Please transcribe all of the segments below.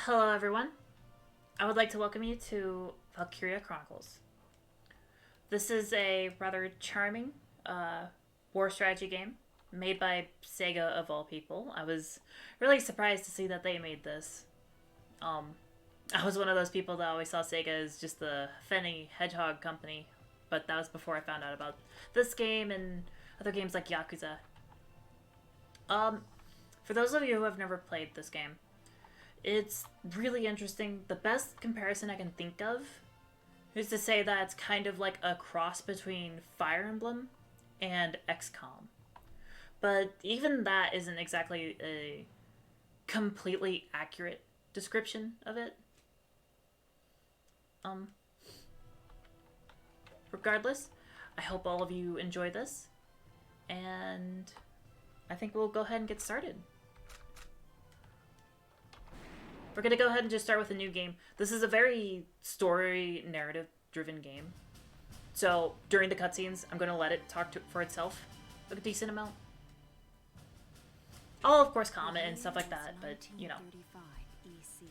Hello everyone. I would like to welcome you to Valkyria Chronicles. This is a rather charming war strategy game made by Sega of all people. I was really surprised to see that they made this. Um, I was one of those people that always saw Sega as just the Fenny Hedgehog company, but that was before I found out about this game and other games like Yakuza. Um, for those of you who have never played this game, it's really interesting. The best comparison I can think of is to say that it's kind of like a cross between Fire Emblem and XCOM. But even that isn't exactly a completely accurate description of it. Um, Regardless, I hope all of you enjoy this, and I think we'll go ahead and get started. We're going to go ahead and just start with a new game. This is a very story narrative driven game. So during the cutscenes, I'm going to let it talk for itself a decent amount. I'll of course comment and stuff like that, but you know. EC.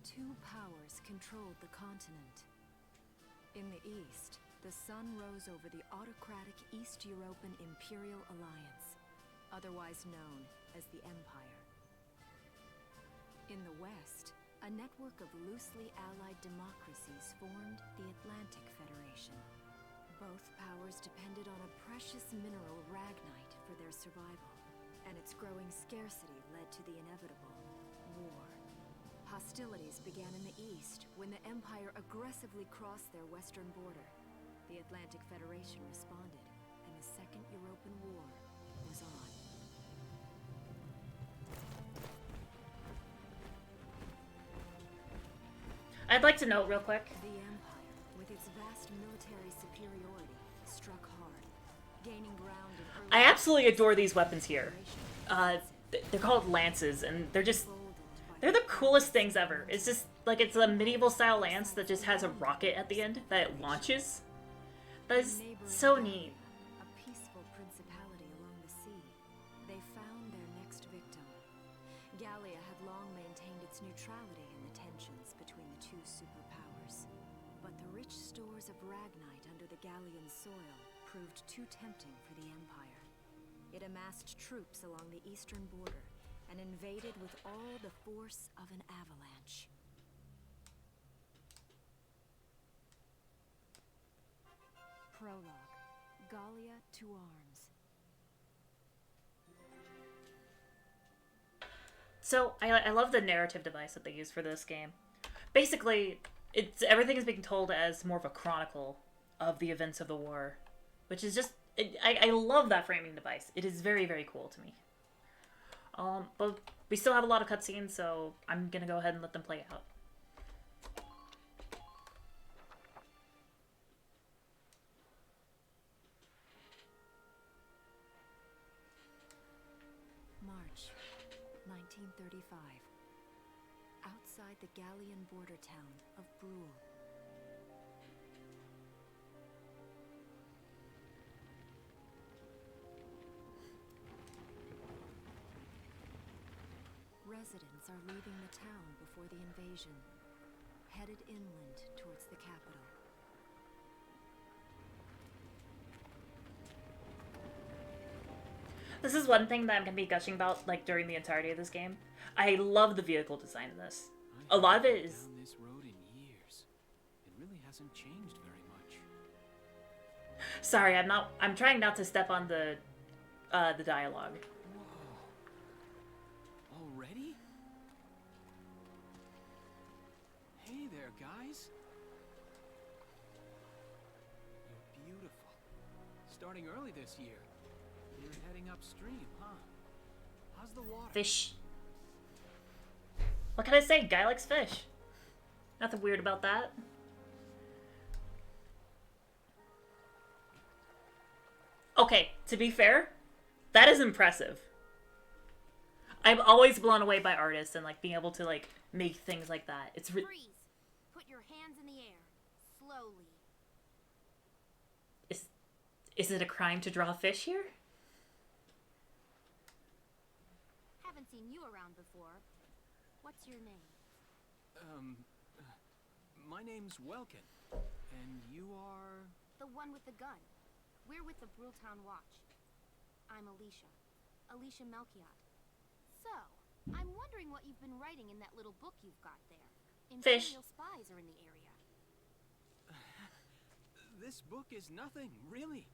Two powers controlled the continent. In the east, the sun rose over the autocratic East European Imperial Alliance, otherwise known as the Empire. In the west, a network of loosely allied democracies formed the Atlantic Federation. Both powers depended on a precious mineral ragnite for their survival, and its growing scarcity led to the inevitable war. Hostilities began in the east when the Empire aggressively crossed their western border. The Atlantic Federation responded, and the Second European War was on. I'd like to note real quick. The Empire, with its vast military superiority, struck hard, gaining ground in early... I absolutely adore these weapons here. They're called lances, and they're the coolest things ever. It's just like it's a medieval style lance that just has a rocket at the end that it launches. That is so neat. A peaceful principality along the sea, they found their next victim. Gallia had long maintained its neutrality in the tensions between the two superpowers. But the rich stores of ragnite under the Gallian soil proved too tempting for the Empire. It amassed troops along the eastern border and invaded with all the force of an avalanche. Prologue. Gallia to arms. So I love the narrative device that they use for this game. Basically, everything is being told as more of a chronicle of the events of the war, which is just I love that framing device. It is very, very cool to me. But we still have a lot of cutscenes, so I'm gonna go ahead and let them play out. March 1935. Outside the Gallian border town of Brule. Residents are leaving the town before the invasion, headed inland towards the capital. This is one thing that I'm gonna be gushing about, like, during the entirety of this game. I love the vehicle design in this. A lot of it is... down this road in years. It really hasn't changed very much. Sorry, I'm trying not to step on the dialogue. Whoa. Already? Hey there, guys. You're beautiful. Starting early this year. You're heading upstream, huh? How's the water? Fish. What can I say? Guy likes fish. Nothing weird about that. Okay, to be fair, that is impressive. I'm always blown away by artists and like being able to like make things like that. It's Freeze. Put your hands in the air. Slowly. Is it a crime to draw fish here? Haven't seen you around before. What What's your name? My name's Welkin. And you are... The one with the gun. We're with the Brultown Watch. I'm Alicia. Alicia Melchiot. So, I'm wondering what you've been writing in that little book you've got there. Fish. Imperial spies are in the area. This book is nothing, really.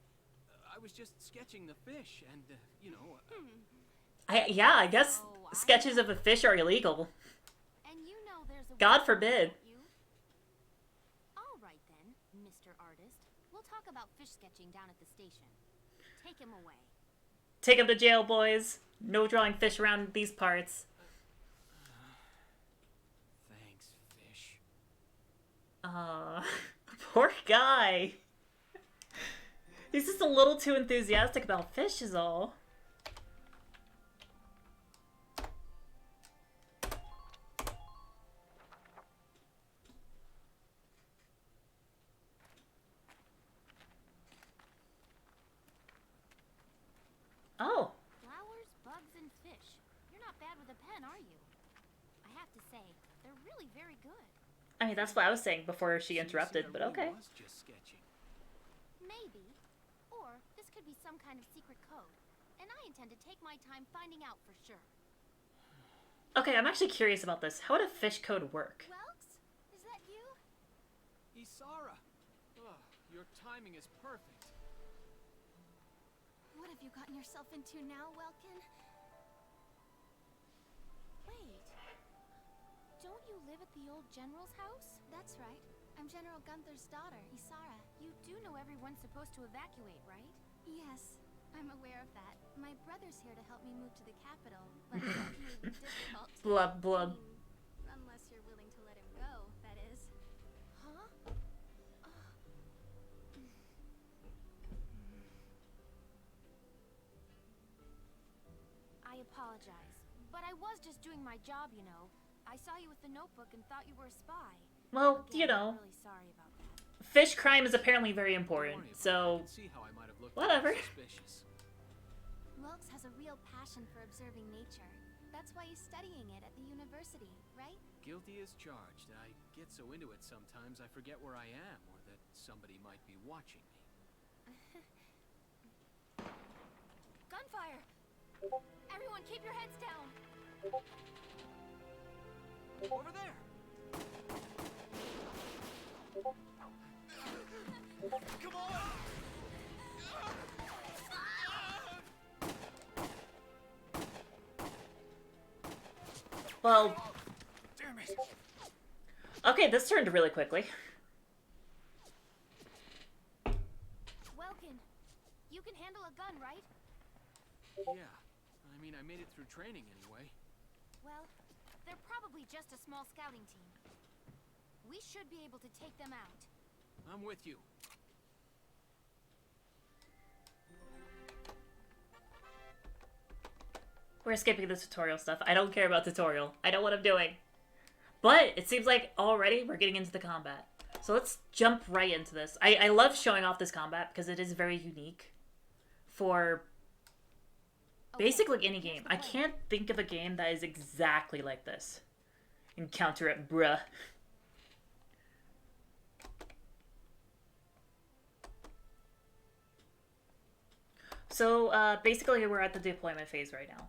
I was just sketching the fish and, you know... I guess sketches of a fish are illegal. And you know there's a God way, forbid. don't you? All right then, Mr. Artist. We'll talk about fish sketching down at the station. Take him away. Take him to jail, boys. No drawing fish around these parts. Thanks, fish. Poor guy. He's just a little too enthusiastic about fish is all. Oh. Flowers, bugs, and fish. You're not bad with a pen, are you? I have to say, they're really very good. I mean, that's what I was saying before she interrupted, but okay. Was just sketching. Maybe. Or this could be some kind of secret code. And I intend to take my time finding out for sure. Okay, I'm actually curious about this. How would a fish code work? Welks? Is that you? Isara! Oh, your timing is perfect. What have you gotten yourself into now, Welkin? Wait. Don't you live at the old general's house? That's right. I'm General Gunther's daughter, Isara. You do know everyone's supposed to evacuate, right? Yes, I'm aware of that. My brother's here to help me move to the capital, but it might be difficult. Blub, blub. Unless you're willing to let him go, that is. Huh? I apologize, but I was just doing my job, you know. I saw you with the notebook and thought you were a spy. Well, Again, you know, I'm really sorry about that. fish crime is apparently very Don't important, worry about it. I so can see how I might have looked whatever. suspicious. Wilkes has a real passion for observing nature. That's why he's studying it at the university, right? Guilty as charged. I get so into it sometimes I forget where I am or that somebody might be watching me. Gunfire! Everyone keep your heads down! Over there! Come on! well, Damn it! okay, this turned really quickly. Welkin, you can handle a gun, right? Yeah. I mean, I made it through training anyway. Well, they're probably just a small scouting team. We should be able to take them out. I'm with you. We're skipping the tutorial stuff. I don't care about tutorial. I know what I'm doing. But it seems like already we're getting into the combat. So let's jump right into this. I love showing off this combat because it is very unique for basically any game. I can't think of a game that is exactly like this. Encounter it, bruh. So basically we're at the deployment phase right now.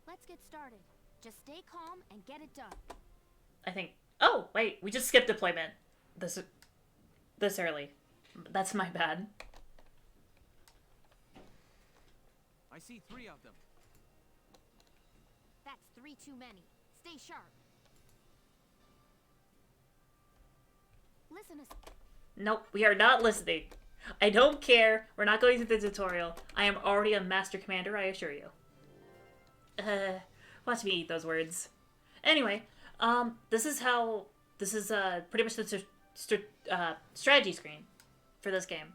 Let's get started. Just stay calm and get it done. I think... Oh, wait. We just skipped deployment. This early. That's my bad. I see 3 of them. That's 3 too many. Stay sharp. Listen us. Nope, we are not listening. I don't care. We're not going through the tutorial. I am already a master commander, I assure you. Watch me eat those words. Anyway, this is pretty much the strategy screen for this game.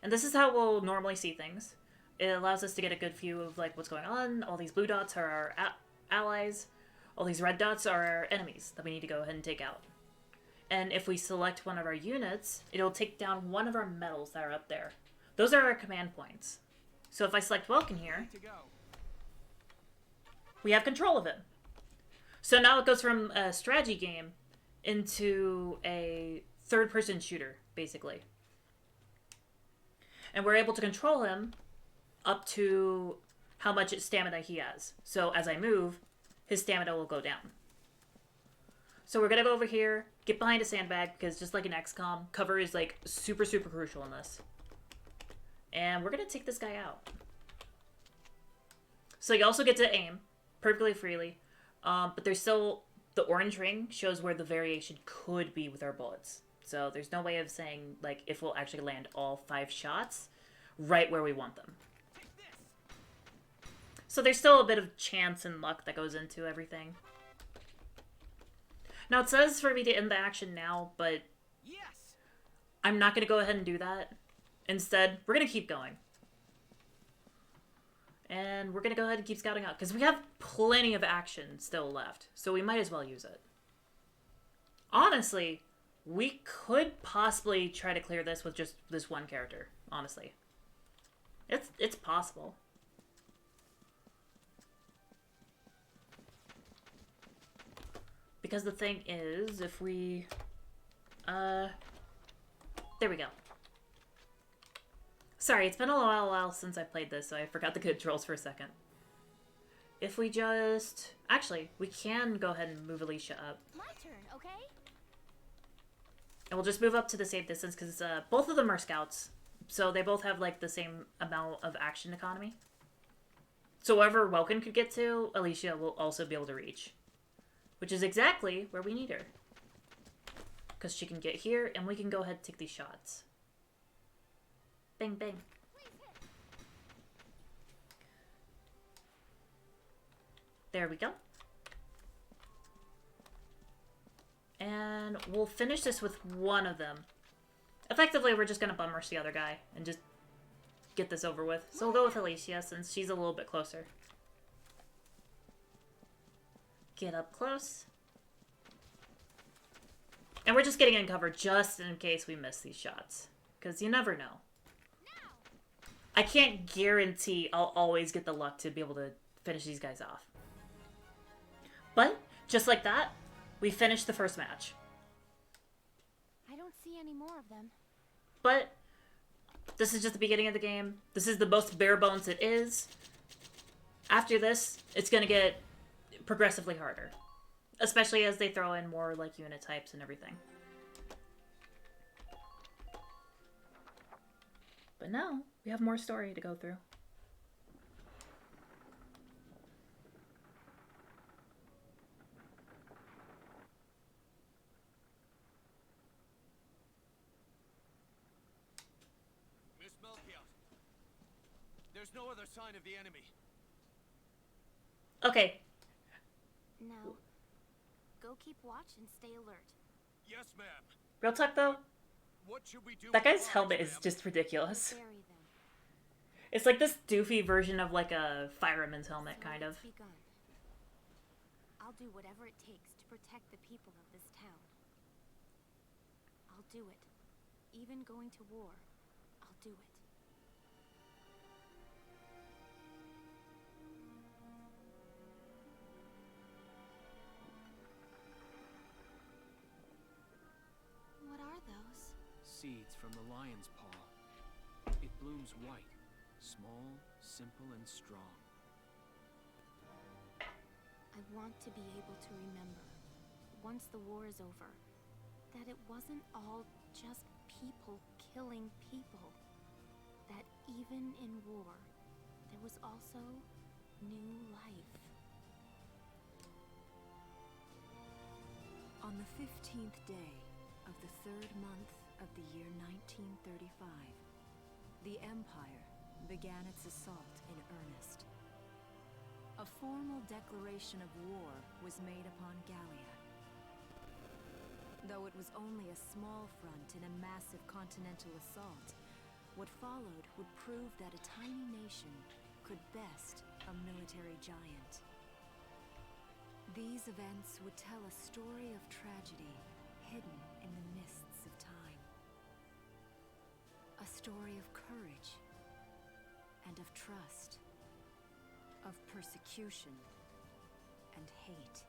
And this is how we'll normally see things. It allows us to get a good view of like what's going on. All these blue dots are our allies. All these red dots are our enemies that we need to go ahead and take out. And if we select one of our units, it'll take down one of our medals that are up there. Those are our command points. So if I select Welkin here, To go. we have control of him. So now it goes from a strategy game into a third-person shooter, basically. And we're able to control him up to how much stamina he has. So as I move, his stamina will go down. So we're going to go over here, get behind a sandbag, because just like in XCOM, cover is like super, super crucial in this. And we're going to take this guy out. So you also get to aim perfectly freely. But there's still, the orange ring shows where the variation could be with our bullets. So there's no way of saying, like, if we'll actually land all 5 shots right where we want them. So there's still a bit of chance and luck that goes into everything. Now it says for me to end the action now, but Yes. I'm not going to go ahead and do that. Instead, we're going to keep going. And we're going to go ahead and keep scouting out, because we have plenty of action still left, so we might as well use it. Honestly, we could possibly try to clear this with just this one character, honestly. It's possible. Because the thing is, if we... there we go. Sorry, it's been a while since I played this, so I forgot the controls for a second. If we just... Actually, we can go ahead and move Alicia up. My turn, okay? And we'll just move up to the same distance, because both of them are scouts. So they both have, like, the same amount of action economy. So wherever Welkin could get to, Alicia will also be able to reach. Which is exactly where we need her. Because she can get here, and we can go ahead and take these shots. Bang, bang. There we go. And we'll finish this with one of them. Effectively, we're just going to bum rush the other guy and just get this over with. So we'll go with Alicia, since she's a little bit closer. Get up close. And we're just getting in cover just in case we miss these shots. Because you never know. I can't guarantee I'll always get the luck to be able to finish these guys off. But, just like that, we finished the first match. I don't see any more of them. But, this is just the beginning of the game. This is the most bare bones it is. After this, it's going to get progressively harder. Especially as they throw in more, like, unit types and everything. But now, we have more story to go through. Miss Melchior, there's no other sign of the enemy. Okay. No. Go keep watch and stay alert. Yes, ma'am. Real talk, though, What should we do? that with guy's the helmet bodies, is ma'am? just ridiculous. Bury them. It's like this doofy version of, like, a fireman's helmet, So kind of. it's begun. I'll do whatever it takes to protect the people of this town. I'll do it. Even going to war, I'll do it. What are those? Seeds from the lion's paw. It blooms white, small, simple, and strong. I want to be able to remember, once the war is over, that it wasn't all just people killing people. That even in war, there was also new life. On the 15th day of the 3rd month of the year 1935, the Empire began its assault in earnest. A formal declaration of war was made upon Gallia. Though it was only a small front in a massive continental assault, what followed would prove that a tiny nation could best a military giant. These events would tell a story of tragedy hidden in the mists of time. A story of courage and of trust, of persecution and hate.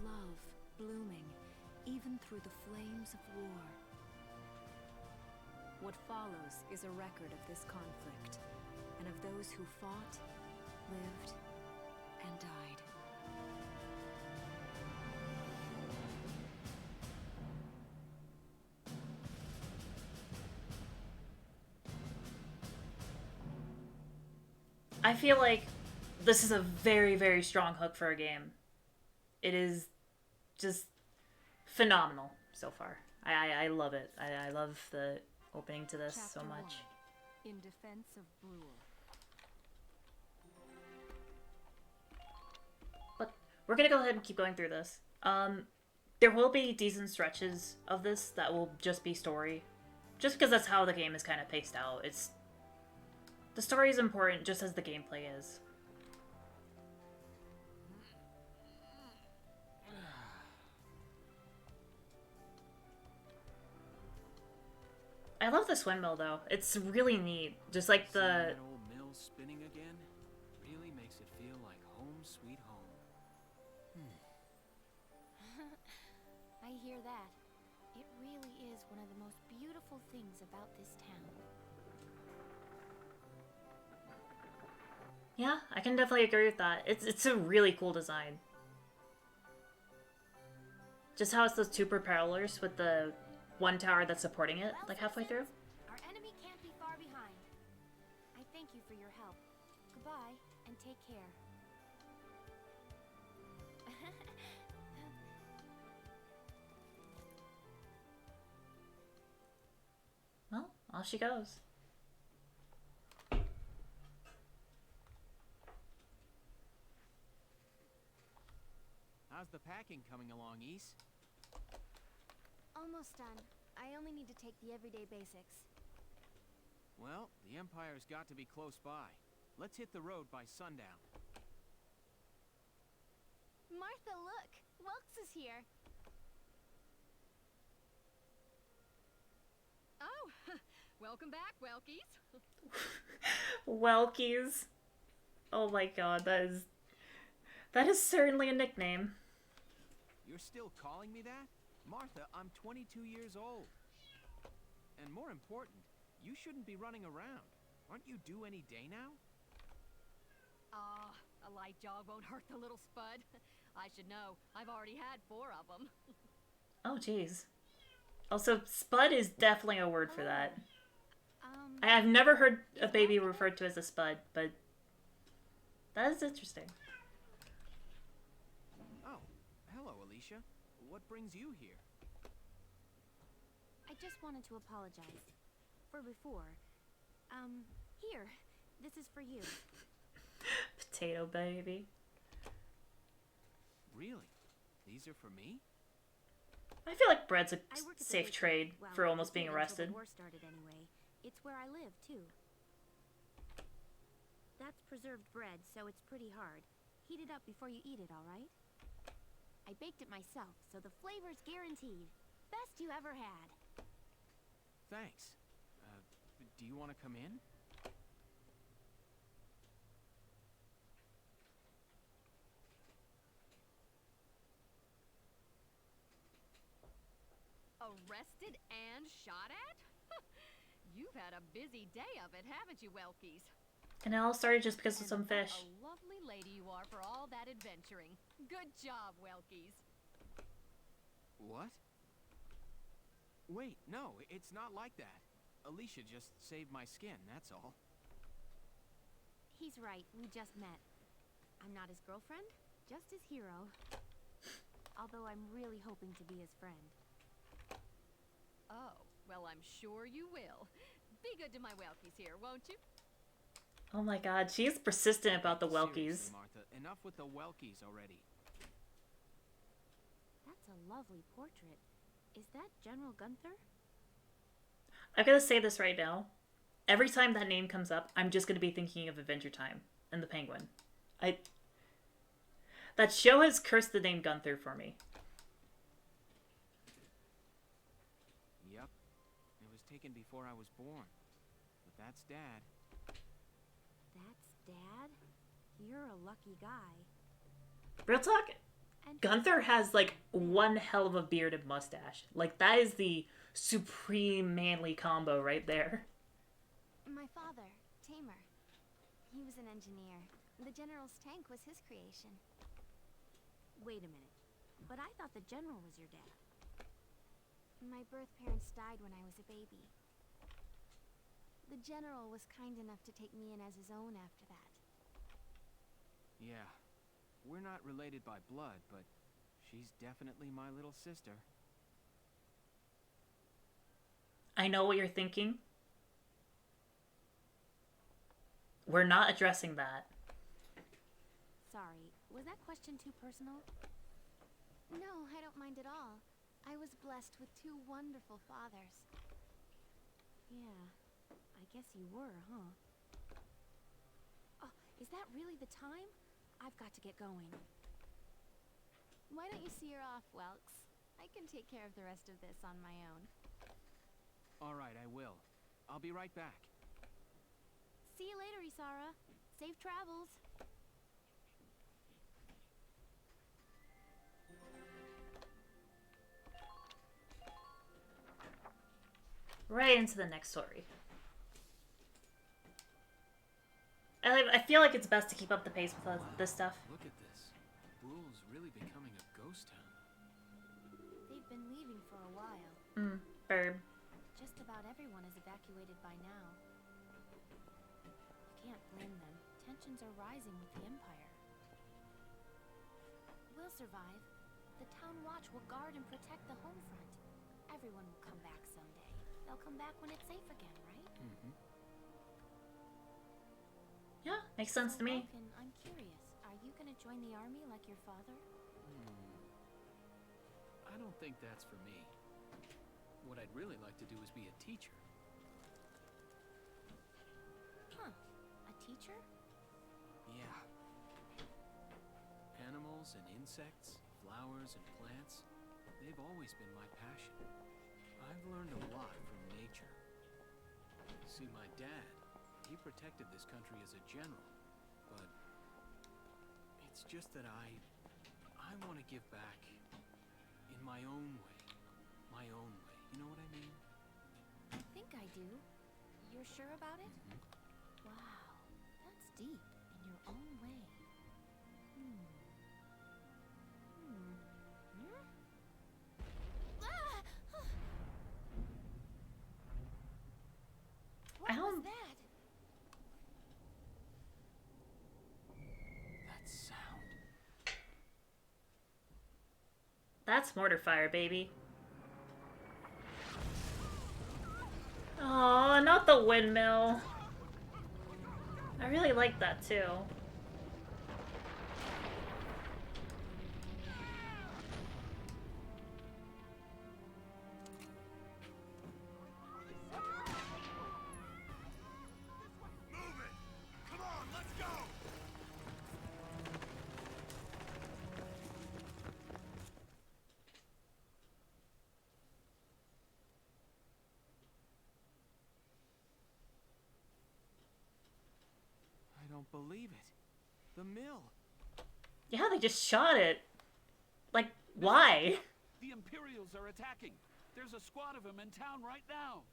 love blooming, even through the flames of war. What follows is a record of this conflict, and of those who fought, lived, and died. I feel like this is a very, very strong hook for a game. It is just phenomenal so far. I love it. I love the opening to this so Chapter much. 1. In defense of Brule. But we're gonna go ahead and keep going through this. There will be decent stretches of this that will just be story. Just because that's how the game is kind of paced out. The story is important just as the gameplay is. I love this windmill though. It's really neat. Just like Seeing the that old mill spinning again really makes it feel like home sweet home. I hear that. It really is one of the most beautiful things about this town. Yeah, I can definitely agree with that. It's a really cool design. Just how it's those two propellers with the one tower that's supporting it, like halfway through. Our enemy can't be far behind. I thank you for your help. Goodbye, and take care. Well, off she goes. How's the packing coming along, Ys? Almost done. I only need to take the everyday basics. Well, the Empire's got to be close by. Let's hit the road by sundown. Martha, look! Welks is here. Oh, welcome back, Welkies. Welkies. Oh my god, that is certainly a nickname. You're still calling me that? Martha, I'm 22 years old. And more important, you shouldn't be running around. Aren't you due any day now? Ah, a light jog won't hurt the little spud. I should know. I've already had 4 of them. Oh jeez. Also, spud is definitely a word for that. I've never heard a baby referred to as a spud, but that is interesting. Oh, hello, Alicia. What brings you here? I just wanted to apologize. For before. Here. This is for you. Potato baby. Really? These are for me? I feel like bread's a I work at the safe butcher. trade Well, for almost I being did until arrested. The war started anyway. It's where I live too. That's preserved bread, so it's pretty hard. Heat it up before you eat it, all right? I baked it myself, so the flavor's guaranteed. Best you ever had. Thanks. Do you want to come in? Arrested and shot at? You've had a busy day of it, haven't you, Welkies? And it all started just because of And some what fish. a lovely lady you are for all that adventuring. Good job, Welkies. What? Wait, no, it's not like that. Alicia just saved my skin, that's all. He's right, we just met. I'm not his girlfriend, just his hero. Although I'm really hoping to be his friend. Oh, well, I'm sure you will. Be good to my Welkies here, won't you? Oh my god, she is persistent about the Welkies. Seriously, Martha, enough with the Welkies already. That's a lovely portrait. Is that General Gunther? I'm gonna say this right now. Every time that name comes up, I'm just gonna be thinking of Adventure Time and the Penguin. That show has cursed the name Gunther for me. Yep. It was taken before I was born. But that's Dad. That's Dad? You're a lucky guy. Real talk, Gunther has like one hell of a bearded mustache. Like that is the supreme manly combo right there. My father, Tamer. He was an engineer. The General's tank was his creation. Wait a minute. But I thought the General was your dad. My birth parents died when I was a baby. The General was kind enough to take me in as his own after that. Yeah. We're not related by blood, but she's definitely my little sister. I know what you're thinking. We're not addressing that. Sorry, was that question too personal? No, I don't mind at all. I was blessed with two wonderful fathers. Yeah, I guess you were, huh? Oh, is that really the time? I've got to get going. Why don't you see her off, Welks? I can take care of the rest of this on my own. All right, I will. I'll be right back. See you later, Isara. Safe travels. Right into the next story. I feel like it's best to keep up the pace with this stuff. Look at this. Bruhl's really becoming a ghost town. They've been leaving for a while. Bird. Just about everyone is evacuated by now. You can't blame them. Tensions are rising with the Empire. We'll survive. The Town Watch will guard and protect the home front. Everyone will come back someday. They'll come back when it's safe again, right? Mm-hmm. Yeah, makes sense to me. Vulcan, I'm curious. Are you gonna join the army like your father? I don't think that's for me. What I'd really like to do is be a teacher. Huh. A teacher? Yeah. Animals and insects, flowers and plants, they've always been my passion. I've learned a lot from nature. See, my dad, he protected this country as a general, but it's just that I want to give back in my own way. My own way. You know what I mean? I think I do. You're sure about it? Wow. That's deep. In your own way. What was that? That sound. That's mortar fire, baby. Aw, not the windmill. I really like that too. I don't believe it. The mill. Yeah, they just shot it. Like, why? The Imperials are attacking. There's a squad of them in town right now.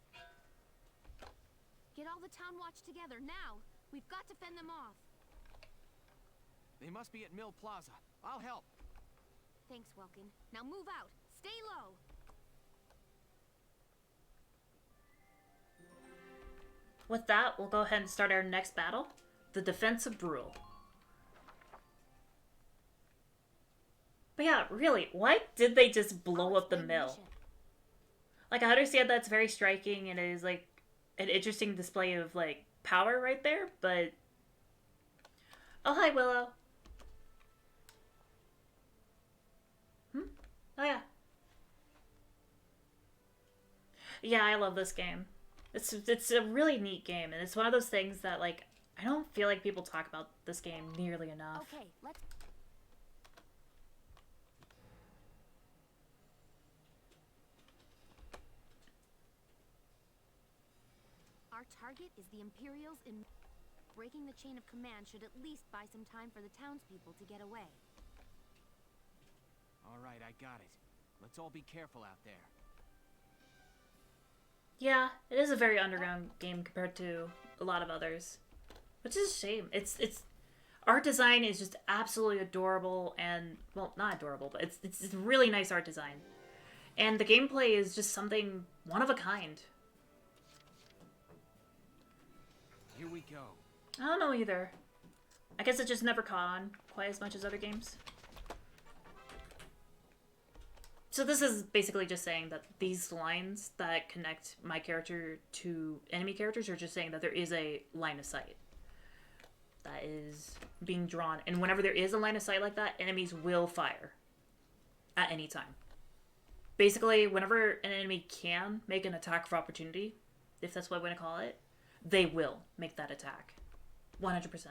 Get all the Town Watch together, now! We've got to fend them off! They must be at Mill Plaza. I'll help. Thanks, Welkin. Now move out! Stay low! With that, we'll go ahead and start our next battle. The defense of Bruhl. But yeah, really, why did they just blow up the mill? Like, I understand that's very striking and it is, like, an interesting display of, like, power right there, but... Oh, hi, Willow. Oh, yeah. Yeah, I love this game. It's a really neat game, and it's one of those things that, like, I don't feel like people talk about this game nearly enough. Okay, let's... Our target is the Imperials in... Breaking the chain of command should at least buy some time for the townspeople to get away. All right, I got it. Let's all be careful out there. Yeah, it is a very underground game compared to a lot of others, which is a shame. It's art design is just absolutely adorable, and well, not adorable, but it's really nice art design, and the gameplay is just something one of a kind. Here we go. I don't know either. I guess it just never caught on quite as much as other games. So this is basically just saying that these lines that connect my character to enemy characters are just saying that there is a line of sight that is being drawn. And whenever there is a line of sight like that, enemies will fire at any time. Basically, whenever an enemy can make an attack of opportunity, if that's what we want to call it, they will make that attack. 100%.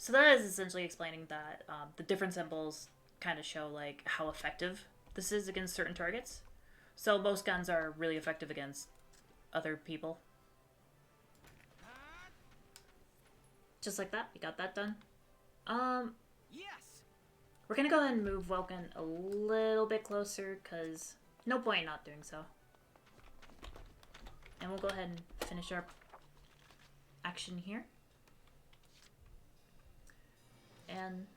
So that is essentially explaining that the different symbols kind of show like how effective this is against certain targets. So most guns are really effective against other people. Just like that, we got that done. Yes. We're gonna go ahead and move Welkin a little bit closer, cause no point in not doing so. And we'll go ahead and finish our action here. And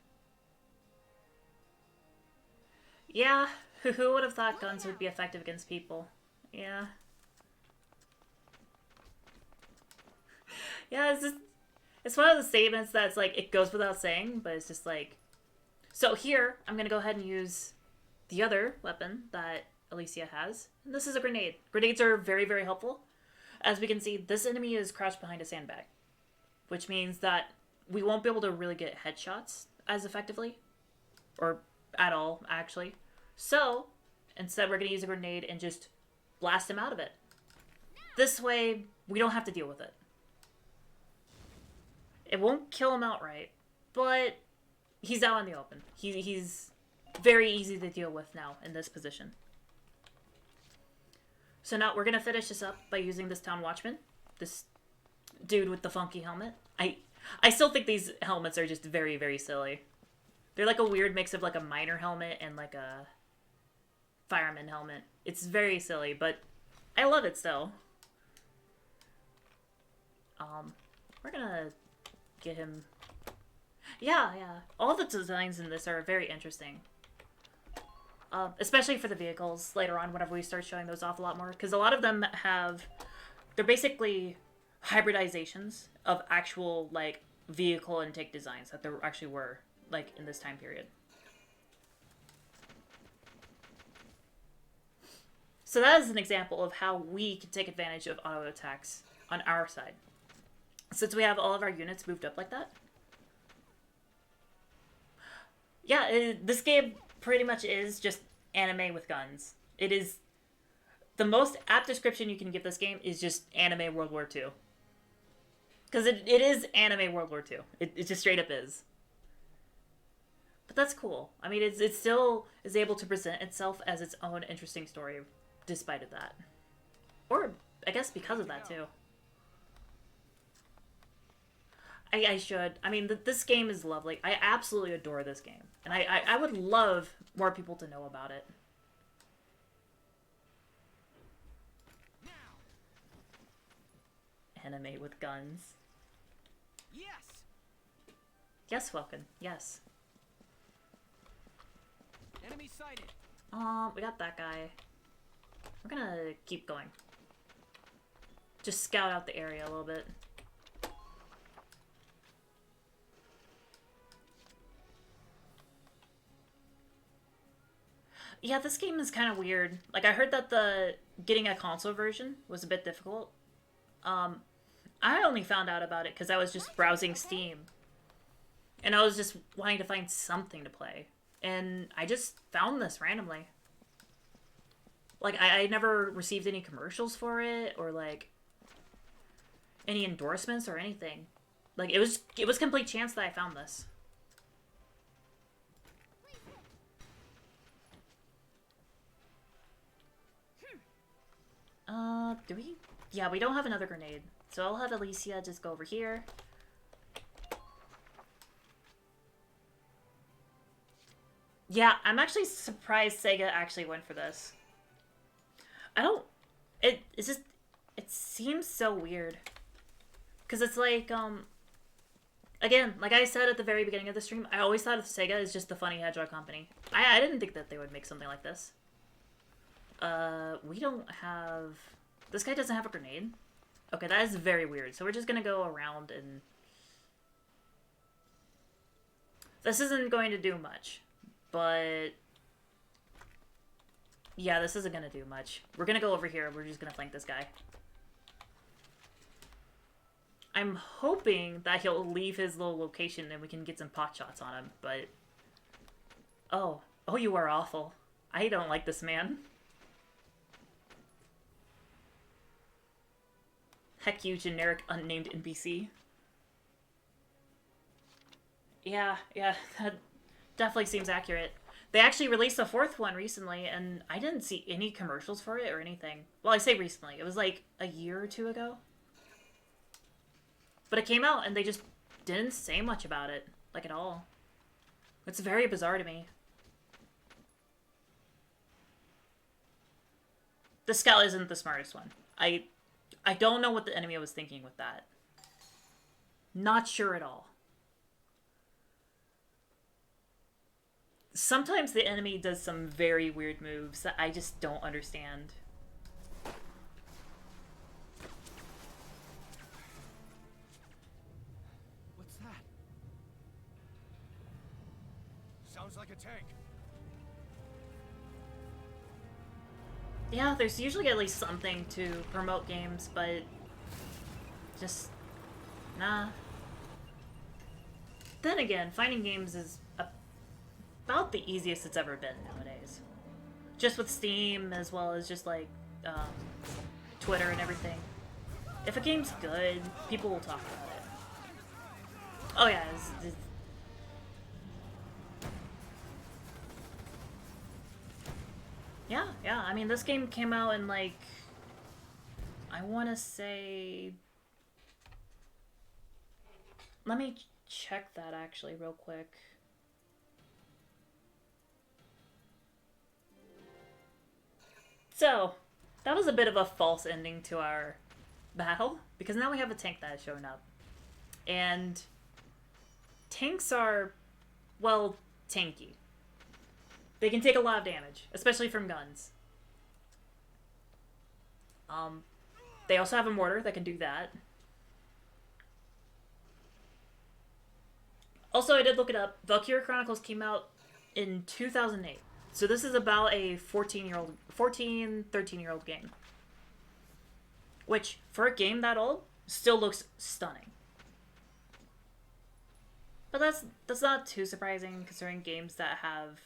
yeah, who would have thought guns would be effective against people? Yeah. Yeah, it's one of the statements that's like, it goes without saying, but it's just like... So here, I'm going to go ahead and use the other weapon that Alicia has. And this is a grenade. Grenades are very, very helpful. As we can see, this enemy is crouched behind a sandbag, which means that we won't be able to really get headshots as effectively, or at all, actually. So, instead we're going to use a grenade and just blast him out of it. This way, we don't have to deal with it. It won't kill him outright, but he's out in the open. He's very easy to deal with now in this position. So now we're going to finish this up by using this town watchman, this dude with the funky helmet. I still think these helmets are just very, very silly. They're like a weird mix of like a miner helmet and like a fireman helmet. It's very silly, but I love it still. We're gonna get him... Yeah. All the designs in this are very interesting. Especially for the vehicles later on whenever we start showing those off a lot more. Because a lot of them have... They're basically hybridizations of actual, like, vehicle intake designs that there actually were, like, in this time period. So that is an example of how we can take advantage of auto attacks on our side. Since we have all of our units moved up like that. Yeah, this game pretty much is just anime with guns. It is... The most apt description you can give this game is just anime World War II. Because it is anime World War II. It just straight up is. But that's cool. I mean, it still is able to present itself as its own interesting story, despite of that. Or, I guess because of that, too. I should. I mean, this game is lovely. I absolutely adore this game. And I would love more people to know about it. Anime with guns. Yes. Yes, Welkin. Yes. Enemy sighted. We got that guy. We're gonna keep going. Just scout out the area a little bit. Yeah, this game is kind of weird. Like, I heard that getting a console version was a bit difficult. I only found out about it because I was just browsing Steam. And I was just wanting to find something to play. And I just found this randomly. Like, I never received any commercials for it, or, like, any endorsements or anything. Like, it was complete chance that I found this. Do we? Yeah, we don't have another grenade. So I'll have Alicia just go over here. Yeah, I'm actually surprised Sega actually went for this. I don't... It's just... It seems so weird. Because it's like, again, like I said at the very beginning of the stream, I always thought of Sega as just the funny hedgehog company. I didn't think that they would make something like this. We don't have... This guy doesn't have a grenade? Okay, that is very weird. So we're just gonna go around and... This isn't going to do much. But... Yeah, this isn't gonna do much. We're gonna go over here. We're just gonna flank this guy. I'm hoping that he'll leave his little location and we can get some pot shots on him, but... Oh. Oh, you are awful. I don't like this man. Heck you, generic unnamed NPC. Yeah, that definitely seems accurate. They actually released a fourth one recently, and I didn't see any commercials for it or anything. Well, I say recently. It was like a year or two ago. But it came out, and they just didn't say much about it. Like, at all. It's very bizarre to me. The scout isn't the smartest one. I don't know what the enemy was thinking with that. Not sure at all. Sometimes the enemy does some very weird moves that I just don't understand. What's that? Sounds like a tank. Yeah, there's usually at least something to promote games, but just nah. Then again, finding games is about the easiest it's ever been nowadays. Just with Steam, as well as just like Twitter and everything. If a game's good, people will talk about it. Oh yeah, yeah. I mean, this game came out in like, I want to say. Let me check that actually real quick. So, that was a bit of a false ending to our battle, because now we have a tank that has shown up. And tanks are, well, tanky. They can take a lot of damage, especially from guns. They also have a mortar that can do that. Also, I did look it up. Valkyria Chronicles came out in 2008. So this is about a 13-year-old game. Which, for a game that old, still looks stunning. But that's not too surprising, considering games that have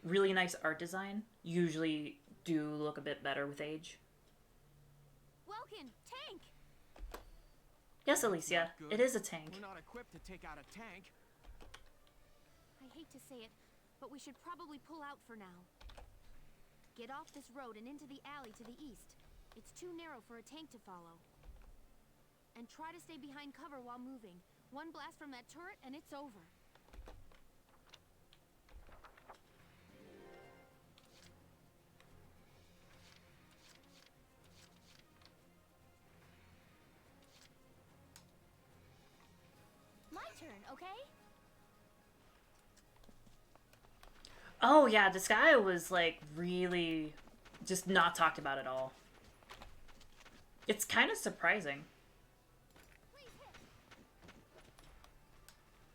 really nice art design usually do look a bit better with age. Welkin, tank! Yes, Alicia, it is a tank. We're not equipped to take out a tank. I hate to say it, but we should probably pull out for now. Get off this road and into the alley to the east. It's too narrow for a tank to follow. And try to stay behind cover while moving. One blast from that turret and it's over. My turn, okay? Oh yeah, this guy was like really just not talked about at all. It's kind of surprising.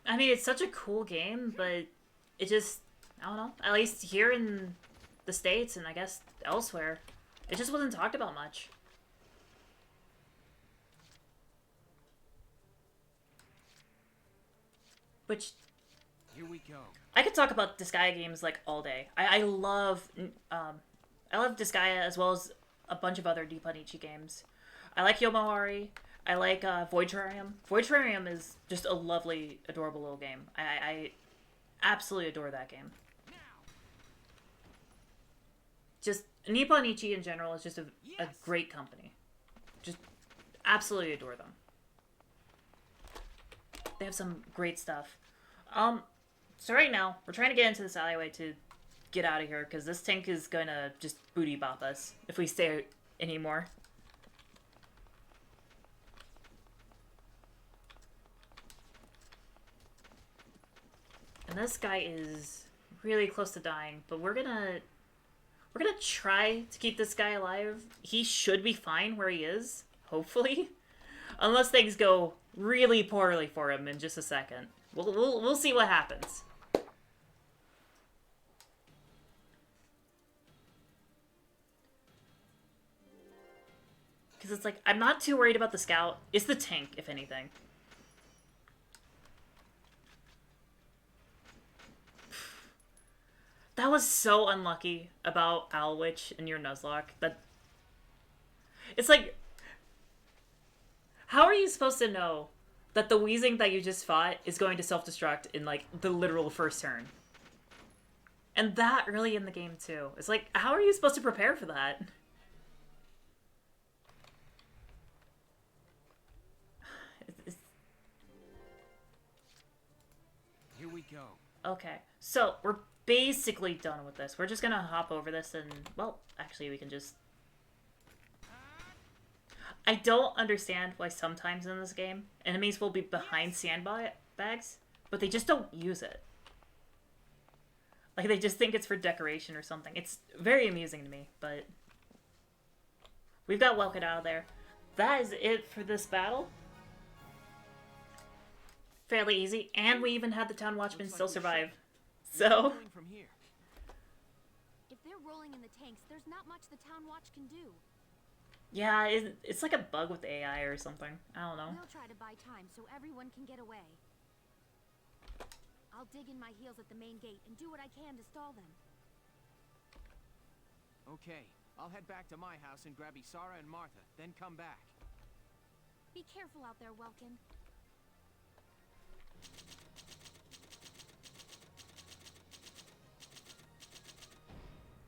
I mean, it's such a cool game, but it just, I don't know, at least here in the States and I guess elsewhere, it just wasn't talked about much. Which, Here we go. I could talk about Disgaea games like all day. I love Disgaea as well as a bunch of other Nipponichi games. I like Yomawari. I like Void Terrarium. Void Terrarium is just a lovely, adorable little game. I absolutely adore that game. Just Nipponichi in general is just a great company. Just absolutely adore them. They have some great stuff. So right now, we're trying to get into this alleyway to get out of here, because this tank is gonna just booty bop us if we stay anymore. And this guy is really close to dying, but we're gonna try to keep this guy alive. He should be fine where he is, hopefully. Unless things go really poorly for him in just a second. We'll see what happens. Because it's like, I'm not too worried about the scout. It's the tank, if anything. That was so unlucky about Alwitch and your Nuzlocke. That it's like, how are you supposed to know that the Weezing that you just fought is going to self-destruct in, like, the literal first turn? And that early in the game, too. It's like, how are you supposed to prepare for that? Here we go. Okay, so we're basically done with this. We're just gonna hop over this and, well, actually we can just... I don't understand why sometimes in this game enemies will be behind sandbags, but they just don't use it. Like, they just think it's for decoration or something. It's very amusing to me, but... We've got Welkit out of there. That is it for this battle. Fairly easy, and we even had the town watchman still survive. So... If they're rolling in the tanks, there's not much the town watch can do. Yeah, it's like a bug with AI or something. I don't know. We'll try to buy time so everyone can get away. I'll dig in my heels at the main gate and do what I can to stall them. Okay, I'll head back to my house and grab Isara and Martha, then come back. Be careful out there, Welkin.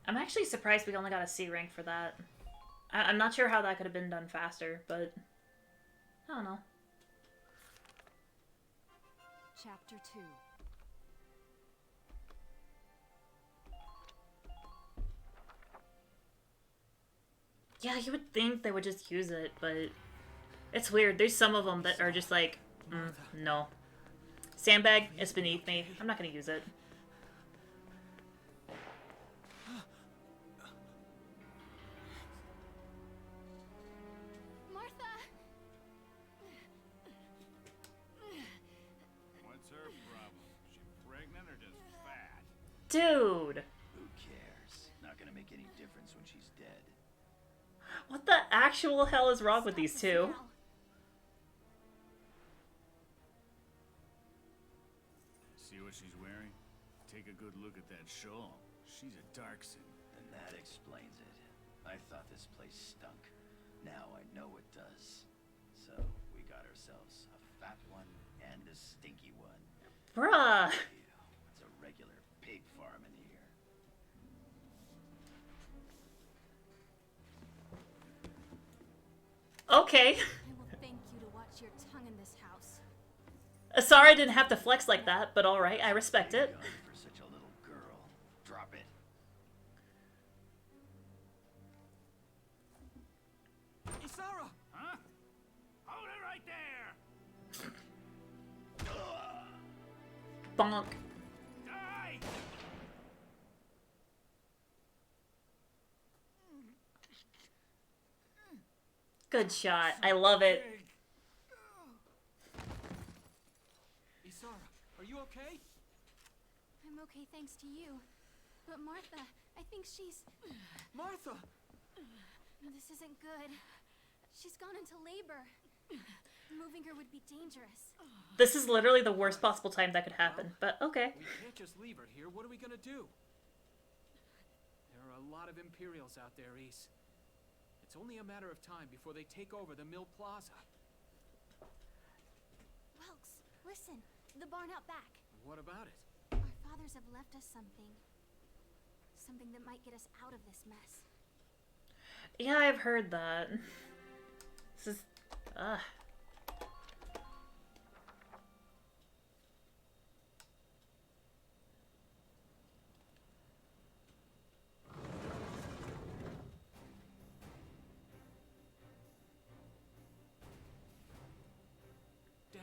I'm actually surprised we only got a C rank for that. I'm not sure how that could have been done faster, but I don't know. Chapter 2. Yeah, you would think they would just use it, but it's weird. There's some of them that are just like, no. Sandbag is beneath me. I'm not gonna use it. Martha! What's her problem? She pregnant or just fat? Dude! Who cares? Not gonna make any difference when she's dead. What the actual hell is wrong with these two? See what she's wearing? Take a good look at that shawl. She's a Darkson. Then that explains it. I thought this place stunk. Now I know it does. So we got ourselves a fat one and a stinky one. Bruh! Ew, it's a regular pig farm in here. Okay. I will thank you to watch your tongue in this house. Sorry I didn't have to flex like that, but alright, I respect it. Young for such a little girl. Drop it. Isara! Huh? Hold it right there! Bonk. Die! Good shot. I love it. Isara, are you okay? I'm okay thanks to you. But Martha, I think she's... Martha! This isn't good. She's gone into labor. Moving her would be dangerous. This is literally the worst possible time that could happen, but okay. We can't just leave her here. What are we gonna do? There are a lot of Imperials out there, Ys. It's only a matter of time before they take over the Mill Plaza. Welks, listen. The barn out back. What about it? Our fathers have left us something. Something that might get us out of this mess. Yeah, I've heard that. This is...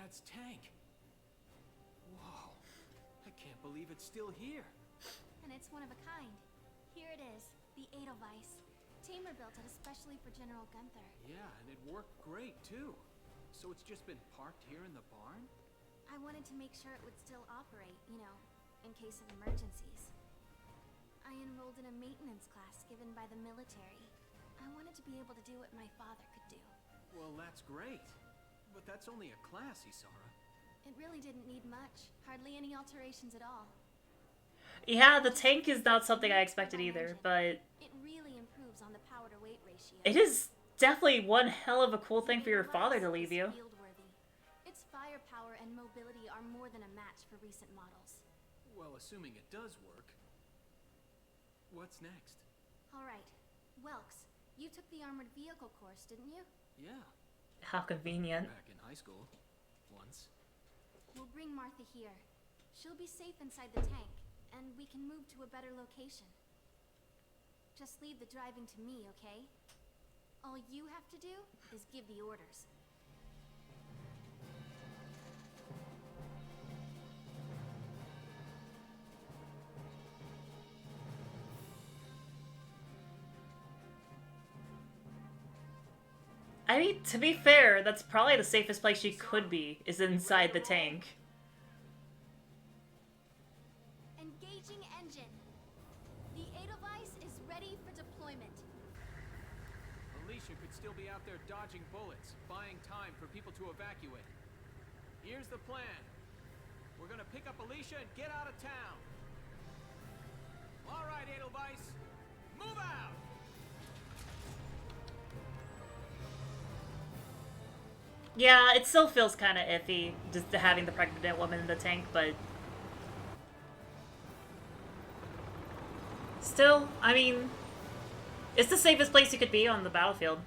Dad's tank. Whoa. I can't believe it's still here. And it's one of a kind. Here it is, the Edelweiss. Tamer built it especially for General Gunther. Yeah, and it worked great, too. So it's just been parked here in the barn? I wanted to make sure it would still operate, you know, in case of emergencies. I enrolled in a maintenance class given by the military. I wanted to be able to do what my father could do. Well, that's great. But that's only a class, Isara. It really didn't need much. Hardly any alterations at all. Yeah, the tank is not something I expected either, but It really improves on the power-to-weight ratio. it is definitely one hell of a cool thing for your father to leave you. Field-worthy. Its firepower and mobility are more than a match for recent models. Well, assuming it does work. What's next? All right, Welks, you took the armored vehicle course, didn't you? Yeah, How convenient. back in high school. Once. We'll bring Martha here. She'll be safe inside the tank, and we can move to a better location. Just leave the driving to me, okay? All you have to do is give the orders. I mean, to be fair, that's probably the safest place she could be, is inside the tank. Engaging engine. The Edelweiss is ready for deployment. Alicia could still be out there dodging bullets, buying time for people to evacuate. Here's the plan. We're gonna pick up Alicia and get out of town. All right, Edelweiss, move out! Yeah, it still feels kind of iffy, just having the pregnant woman in the tank, but... Still, I mean... It's the safest place you could be on the battlefield.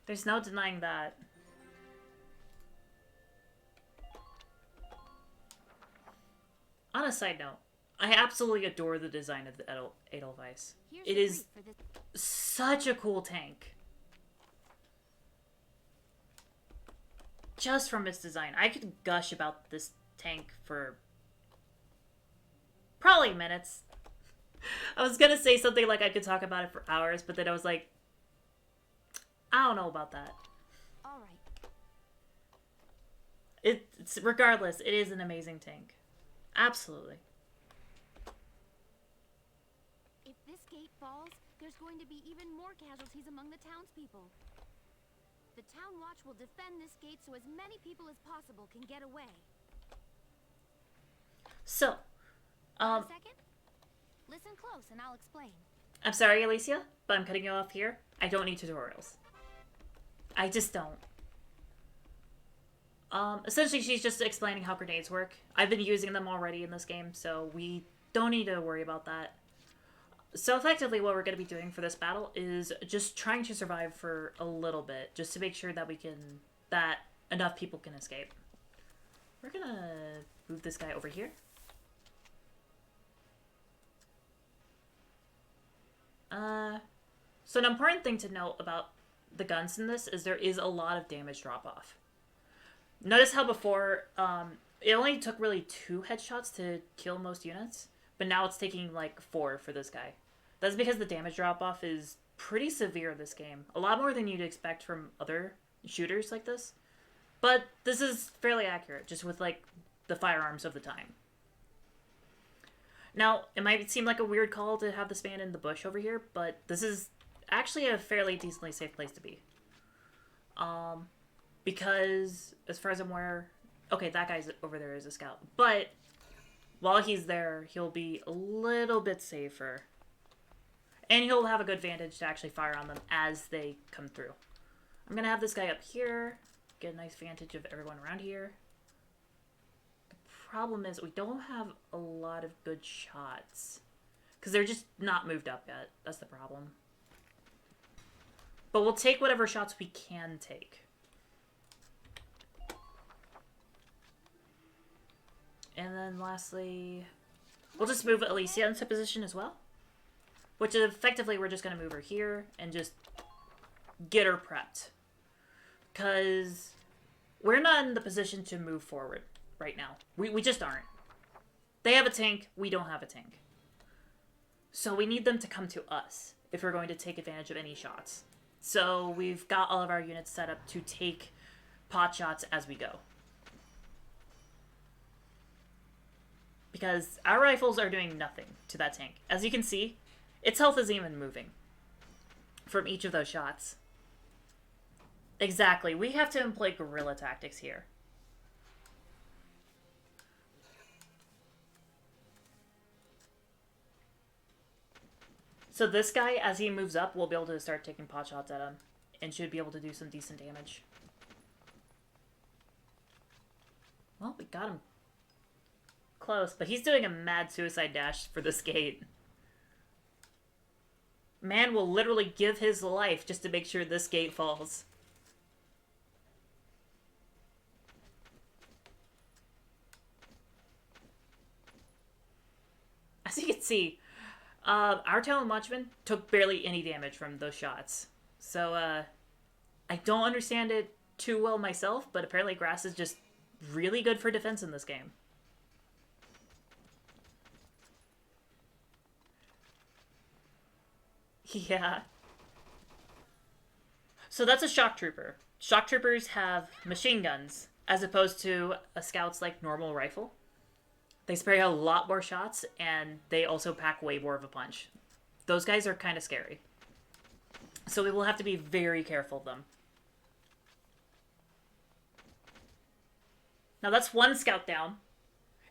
There's no denying that. On a side note, I absolutely adore the design of the Edelweiss. It is such a cool tank. Just from its design. I could gush about this tank for probably minutes. I was gonna say something like I could talk about it for hours, but then I was like, I don't know about that. All right. It's regardless, it is an amazing tank. Absolutely. If this gate falls, there's going to be even more casualties among the townspeople. The town watch will defend this gate so as many people as possible can get away. So, A second? Listen close and I'll explain. I'm sorry, Alicia, but I'm cutting you off here. I don't need tutorials. I just don't. Essentially, she's just explaining how grenades work. I've been using them already in this game, so we don't need to worry about that. So effectively, what we're going to be doing for this battle is just trying to survive for a little bit, just to make sure that that enough people can escape. We're going to move this guy over here. So an important thing to note about the guns in this is there is a lot of damage drop-off. Notice how before, it only took really 2 headshots to kill most units, but now it's taking like 4 for this guy. That's because the damage drop-off is pretty severe in this game. A lot more than you'd expect from other shooters like this. But this is fairly accurate, just with like the firearms of the time. Now, it might seem like a weird call to have this man in the bush over here, but this is actually a fairly decently safe place to be. Because, as far as I'm aware... Okay, that guy's over there as a scout. But, while he's there, he'll be a little bit safer. And he'll have a good vantage to actually fire on them as they come through. I'm going to have this guy up here. Get a nice vantage of everyone around here. The problem is we don't have a lot of good shots. Because they're just not moved up yet. That's the problem. But we'll take whatever shots we can take. And then lastly, we'll just move Alicia into position as well. Which effectively we're just going to move her here and just get her prepped. Because we're not in the position to move forward right now. We just aren't. They have a tank, we don't have a tank. So we need them to come to us if we're going to take advantage of any shots. So we've got all of our units set up to take pot shots as we go. Because our rifles are doing nothing to that tank. As you can see, its health isn't even moving from each of those shots. Exactly, we have to employ guerrilla tactics here. So this guy, as he moves up, will be able to start taking pot shots at him. And should be able to do some decent damage. Well, we got him close, but he's doing a mad suicide dash for this gate. Man will literally give his life just to make sure this gate falls. As you can see, our Talon Watchman took barely any damage from those shots. So, I don't understand it too well myself, but apparently grass is just really good for defense in this game. Yeah. So that's a shock trooper. Shock troopers have machine guns, as opposed to a scout's like normal rifle. They spray a lot more shots, and they also pack way more of a punch. Those guys are kind of scary. So we will have to be very careful of them. Now that's one scout down.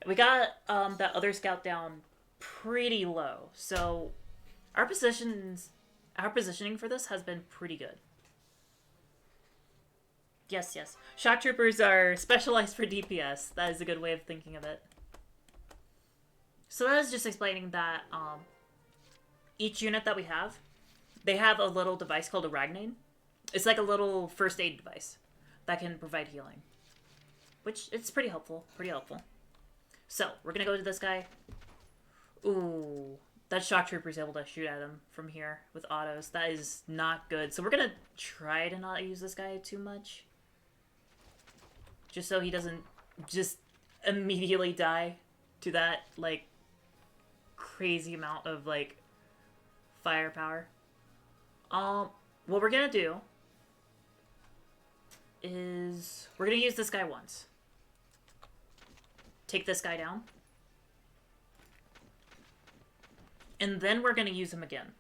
We got that other scout down pretty low. So our positioning for this has been pretty good. Yes, yes. Shock troopers are specialized for DPS. That is a good way of thinking of it. So that is just explaining that each unit that we have, they have a little device called a Ragnane. It's like a little first aid device that can provide healing. Which, it's pretty helpful. Pretty helpful. So, we're gonna go to this guy. Ooh. That shock trooper is able to shoot at him from here with autos. That is not good. So we're gonna try to not use this guy too much. Just so he doesn't just immediately die to that, like, crazy amount of, like, firepower. What we're gonna do is we're gonna use this guy once. Take this guy down. And then we're gonna use him again.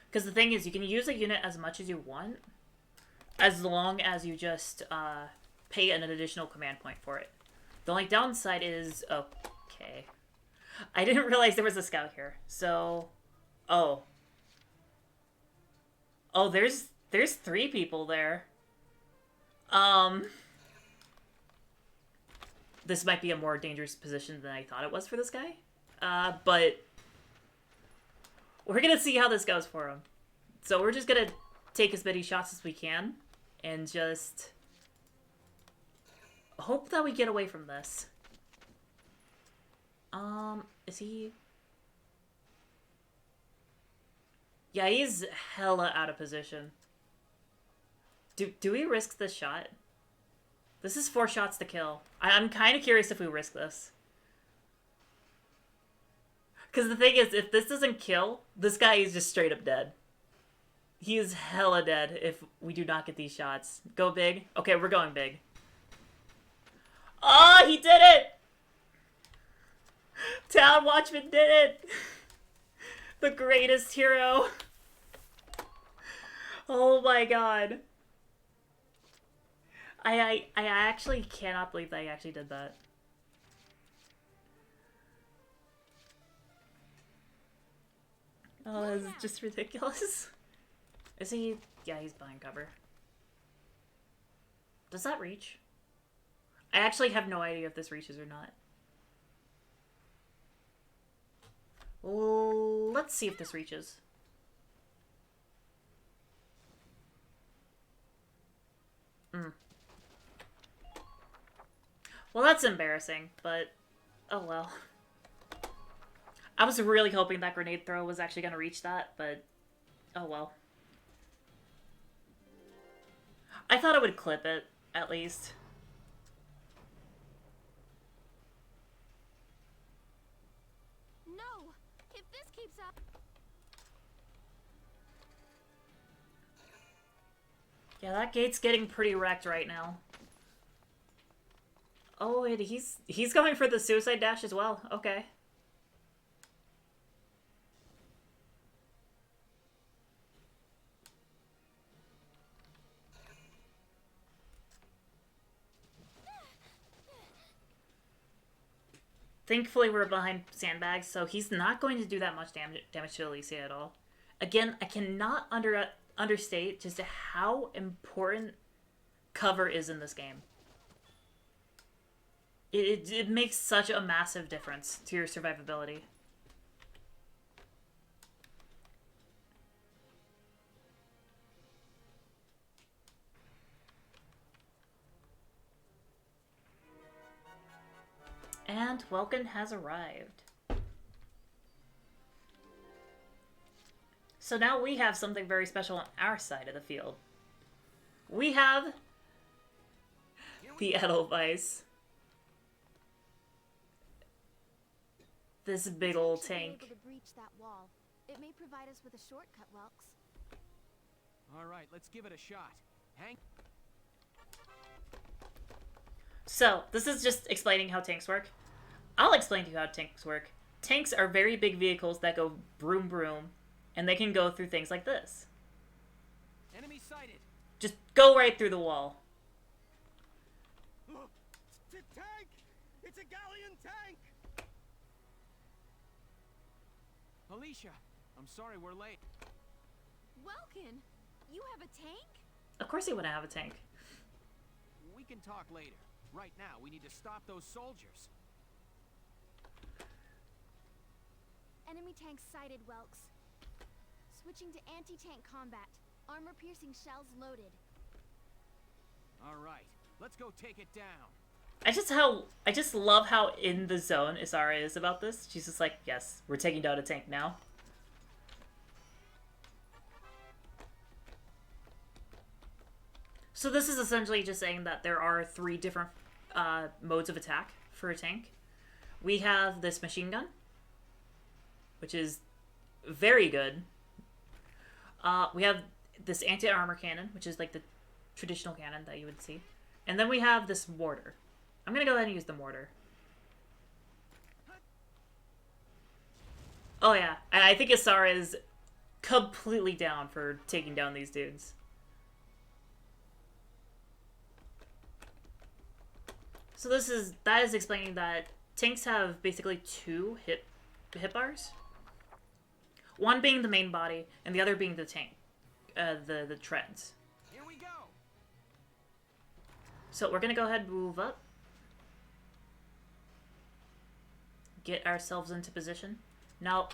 Because the thing is, you can use a unit as much as you want, as long as you just pay an additional command point for it. The only downside is, okay, I didn't realize there was a scout here. So, oh, there's 3 people there. This might be a more dangerous position than I thought it was for this guy. But we're gonna see how this goes for him. So we're just gonna take as many shots as we can and just hope that we get away from this. Is he? Yeah, he's hella out of position. Do we risk this shot? This is 4 shots to kill. I'm kind of curious if we risk this. Because the thing is, if this doesn't kill, this guy is just straight up dead. He is hella dead if we do not get these shots. Go big? Okay, we're going big. Oh, he did it! Town Watchman did it! The greatest hero. Oh my god. I actually cannot believe that I actually did that. Oh, this is just ridiculous. Is he? Yeah, he's behind cover. Does that reach? I actually have no idea if this reaches or not. Let's see if this reaches. Well, that's embarrassing, but oh well. I was really hoping that grenade throw was actually going to reach that, but oh well. I thought it would clip it, at least. No! If this keeps up... Yeah, that gate's getting pretty wrecked right now. Oh, and he's going for the suicide dash as well. Okay. Thankfully, we're behind sandbags, so he's not going to do that much damage to Alicia at all. Again, I cannot understate just how important cover is in this game. It makes such a massive difference to your survivability. And Welkin has arrived. So now we have something very special on our side of the field. We have the Edelweiss. This big old tank. Able to breach that wall. It may provide us with a shortcut, Welks. All right, let's give it a shot. Hang. So, this is just explaining how tanks work. I'll explain to you how tanks work. Tanks are very big vehicles that go broom broom, and they can go through things like this. Enemy sighted. Just go right through the wall. It's a tank! It's a galleon tank! Alicia, I'm sorry we're late. Welkin, you have a tank? Of course he wouldn't have a tank. We can talk later. Right now, we need to stop those soldiers. Enemy tank sighted, Welks. Switching to anti-tank combat. Armor-piercing shells loaded. All right, let's go take it down. I just love how in the zone Isara is about this. She's just like, yes, we're taking down a tank now. So this is essentially just saying that there are 3 different modes of attack for a tank. We have this machine gun, which is very good. We have this anti-armor cannon, which is like the traditional cannon that you would see. And then we have this mortar. I'm going to go ahead and use the mortar. Oh yeah, I think Isara is completely down for taking down these dudes. So that is explaining that tanks have basically 2 hit bars. One being the main body, and the other being the tank, the treads. Here we go. So we're gonna go ahead and move up. Get ourselves into position. Now,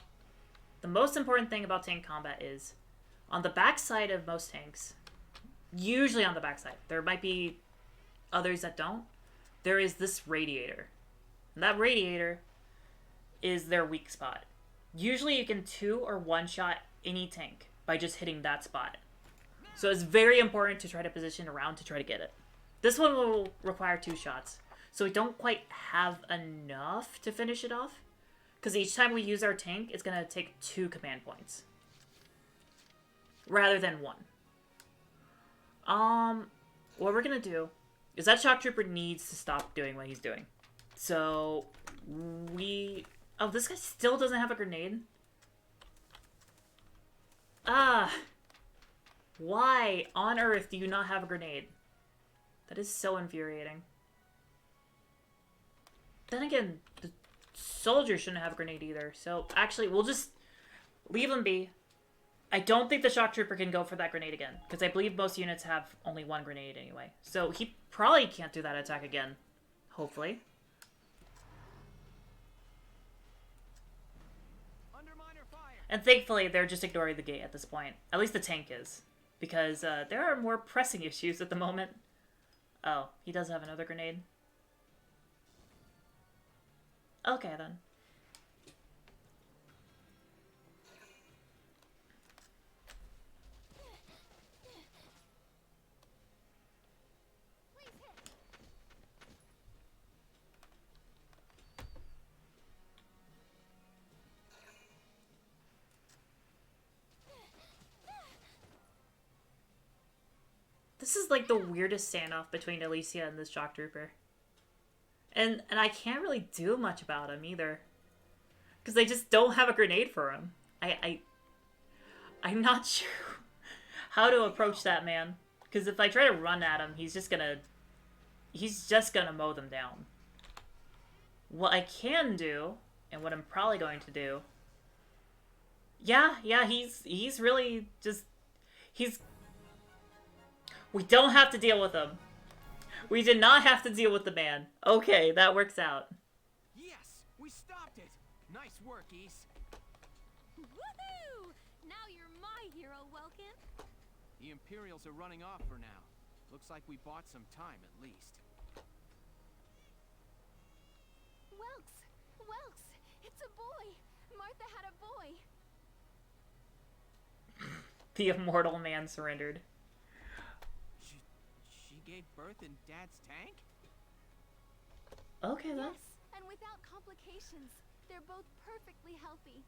the most important thing about tank combat is, on the backside of most tanks, usually on the backside, there might be others that don't, there is this radiator. And that radiator is their weak spot. Usually you can 2 or 1-shot any tank by just hitting that spot. So it's very important to try to position around to try to get it. This one will require 2 shots. So we don't quite have enough to finish it off. Because each time we use our tank, it's going to take 2 command points. Rather than 1. What we're going to do is that shock trooper needs to stop doing what he's doing. So oh, this guy still doesn't have a grenade? Why on earth do you not have a grenade? That is so infuriating. Then again, the soldier shouldn't have a grenade either. So actually, we'll just leave him be. I don't think the shock trooper can go for that grenade again, because I believe most units have only 1 grenade anyway. So he probably can't do that attack again. Hopefully. And thankfully, they're just ignoring the gate at this point. At least the tank is. Because there are more pressing issues at the moment. Oh, he does have another grenade. Okay, then. Please This is like the weirdest standoff between Alicia and this shock trooper. And I can't really do much about him either. Because they just don't have a grenade for him. I'm not sure how to approach that man. Because if I try to run at him, he's just gonna mow them down. What I can do, and what I'm probably going to do... Yeah, he's really just... We don't have to deal with him. We did not have to deal with the man. Okay, that works out. Yes, we stopped it. Nice work, East. Woohoo! Now you're my hero, Welkin. The Imperials are running off for now. Looks like we bought some time at least. Welks, it's a boy. Martha had a boy. The immortal man surrendered. She gave birth in Dad's tank? Okay, then. Yes, and without complications. They're both perfectly healthy.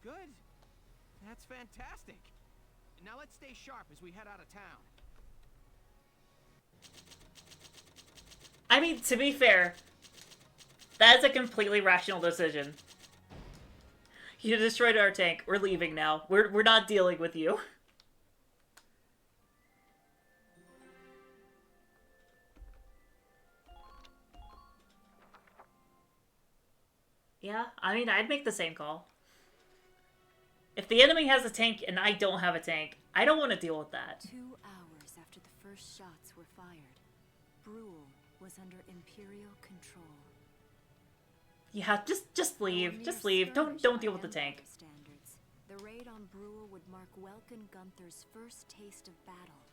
Good. That's fantastic. Now let's stay sharp as we head out of town. I mean, to be fair, that is a completely rational decision. You destroyed our tank. We're leaving now. We're not dealing with you. Yeah, I mean, I'd make the same call. If the enemy has a tank and I don't have a tank, I don't want to deal with that. 2 hours after the first shots were fired, Brule was under Imperial control. Yeah, just leave. Just leave. Don't deal with the tank. Standards. The raid on Brule would mark Welkin Gunther's first taste of battle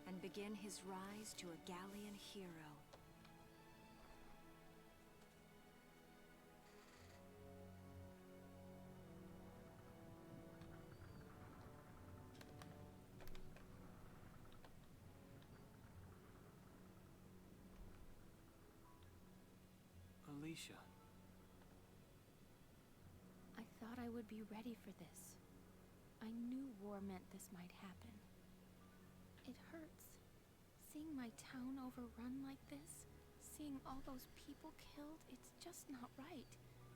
and begin his rise to a Gallian hero. Alicia. I thought I would be ready for this. I knew war meant this might happen. It hurts. Seeing my town overrun like this, seeing all those people killed, it's just not right.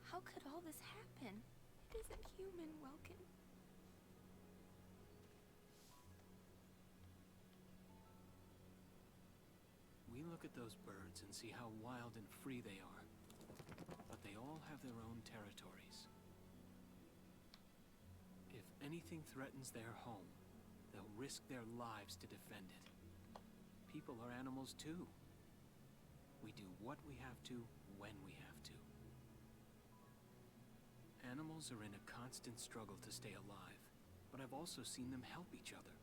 How could all this happen? It isn't human, Welkin. We look at those birds and see how wild and free they are. But they all have their own territories. If anything threatens their home, they'll risk their lives to defend it. People are animals too. We do what we have to, when we have to. Animals are in a constant struggle to stay alive, but I've also seen them help each other,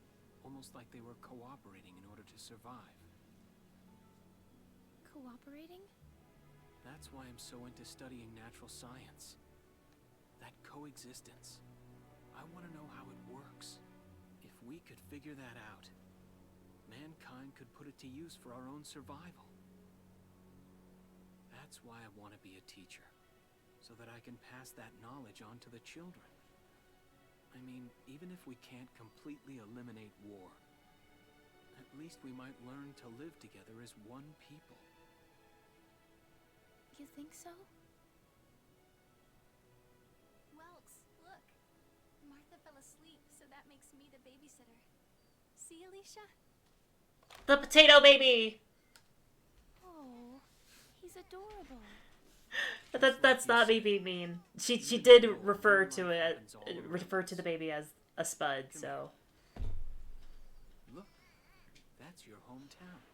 almost like they were cooperating in order to survive. Cooperating? That's why I'm so into studying natural science. That coexistence. I want to know how it works. If we could figure that out, mankind could put it to use for our own survival. That's why I want to be a teacher, so that I can pass that knowledge on to the children. I mean, even if we can't completely eliminate war, at least we might learn to live together as one people. You think so? Welks, look. Martha fell asleep, so that makes me the babysitter. See, Alicia? The potato baby! Oh, he's adorable. That's not me being mean. She did refer to the baby as a spud, so. Look, that's your hometown.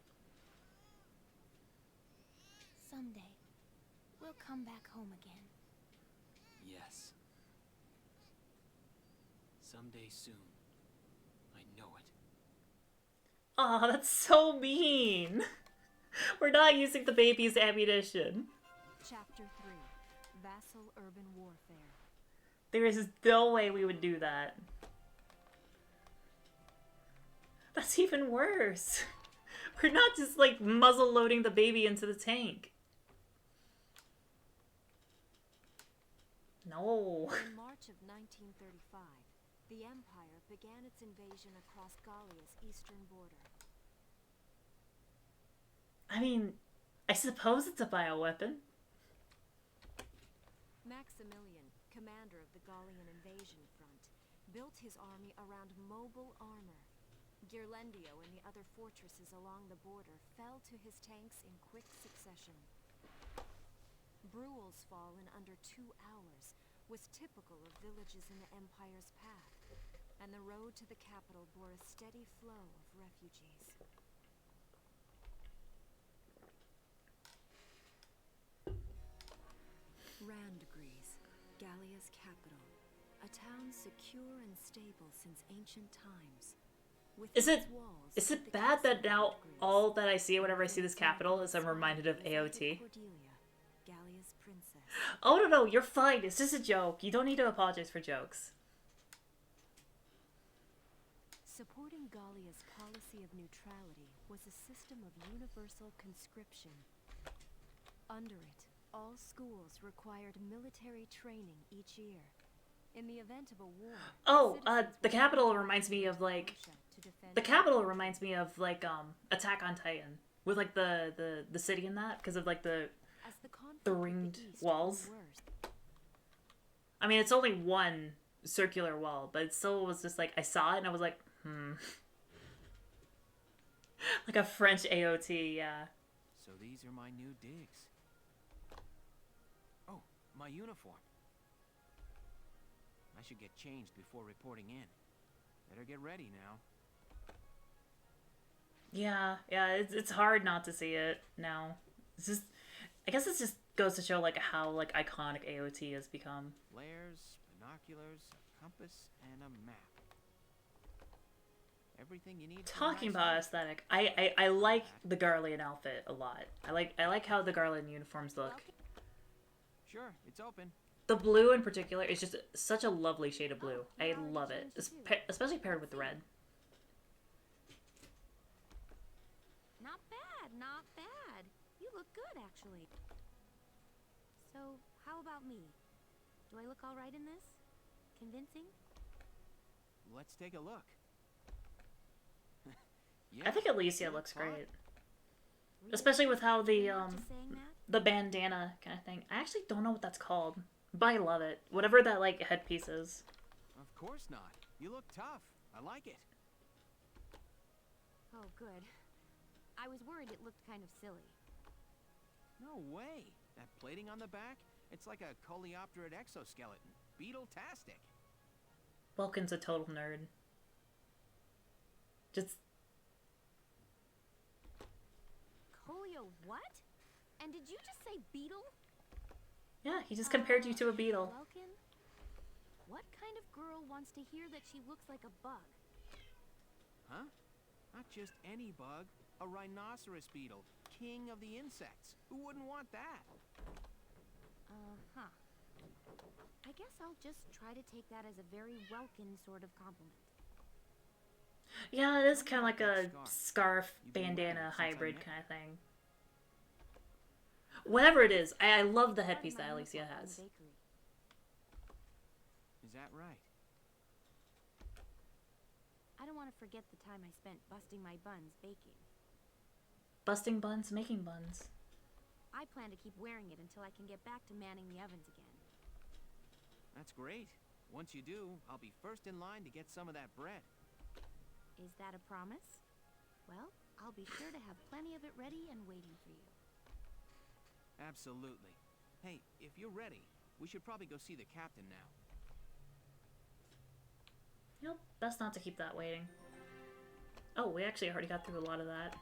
Someday, we'll come back home again. Yes. Someday soon. I know it. Aw, that's so mean. We're not using the baby's ammunition. Chapter 3. Basil Urban Warfare. There is no way we would do that. That's even worse. We're not just, like, muzzle loading the baby into the tank. No. In March of 1935, the Empire began its invasion across Gallia's eastern border. I mean, I suppose it's a bioweapon. Maximilian, commander of the Gallian invasion front, built his army around mobile armor. Ghirlandaio and the other fortresses along the border fell to his tanks in quick succession. Bruhl's fall in under 2 hours was typical of villages in the Empire's path, and the road to the capital bore a steady flow of refugees. Randgries, Gallia's capital, a town secure and stable since ancient times. Is it bad that now all that I see whenever I see this capital is I'm reminded of AOT? Gallia's princess. Oh no, you're fine. It's just a joke. You don't need to apologize for jokes. Supporting Gallia's policy of neutrality was a system of universal conscription. Under it, all schools required military training each year. In the event of a war, the capital reminds me of like Attack on Titan with like the city in that because of like the ringed walls. I mean, it's only one circular wall, but it still was just like I saw it and I was like, like a French AOT, yeah. So these are my new digs. Oh, my uniform. I should get changed before reporting in. Better get ready now. Yeah, it's hard not to see it now. It's just, I guess it just goes to show like how like iconic AOT has become. Flares, binoculars, a compass, and a map. Everything you need. Talking about aesthetic, I like the Garlean outfit a lot. I like how the Garlean uniforms look. Sure, it's open. The blue in particular is just such a lovely shade of blue. I love it, especially paired with the red. Not bad, not bad. You look good, actually. So, how about me? Do I look all right in this? Convincing? Let's take a look. I think Alicia looks great. Especially with how the bandana kind of thing. I actually don't know what that's called, but I love it. Whatever that like headpiece is. Of course not. You look tough. I like it. Oh, good. I was worried it looked kind of silly. No way. That plating on the back? It's like a coleopterate exoskeleton. Beetle-tastic. Welkin's a total nerd. Just... Colio what? And did you just say beetle? Yeah, he just compared you to a beetle. Welkin? What kind of girl wants to hear that she looks like a bug? Huh? Not just any bug. A rhinoceros beetle. King of the insects. Who wouldn't want that? Uh-huh. I guess I'll just try to take that as a very Welkin sort of compliment. Yeah, it is kind of like a scarf bandana hybrid kind of thing. Whatever it is, I love the headpiece that Alicia has. Is that right? I don't want to forget the time I spent busting my buns baking. Busting buns, making buns. I plan to keep wearing it until I can get back to manning the ovens again. That's great. Once you do, I'll be first in line to get some of that bread. Is that a promise? Well, I'll be sure to have plenty of it ready and waiting for you. Absolutely. Hey, if you're ready, we should probably go see the captain now. Nope, best not to keep that waiting. Oh, we actually already got through a lot of that.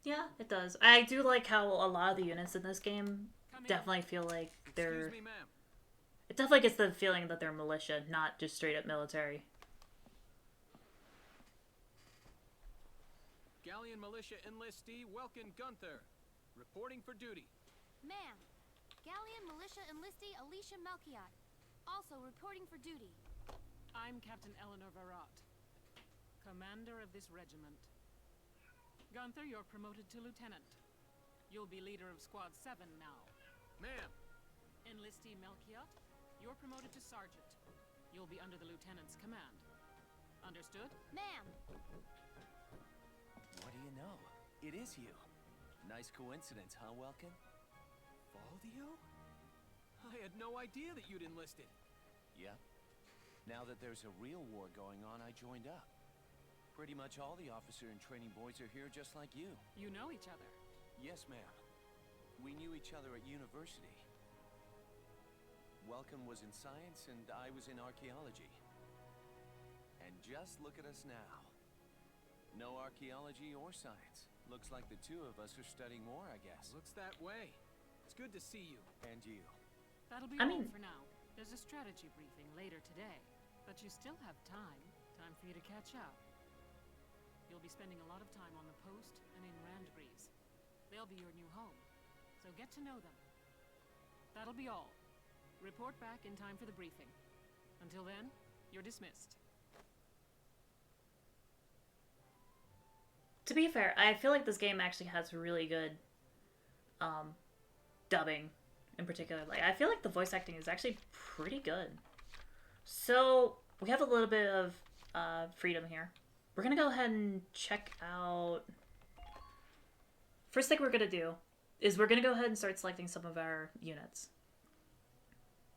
Yeah, it does. I do like how a lot of the units in this game definitely feel like they're... Excuse me, ma'am. It definitely gets the feeling that they're militia, not just straight up military. Gallian militia enlistee Welkin Gunther, reporting for duty. Ma'am, Gallian militia enlistee Alicia Melchiot, also reporting for duty. I'm Captain Eleanor Varrot, commander of this regiment. Gunther, you're promoted to lieutenant. You'll be leader of Squad 7 now. Ma'am. Enlistee Melchiot, You're promoted to sergeant. You'll be under the lieutenant's command. Understood? Ma'am! What do you know? It is you. Nice coincidence, huh, Welkin? Valdio? I had no idea that you'd enlisted. Yep. Now that there's a real war going on, I joined up. Pretty much all the officer and training boys are here just like you. You know each other. Yes, ma'am. We knew each other at university. Welcome was in science and I was in archaeology. And just look at us now. No archaeology or science. Looks like the two of us are studying more, I guess. Looks that way. It's good to see you. And you. That'll be all for now. There's a strategy briefing later today. But you still have time. Time for you to catch up. You'll be spending a lot of time on the post and in Randgreaves. They'll be your new home. So get to know them. That'll be all. Report back in time for the briefing. Until then, you're dismissed. To be fair, I feel like this game actually has really good dubbing in particular. Like, I feel like the voice acting is actually pretty good. So, we have a little bit of freedom here. We're going to go ahead and check out... First thing we're going to do is we're going to go ahead and start selecting some of our units.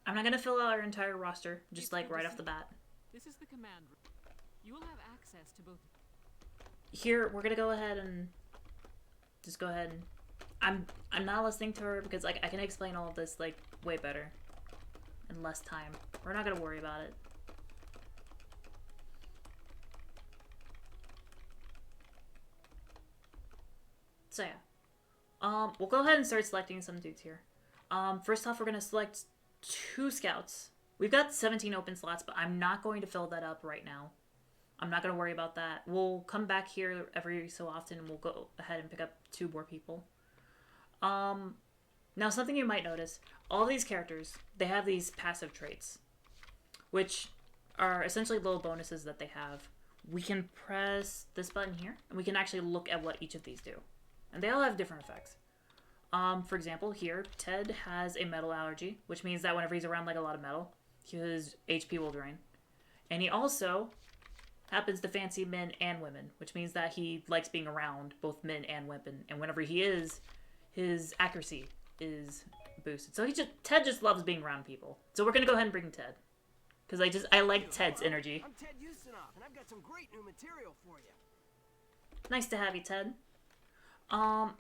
I'm not going to fill out our entire roster, just like right off the bat. This is the command room. You will have access to both... Here, we're going to go ahead and just go ahead and... I'm not listening to her because like I can explain all of this like way better in less time. We're not going to worry about it. So yeah, we'll go ahead and start selecting some dudes here. First off, we're gonna select 2 scouts. We've got 17 open slots, but I'm not going to fill that up right now. I'm not gonna worry about that. We'll come back here every so often and we'll go ahead and pick up 2 more people. Now something you might notice, all these characters, they have these passive traits, which are essentially little bonuses that they have. We can press this button here, and we can actually look at what each of these do. And they all have different effects. For example, here, Ted has a metal allergy, which means that whenever he's around like a lot of metal, his HP will drain. And he also happens to fancy men and women, which means that he likes being around both men and women. And whenever he is, his accuracy is boosted. So Ted just loves being around people. So we're gonna go ahead and bring Ted. Because I like Ted's energy. I'm Ted Ustinov, and I've got some great new material for you. Nice to have you, Ted. We're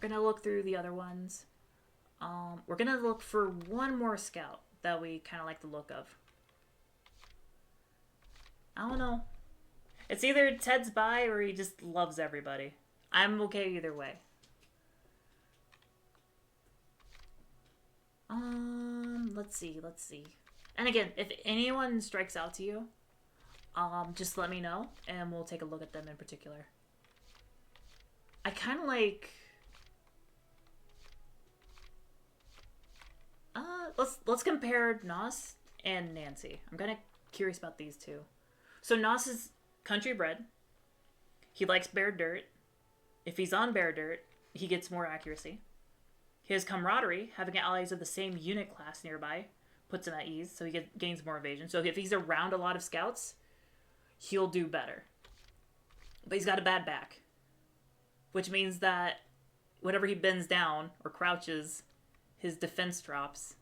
gonna look through the other ones. We're gonna look for one more scout that we kind of like the look of. I don't know. It's either Ted's bi or he just loves everybody. I'm okay either way. Let's see. And again, if anyone strikes out to you, just let me know and we'll take a look at them in particular. I kind of like... let's compare Nos and Nancy. I'm kind of curious about these two. So Nos is country bred. He likes bare dirt. If he's on bare dirt, he gets more accuracy. His camaraderie, having allies of the same unit class nearby, puts him at ease, so he gains more evasion. So if he's around a lot of scouts, he'll do better. But he's got a bad back, which means that whenever he bends down or crouches, his defense drops,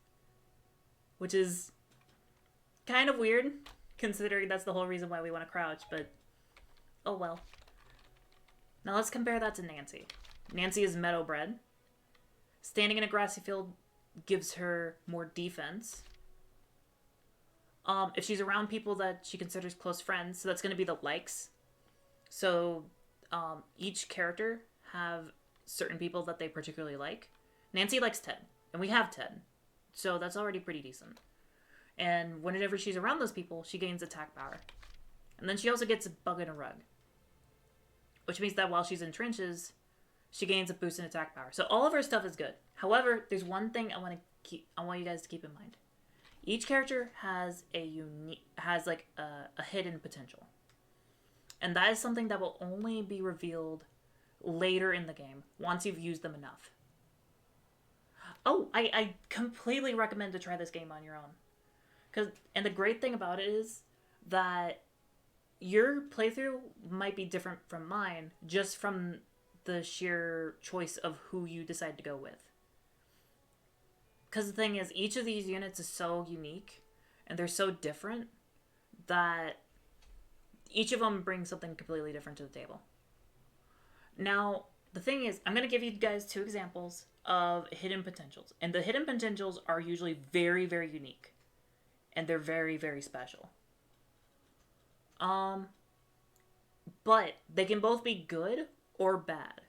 which is kind of weird, considering that's the whole reason why we want to crouch, but oh well. Now let's compare that to Nancy. Nancy is meadow bred. Standing in a grassy field gives her more defense. If she's around people that she considers close friends, so that's going to be the likes. So each character have certain people that they particularly like. Nancy likes Ted, and we have Ted, so that's already pretty decent. And whenever she's around those people, she gains attack power. And then she also gets a bug and a rug, which means that while she's in trenches, she gains a boost in attack power. So all of her stuff is good. However, there's one thing I want you guys to keep in mind. Each character has a hidden potential. And that is something that will only be revealed later in the game, once you've used them enough. Oh, I completely recommend to try this game on your own. And the great thing about it is that your playthrough might be different from mine just from the sheer choice of who you decide to go with. Because the thing is, each of these units is so unique and they're so different that each of them brings something completely different to the table. Now, the thing is, I'm going to give you guys 2 examples of hidden potentials. And the hidden potentials are usually very, very unique. And they're very, very special. But they can both be good or bad.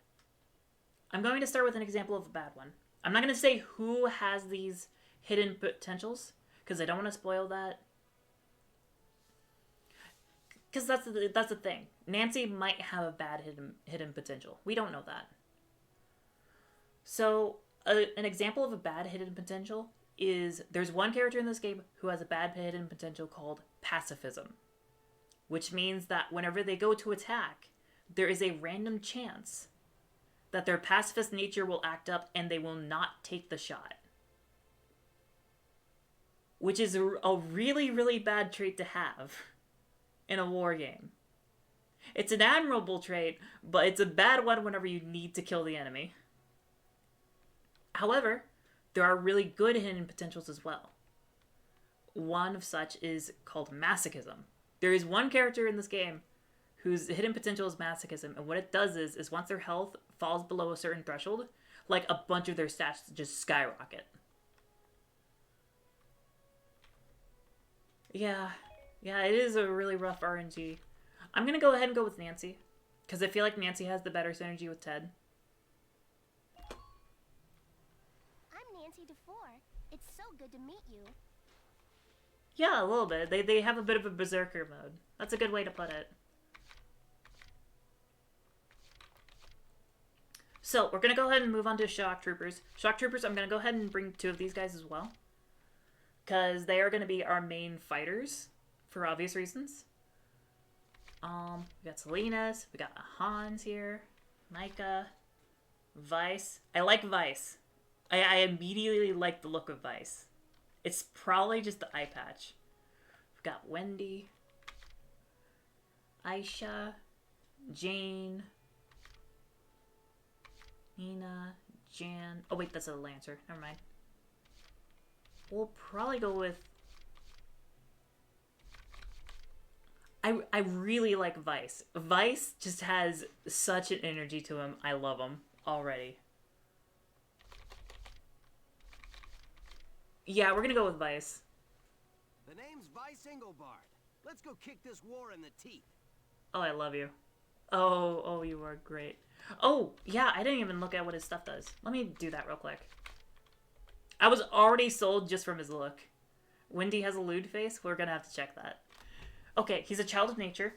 I'm going to start with an example of a bad one. I'm not going to say who has these hidden potentials, because I don't want to spoil that. Because that's the thing. Nancy might have a bad hidden potential. We don't know that. So, an example of a bad hidden potential is there's one character in this game who has a bad hidden potential called pacifism. Which means that whenever they go to attack, there is a random chance that their pacifist nature will act up and they will not take the shot. Which is a really, really bad trait to have in a war game. It's an admirable trait, but it's a bad one whenever you need to kill the enemy. However, there are really good hidden potentials as well. One of such is called masochism. There is one character in this game whose hidden potential is masochism, and what it does is once their health falls below a certain threshold, like a bunch of their stats just skyrocket. Yeah, it is a really rough RNG. I'm gonna go ahead and go with Nancy, because I feel like Nancy has the better synergy with Ted. I'm Nancy DeFore. It's so good to meet you. Yeah, a little bit. They have a bit of a berserker mode. That's a good way to put it. So, we're going to go ahead and move on to Shock Troopers. Shock Troopers, I'm going to go ahead and bring 2 of these guys as well. Because they are going to be our main fighters, for obvious reasons. We got Salinas, we got Hans here, Micah, Vice. I like Vice. I immediately like the look of Vice. It's probably just the eye patch. We've got Wendy, Aisha, Jane, Nina, Jan. Oh wait, that's a Lancer. Never mind. We'll probably go with... I really like Vice. Vice just has such an energy to him. I love him already. Yeah, we're gonna go with Vice. The name's Vice Engelbard. Let's go kick this war in the teeth. Oh, I love you. Oh, you are great. Oh, yeah, I didn't even look at what his stuff does. Let me do that real quick. I was already sold just from his look. Wendy has a lewd face. We're gonna have to check that. Okay, he's a child of nature,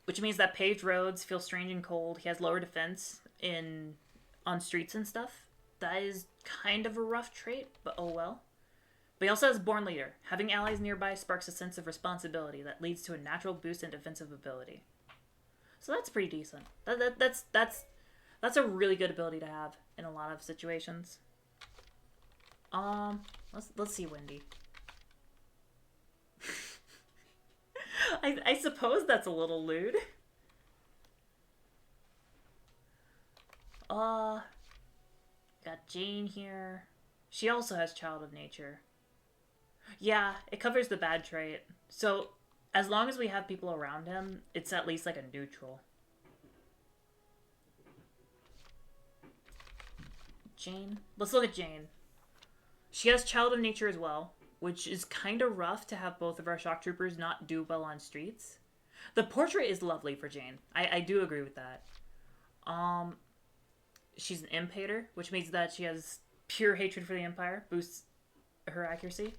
which means that paved roads feel strange and cold. He has lower defense on streets and stuff. That is kind of a rough trait, but oh well. But he also has Born Leader. Having allies nearby sparks a sense of responsibility that leads to a natural boost in defensive ability. So that's pretty decent. That's a really good ability to have in a lot of situations. Let's see Wendy. I suppose that's a little lewd. Got Jane here. She also has Child of Nature. Yeah, it covers the bad trait. So, as long as we have people around him, it's at least like a neutral. Jane? Let's look at Jane. She has Child of Nature as well, which is kind of rough to have both of our shock troopers not do well on streets. The portrait is lovely for Jane. I do agree with that. She's an imp hater, which means that she has pure hatred for the Empire, boosts her accuracy.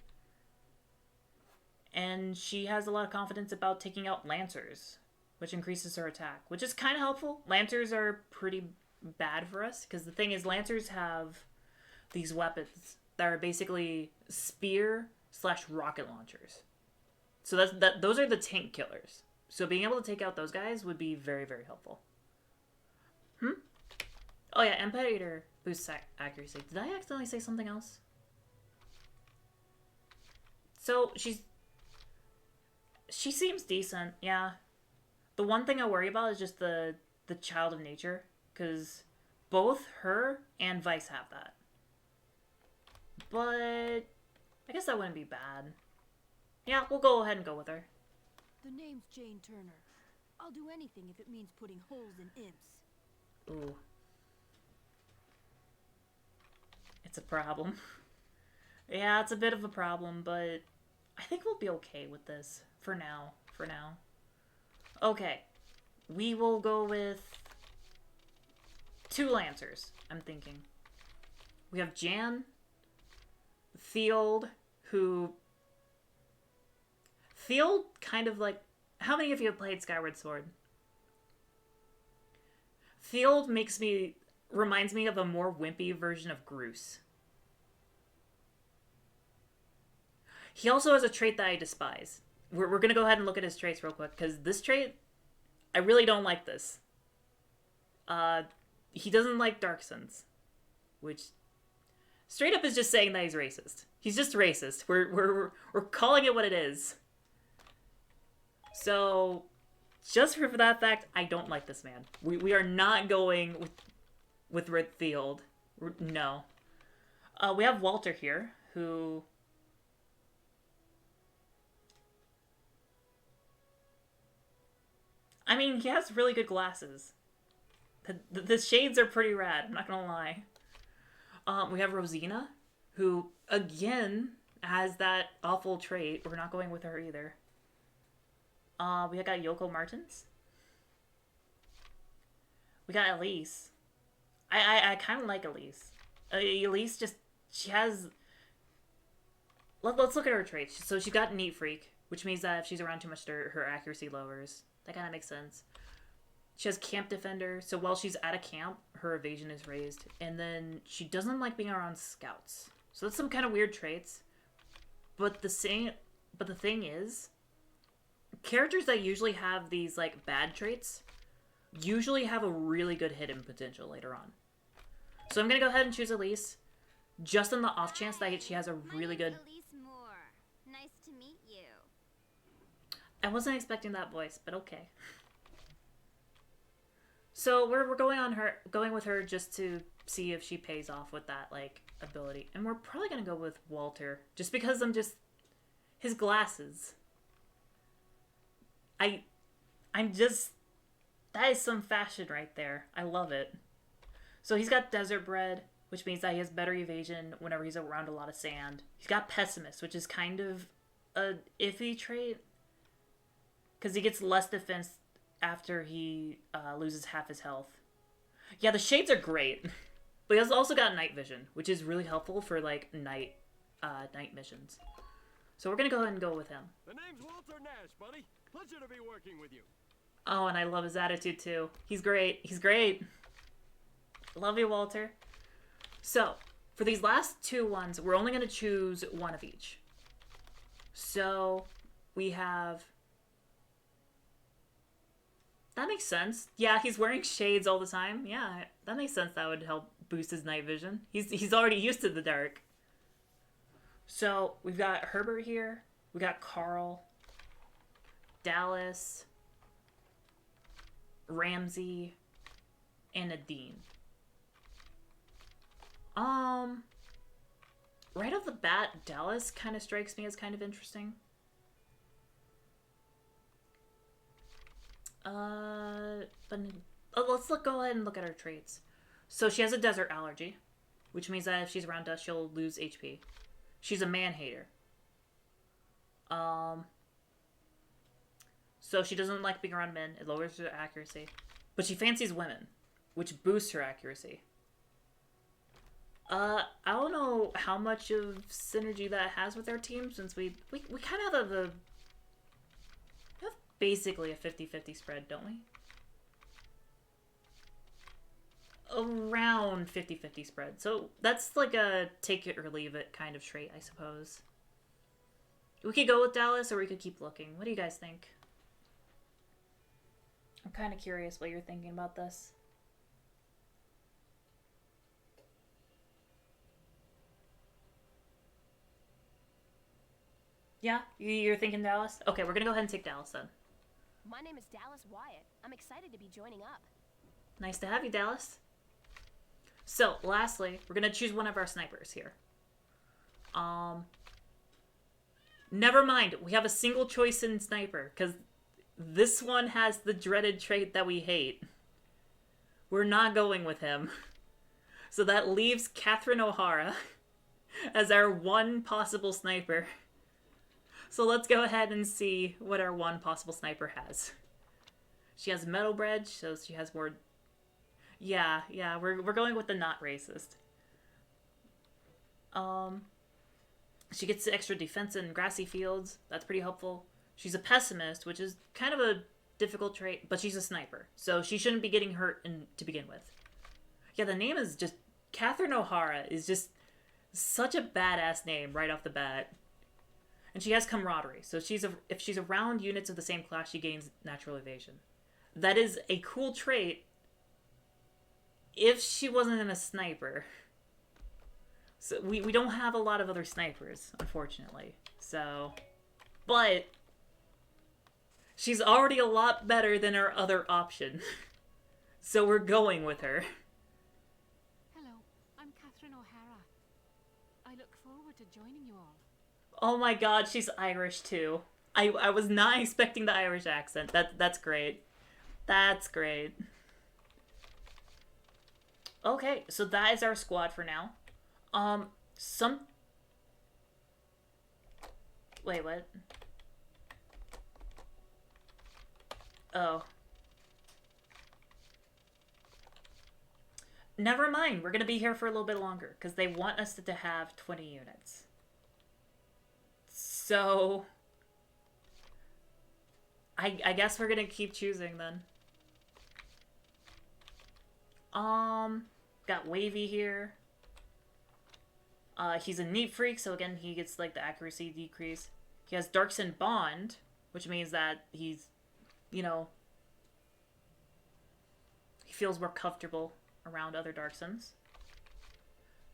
And she has a lot of confidence about taking out Lancers, which increases her attack, which is kind of helpful. Lancers are pretty bad for us, because the thing is, Lancers have these weapons that are basically spear/rocket launchers. So those are the tank killers. So being able to take out those guys would be very, very helpful. Oh yeah, Empire boosts accuracy. Did I accidentally say something else? So she seems decent, yeah. The one thing I worry about is just the child of nature, because both her and Vice have that. But I guess that wouldn't be bad. Yeah, we'll go ahead and go with her. The name's Jane Turner. I'll do anything if it means putting holes in imps. Ooh. It's a problem. Yeah, it's a bit of a problem, but I think we'll be okay with this for now. Okay. We will go with 2 Lancers, I'm thinking. We have Jan, Field, who... Field kind of like... How many of you have played Skyward Sword? Field reminds me of a more wimpy version of Groose. He also has a trait that I despise. We're going to go ahead and look at his traits real quick, because this trait, I really don't like this. He doesn't like Dark Suns, which straight up is just saying that he's racist. He's just racist. We're calling it what it is. So, just for that fact, I don't like this man. We are not going with Redfield. No. We have Walter here, who... I mean, he has really good glasses. The shades are pretty rad, I'm not gonna lie. We have Rosina, who, again, has that awful trait. We're not going with her either. We got Yoko Martins. We got Elise. I kind of like Elise. Elise just, she has... Let's look at her traits. So she's got Neat Freak, which means that if she's around too much, her accuracy lowers. That kind of makes sense. She has Camp Defender, so while she's at a camp, her evasion is raised. And then she doesn't like being around scouts. So that's some kind of weird traits. But the thing is, characters that usually have these, like, bad traits usually have a really good hidden potential later on. So I'm going to go ahead and choose Elise, just on the off chance that she has a really good... Nice to meet you. I wasn't expecting that voice, but okay. So we're going with her just to see if she pays off with that, like, ability. And we're probably going to go with Walter, just because his glasses. I'm just... That is some fashion right there. I love it. So he's got Desert Bread, which means that he has better evasion whenever he's around a lot of sand. He's got Pessimist, which is kind of a iffy trait, because he gets less defense after he loses half his health. Yeah, the shades are great. But he's also got Night Vision, which is really helpful for, like, night missions. So we're going to go ahead and go with him. The name's Walter Nash, buddy. Pleasure to be working with you. Oh, and I love his attitude, too. He's great. He's great. Love you, Walter. So, for these last 2 ones, we're only going to choose 1 of each. So, we have... That makes sense. Yeah, he's wearing shades all the time. Yeah, that makes sense. That would help boost his night vision. He's already used to the dark. So, we've got Herbert here. We got Carl. Dallas. Ramsey. And Nadine. Right off the bat, Dallas kind of strikes me as kind of interesting. Let's go ahead and look at her traits. So she has a desert allergy, which means that if she's around us, she'll lose HP. She's a man-hater. So she doesn't like being around men. It lowers her accuracy. But she fancies women, which boosts her accuracy. I don't know how much of synergy that has with our team, since we kind of have basically a 50-50 spread, don't we? Around 50-50 spread. So that's like a take it or leave it kind of trait, I suppose. We could go with Dallas, or we could keep looking. What do you guys think? I'm kind of curious what you're thinking about this. Yeah? You're thinking Dallas? Okay, we're gonna go ahead and take Dallas then. My name is Dallas Wyatt. I'm excited to be joining up. Nice to have you, Dallas. So, lastly, we're gonna choose one of our snipers here. Never mind. We have a single choice in sniper, because this one has the dreaded trait that we hate. We're not going with him. So that leaves Catherine O'Hara as our one possible sniper. So let's go ahead and see what our one possible sniper has. She has metal bridge, so she has more... Yeah, we're going with the not racist. She gets extra defense in grassy fields. That's pretty helpful. She's a pessimist, which is kind of a difficult trait, but she's a sniper, so she shouldn't be getting hurt to begin with. Yeah, the name is just... Catherine O'Hara is just such a badass name right off the bat. And she has camaraderie, so if she's around units of the same class, she gains natural evasion. That is a cool trait if she wasn't a sniper. So we don't have a lot of other snipers, unfortunately. So, but she's already a lot better than our other option. So we're going with her. Hello, I'm Catherine O'Hara. I look forward to joining you all. Oh my god, she's Irish too. I was not expecting the Irish accent. That's great. That's great. Okay, so that is our squad for now. Wait, what? Oh. Never mind, we're gonna be here for a little bit longer, because they want us to have 20 units. So... I guess we're gonna keep choosing then. Got Wavy here. He's a neat freak, so again, he gets, like, the accuracy decrease. He has Darkson Bond, which means that he's, you know, he feels more comfortable around other Darksons.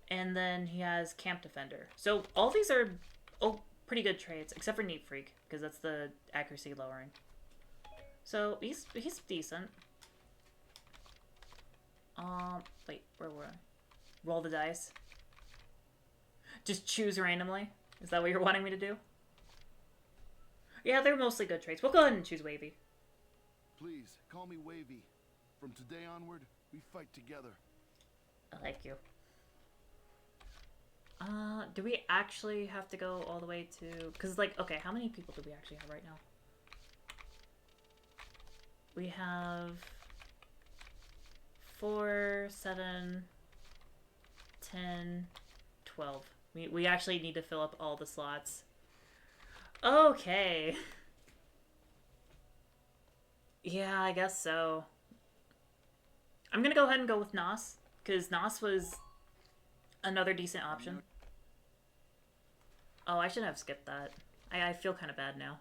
And then he has Camp Defender. So all these are pretty good traits, except for Neat Freak, because that's the accuracy lowering. So he's decent. Wait, where were I? Roll the dice. Just choose randomly? Is that what you're wanting me to do? Yeah, they're mostly good traits. We'll go ahead and choose Wavy. Please, call me Wavy. From today onward, we fight together. I like you. Do we actually have to go all the way to... Because, like, okay, how many people do we actually have right now? We have... 4, 7, 10, 12. We actually need to fill up all the slots. Okay. Yeah, I guess so. I'm gonna go ahead and go with Nos, because Nos was another decent option. Oh, I should have skipped that. I feel kind of bad now.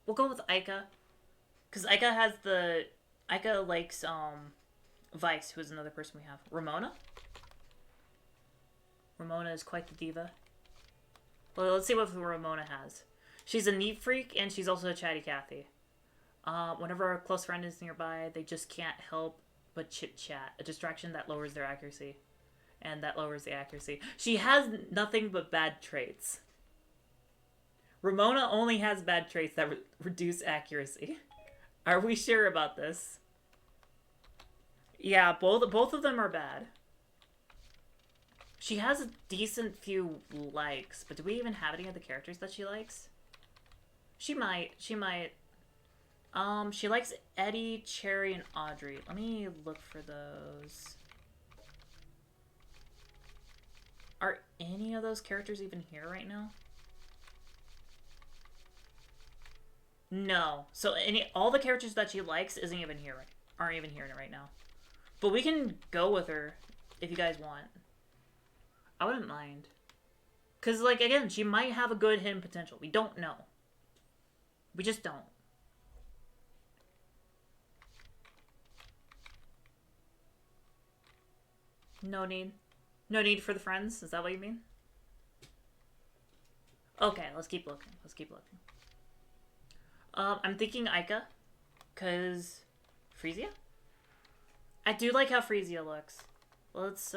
We'll go with Ica. Because Ica likes, Vice, who is another person we have. Ramona? Ramona is quite the diva. Well, let's see what Ramona has. She's a neat freak, and she's also a chatty Cathy. Whenever a close friend is nearby, they just can't help but chit-chat. A distraction that lowers their accuracy. And that lowers the accuracy. She has nothing but bad traits. Ramona only has bad traits that reduce accuracy. Are we sure about this? Yeah, both of them are bad. She has a decent few likes, but do we even have any of the characters that she likes? She might. She likes Eddie, Cherry, and Audrey. Let me look for those. Are any of those characters even here right now? No. So all the characters that she likes aren't even here right now. But we can go with her if you guys want. I wouldn't mind. Because, like, again, she might have a good hidden potential. We don't know. We just don't. No need. No need for the friends? Is that what you mean? Okay, let's keep looking. Let's keep looking. I'm thinking Ica. Because... Frisia? I do like how Frisia looks. Let's,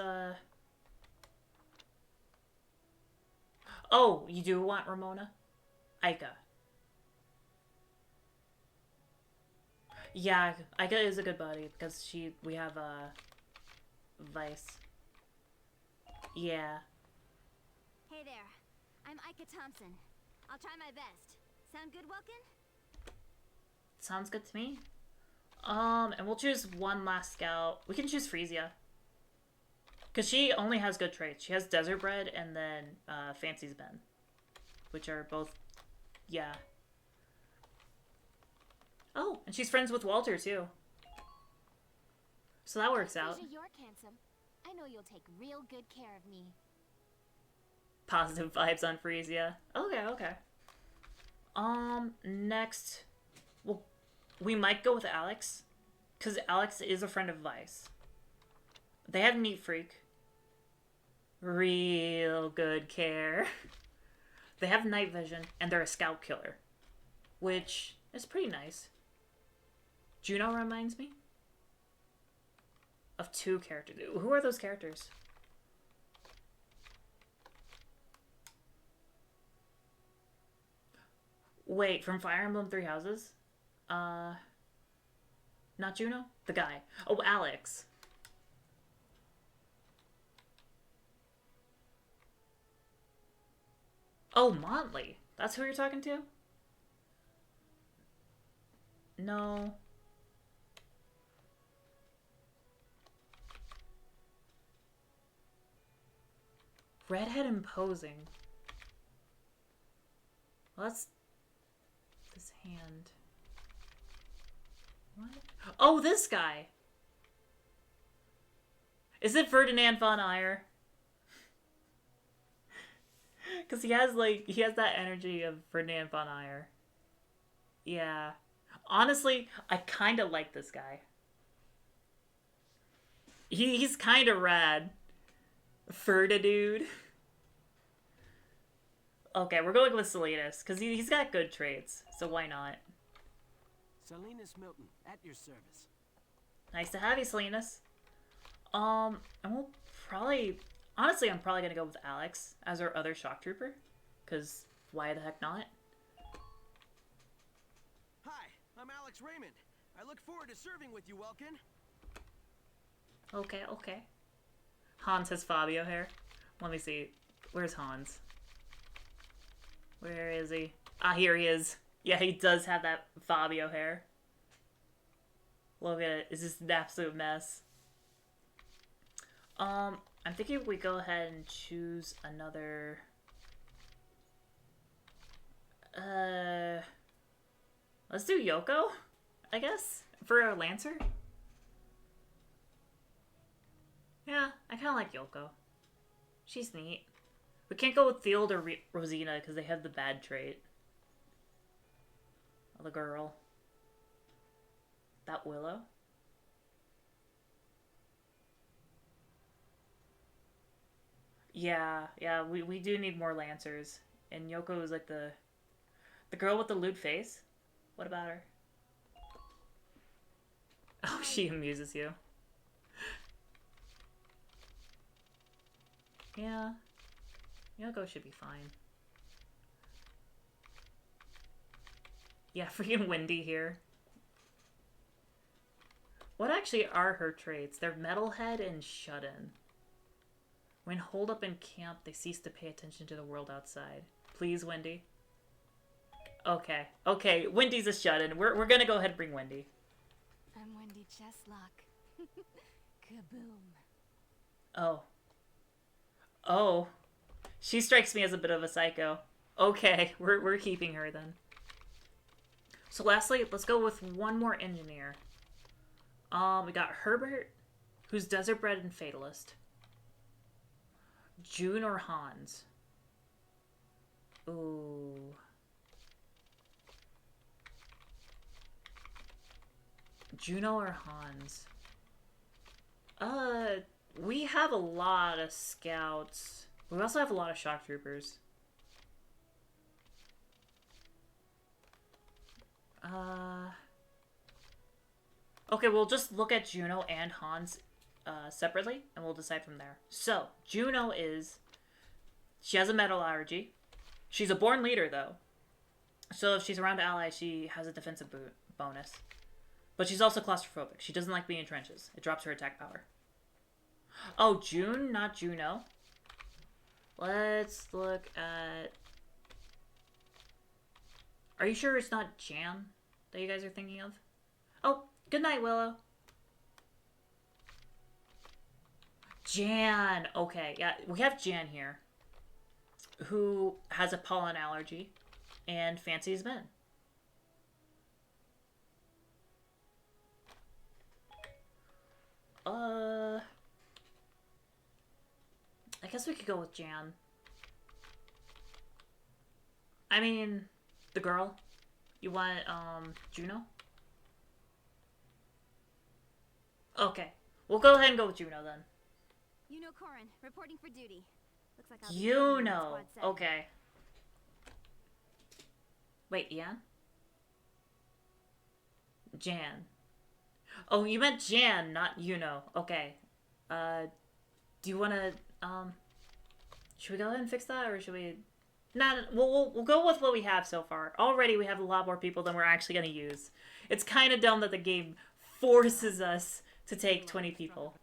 Oh, you do want Ramona? Ica. Yeah, Ica is a good buddy because we have Vice. Yeah. Hey there. I'm Ica Thompson. I'll try my best. Sound good, Welkin? Sounds good to me. And we'll choose one last scout. We can choose Frisia. Because she only has good traits. She has Desert Bread and then Fancy's Ben. Which are both... Yeah. Oh, and she's friends with Walter, too. So that works out. Frisia, you're handsome. I know you'll take real good care of me. Positive vibes on Frisia. Okay, okay. Next... Well, we might go with Alex. Because Alex is a friend of Vice. They have Neat Freak. Real good care. They have night vision, and they're a scout killer. Which is pretty nice. Juno reminds me of two characters. Who are those characters? Wait, from Fire Emblem Three Houses? Not Juno? The guy. Oh, Alex. Oh, Montley. That's who you're talking to? No. Redhead imposing. Well, that's this hand. What? Oh, this guy. Is it Ferdinand von Ayer? Because he has that energy of Ferdinand von Ayer. Yeah. Honestly, I kind of like this guy. He's kind of rad. Ferda dude. Okay, we're going with Salinas, because he's got good traits, so why not? Salinas Milton, at your service. Nice to have you, Salinas. And we'll probably... Honestly, I'm probably going to go with Alex as our other shock trooper, because why the heck not? Hi, I'm Alex Raymond. I look forward to serving with you, Welkin. Okay, okay. Hans has Fabio hair. Let me see. Where's Hans? Where is he? Ah, here he is. Yeah, he does have that Fabio hair. Look at it. It's just an absolute mess. I'm thinking we go ahead and choose another... Let's do Yoko, I guess, for our Lancer. Yeah, I kind of like Yoko. She's neat. We can't go with Field or Rosina because they have the bad trait. Oh, the girl. That Willow. Yeah, we do need more Lancers. And Yoko is like the girl with the lewd face. What about her? Oh, she amuses you. Yeah. Yoko should be fine. Yeah, freaking Wendy here. What actually are her traits? They're Metalhead and Shut-In. When holed up in camp, they cease to pay attention to the world outside. Please, Wendy. Okay. Okay, Wendy's a Shut-In. We're gonna go ahead and bring Wendy. I'm Wendy Chesslock. Kaboom. Oh. Oh. She strikes me as a bit of a psycho. Okay, we're keeping her then. So lastly, let's go with one more engineer. We got Herbert, who's Desert Bred and Fatalist. June or Hans? Ooh. Juno or Hans? we have a lot of scouts. We also have a lot of shock troopers. Okay, we'll just look at Juno and Hans separately, and we'll decide from there. So, Juno she has a metal allergy. She's a born leader, though. So if she's around allies, she has a defensive bonus. But she's also claustrophobic. She doesn't like being in trenches. It drops her attack power. Oh, June, not Juno. Let's look at... Are you sure it's not Jan that you guys are thinking of? Oh, good night, Willow. Jan. Okay, yeah, we have Jan here, who has a pollen allergy and fancies men. I guess we could go with Jan. I mean, the girl. You want, Juno? Okay. We'll go ahead and go with Juno then. Corin, reporting for duty. Looks like I'll be joining you in Squad 7. Okay. Wait, Ian? Jan. Oh, you meant Jan, not Okay. Do you want to, should we go ahead and fix that, or should we... Nah, we'll go with what we have so far. Already we have a lot more people than we're actually going to use. It's kind of dumb that the game forces us to take 20 people.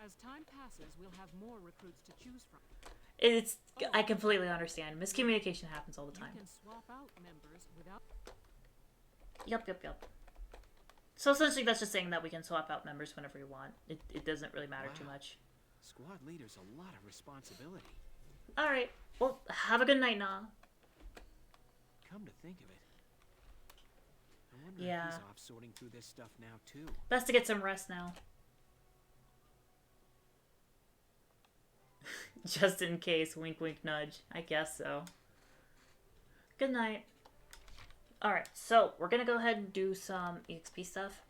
As time passes, we'll have more recruits to choose from. I completely understand. Miscommunication happens all the time. You can swap out members without... Yep. So essentially that's just saying that we can swap out members whenever we want. It doesn't really matter too much. Squad leader's a lot of responsibility. Alright. Well, have a good night, Nah. Come to think of it, I wonder Yeah. if he's off sorting through this stuff now too. Best to get some rest now. Just in case, wink wink nudge. I guess so. Good night. Alright, so we're gonna go ahead and do some EXP stuff.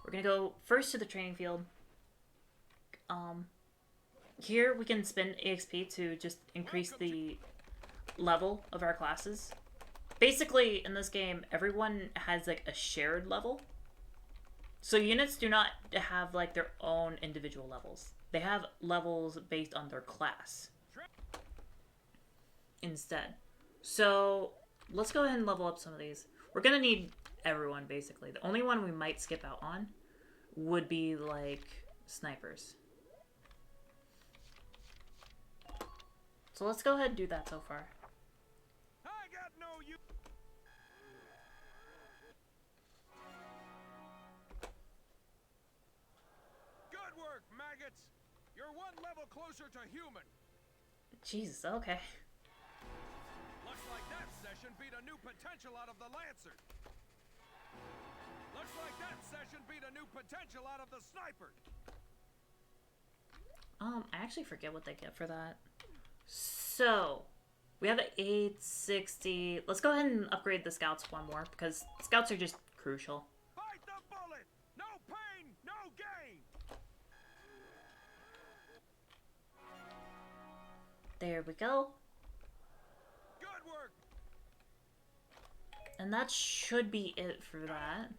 We're gonna go first to the training field. Here we can spend EXP to just increase the level of our classes. Basically, in this game, everyone has like a shared level. So units do not have like their own individual levels. They have levels based on their class instead. So let's go ahead and level up some of these. We're gonna need everyone, basically. The only one we might skip out on would be like snipers. So let's go ahead and do that so far. I got no you. Good work, maggots. You're one level closer to human. Jesus, okay. Looks like that session beat a new potential out of the Lancer. Looks like that session beat a new potential out of the Sniper. I actually forget what they get for that. So, we have an 860. Let's go ahead and upgrade the scouts one more, because scouts are just crucial. Bite the bullet! No pain, no gain! There we go. Good work! And that should be it for that.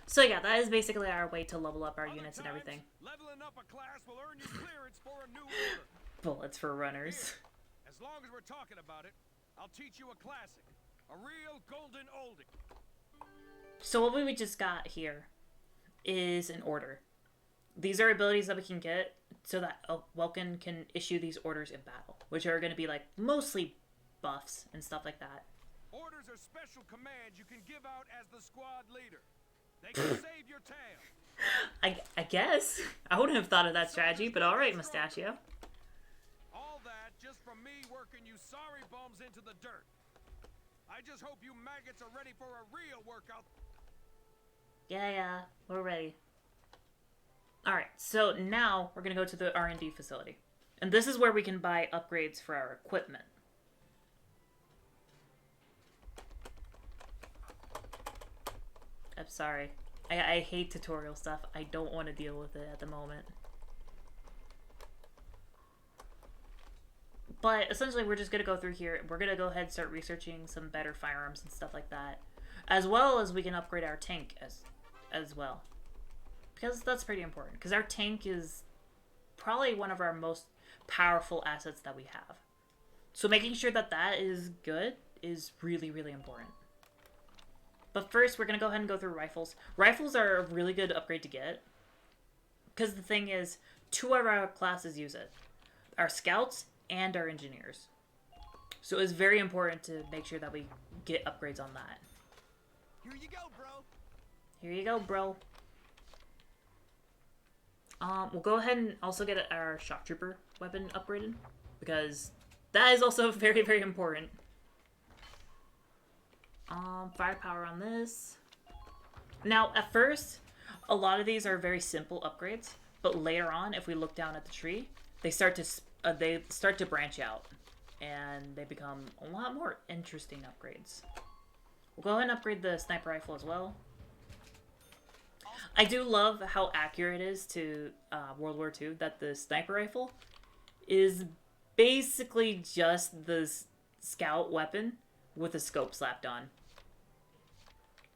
So yeah, that is basically our way to level up our units and everything. Leveling up a class will earn you clearance for a new order. Bullets for runners. As long as we're talking about it, I'll teach you a classic. A real golden oldie. So what we just got here is an order. These are abilities that we can get so that Welkin can issue these orders in battle, which are going to be like mostly buffs and stuff like that. Orders are special commands you can give out as the squad leader. They can save your tail. I guess. I wouldn't have thought of that strategy, but alright, Mustachio. All that just from me working you sorry bums into the dirt. I just hope you maggots are ready for a real workout. Yeah, we're ready. Alright, so now we're going to go to the R&D facility. And this is where we can buy upgrades for our equipment. I'm sorry. I hate tutorial stuff. I don't want to deal with it at the moment. But essentially, we're just going to go through here. We're going to go ahead and start researching some better firearms and stuff like that. As well as we can upgrade our tank as well. Because that's pretty important. Because our tank is probably one of our most powerful assets that we have. So making sure that that is good is really, really important. But first, we're going to go ahead and go through rifles. Rifles are a really good upgrade to get. Because the thing is, 2 of our classes use it. Our scouts and our engineers. So it's very important to make sure that we get upgrades on that. Here you go, bro. Here you go, bro. We'll go ahead and also get our shock trooper weapon upgraded. Because that is also very, very important. Firepower on this. Now, at first, a lot of these are very simple upgrades. But later on, if we look down at the tree, they start to branch out. And they become a lot more interesting upgrades. We'll go ahead and upgrade the sniper rifle as well. I do love how accurate it is to World War II, that the sniper rifle is basically just the scout weapon with a scope slapped on.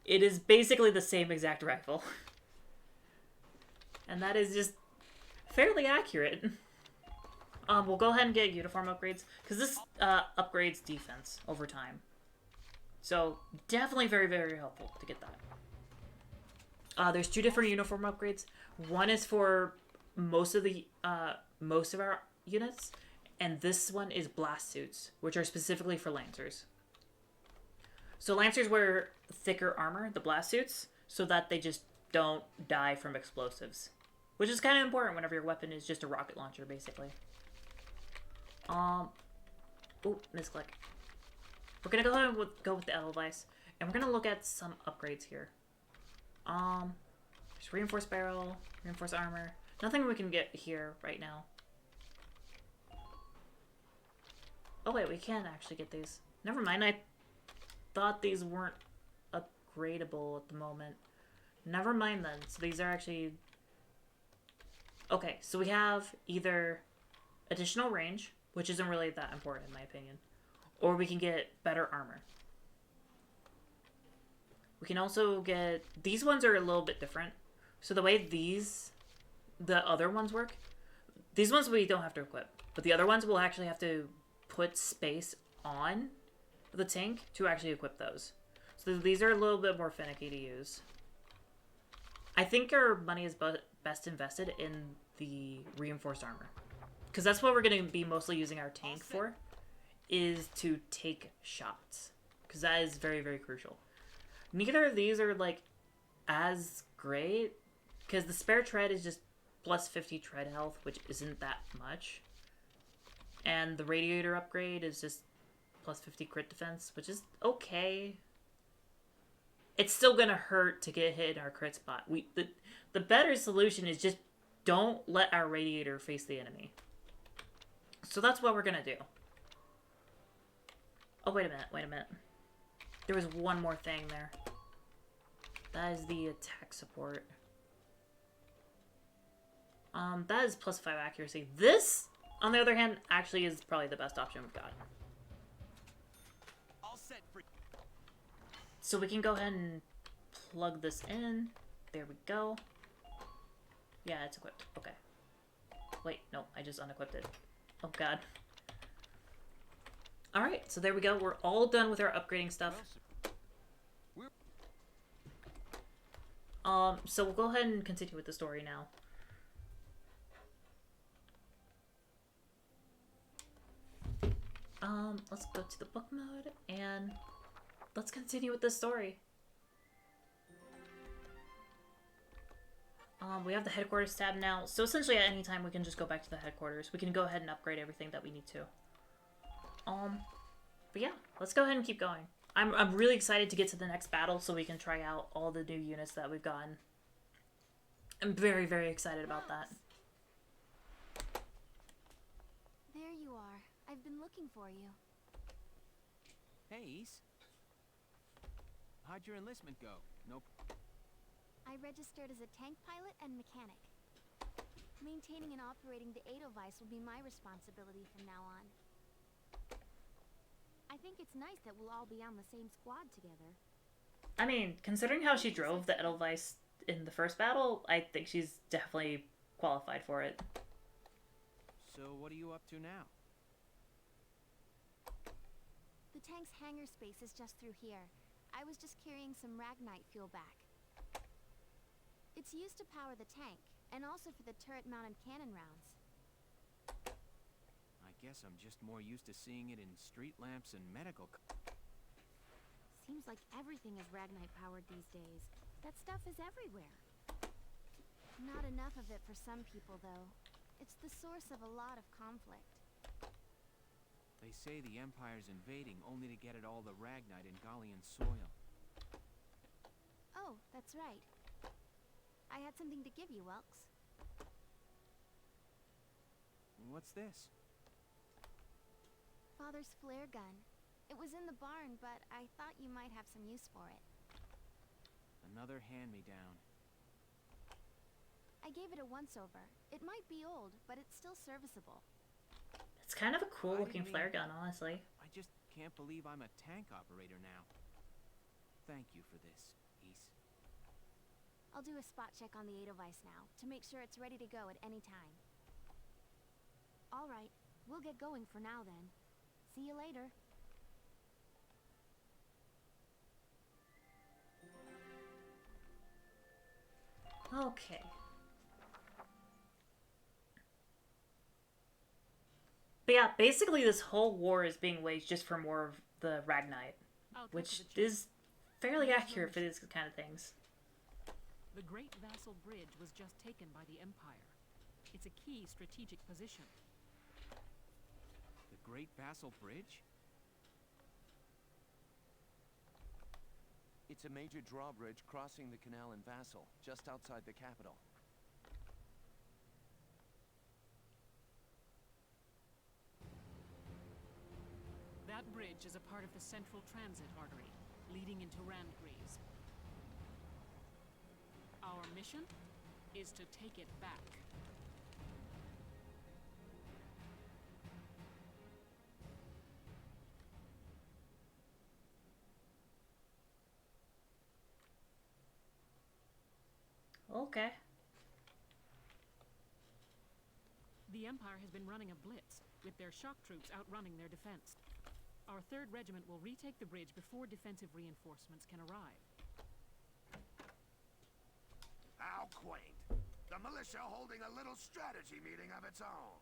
It is basically the same exact rifle. And that is just fairly accurate. We'll go ahead and get uniform upgrades, because this upgrades defense over time. So, definitely very, very helpful to get that. There's 2 different uniform upgrades. One is for most of our units, and this one is blast suits, which are specifically for Lancers. So Lancers wear thicker armor, the blast suits, so that they just don't die from explosives. Which is kind of important whenever your weapon is just a rocket launcher, basically. Oh, misclick. We're gonna go ahead and go with the Edelweiss, and we're gonna look at some upgrades here. There's reinforced barrel, reinforced armor. Nothing we can get here right now. Oh wait, we can actually get these. Never mind, I thought these weren't upgradable at the moment. Never mind then. So these are actually... Okay, so we have either additional range, which isn't really that important in my opinion, or we can get better armor. We can also get... These ones are a little bit different. So the way the other ones work, these ones we don't have to equip, but the other ones we'll actually have to put space on the tank to actually equip those. So these are a little bit more finicky to use. I think our money is best invested in the reinforced armor, because that's what we're going to be mostly using our tank for, is to take shots, because that is very, very crucial. Neither of these are like as great, because the spare tread is just plus 50 tread health, which isn't that much, and the radiator upgrade is just plus 50 crit defense, which is okay. It's still gonna hurt to get hit in our crit spot. The better solution is just don't let our radiator face the enemy. So that's what we're gonna do. Oh, wait a minute. There was one more thing there. That is the attack support. That is plus 5 accuracy. This, on the other hand, actually is probably the best option we've got. All set for... So we can go ahead and plug this in. There we go. Yeah, it's equipped. Okay. Wait, no, I just unequipped it. Oh god. Alright, so there we go. We're all done with our upgrading stuff. So we'll go ahead and continue with the story now. Let's go to the book mode, and let's continue with the story. We have the headquarters tab now, so essentially at any time we can just go back to the headquarters. We can go ahead and upgrade everything that we need to. But yeah, let's go ahead and keep going. I'm really excited to get to the next battle so we can try out all the new units that we've gotten. I'm very, very excited about that. There you are. I've been looking for you. Hey, Ace. How'd your enlistment go? Nope. I registered as a tank pilot and mechanic. Maintaining and operating the Edelweiss will be my responsibility from now on. I think it's nice that we'll all be on the same squad together. I mean, considering how she drove the Edelweiss in the first battle, I think she's definitely qualified for it. So what are you up to now? The tank's hangar space is just through here. I was just carrying some Ragnite fuel back. It's used to power the tank, and also for the turret-mounted cannon rounds. I guess I'm just more used to seeing it in street lamps and medical. Seems like everything is Ragnite-powered these days. That stuff is everywhere. Not enough of it for some people, though. It's the source of a lot of conflict. They say the Empire's invading only to get at all the Ragnite in Gallian soil. Oh, that's right. I had something to give you, Welks. What's this? Father's flare gun. It was in the barn, but I thought you might have some use for it. Another hand-me-down. I gave it a once-over. It might be old, but it's still serviceable. It's kind of a cool-looking flare gun, honestly. I just can't believe I'm a tank operator now. Thank you for this, East. I'll do a spot check on the Edelweiss now, to make sure it's ready to go at any time. Alright, we'll get going for now then. See you later. Okay. But yeah, basically this whole war is being waged just for more of the Ragnite, which is fairly accurate for these kind of things. The Great Vassal Bridge was just taken by the Empire. It's a key strategic position. The Great Vassal Bridge? It's a major drawbridge crossing the canal in Vassal, just outside the capital. That bridge is a part of the central transit artery, leading into Randgreaves. Our mission is to take it back. Okay. The Empire has been running a blitz, with their shock troops outrunning their defense. Our 3rd Regiment will retake the bridge before defensive reinforcements can arrive. How quaint. The militia holding a little strategy meeting of its own.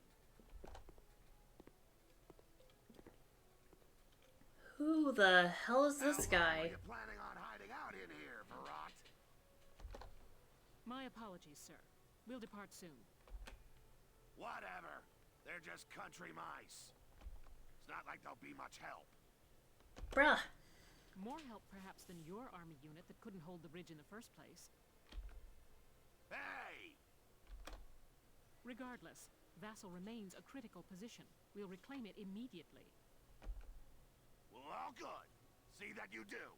Who the hell is this guy? Are you planning on hiding out in here, Barat? My apologies, sir. We'll depart soon. Whatever. They're just country mice. It's not like they'll be much help. Bruh. More help, perhaps, than your army unit that couldn't hold the bridge in the first place. Hey! Regardless, Vassal remains a critical position. We'll reclaim it immediately. Well, all good. See that you do.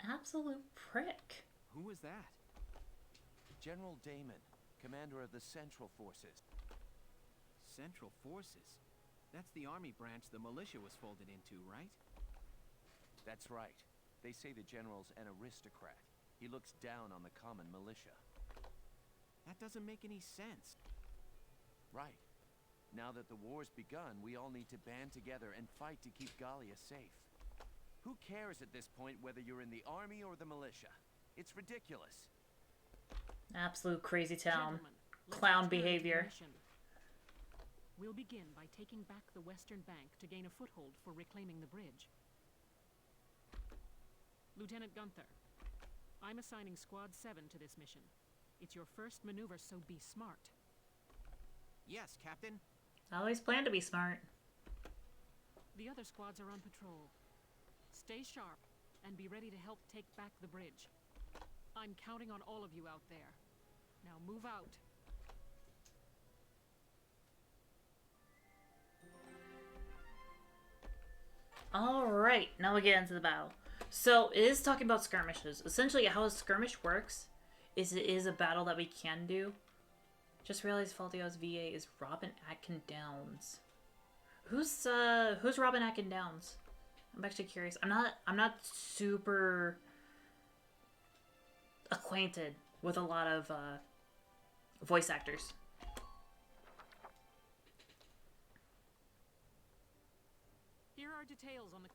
Absolute prick. Who was that? General Damon, commander of the Central Forces. Central Forces? That's the army branch the militia was folded into, right? That's right. They say the general's an aristocrat. He looks down on the common militia. That doesn't make any sense. Right. Now that the war's begun, we all need to band together and fight to keep Gallia safe. Who cares at this point whether you're in the army or the militia? It's ridiculous. Absolute crazy town. Gentlemen, let's Clown return to the behavior. mission. We'll begin by taking back the western bank to gain a foothold for reclaiming the bridge. Lieutenant Gunther, I'm assigning Squad 7 to this mission. It's your first maneuver, so be smart. Yes, Captain. I always plan to be smart. The other squads are on patrol. Stay sharp and be ready to help take back the bridge. I'm counting on all of you out there. Now move out. Alright, now we get into the battle. So it is talking about skirmishes. Essentially, how a skirmish works is it is a battle that we can do. Just realized Faltio's VA is Robin Atkin Downs. Who's Robin Atkin Downs? I'm actually curious. I'm not super acquainted with a lot of voice actors. Here are details on the...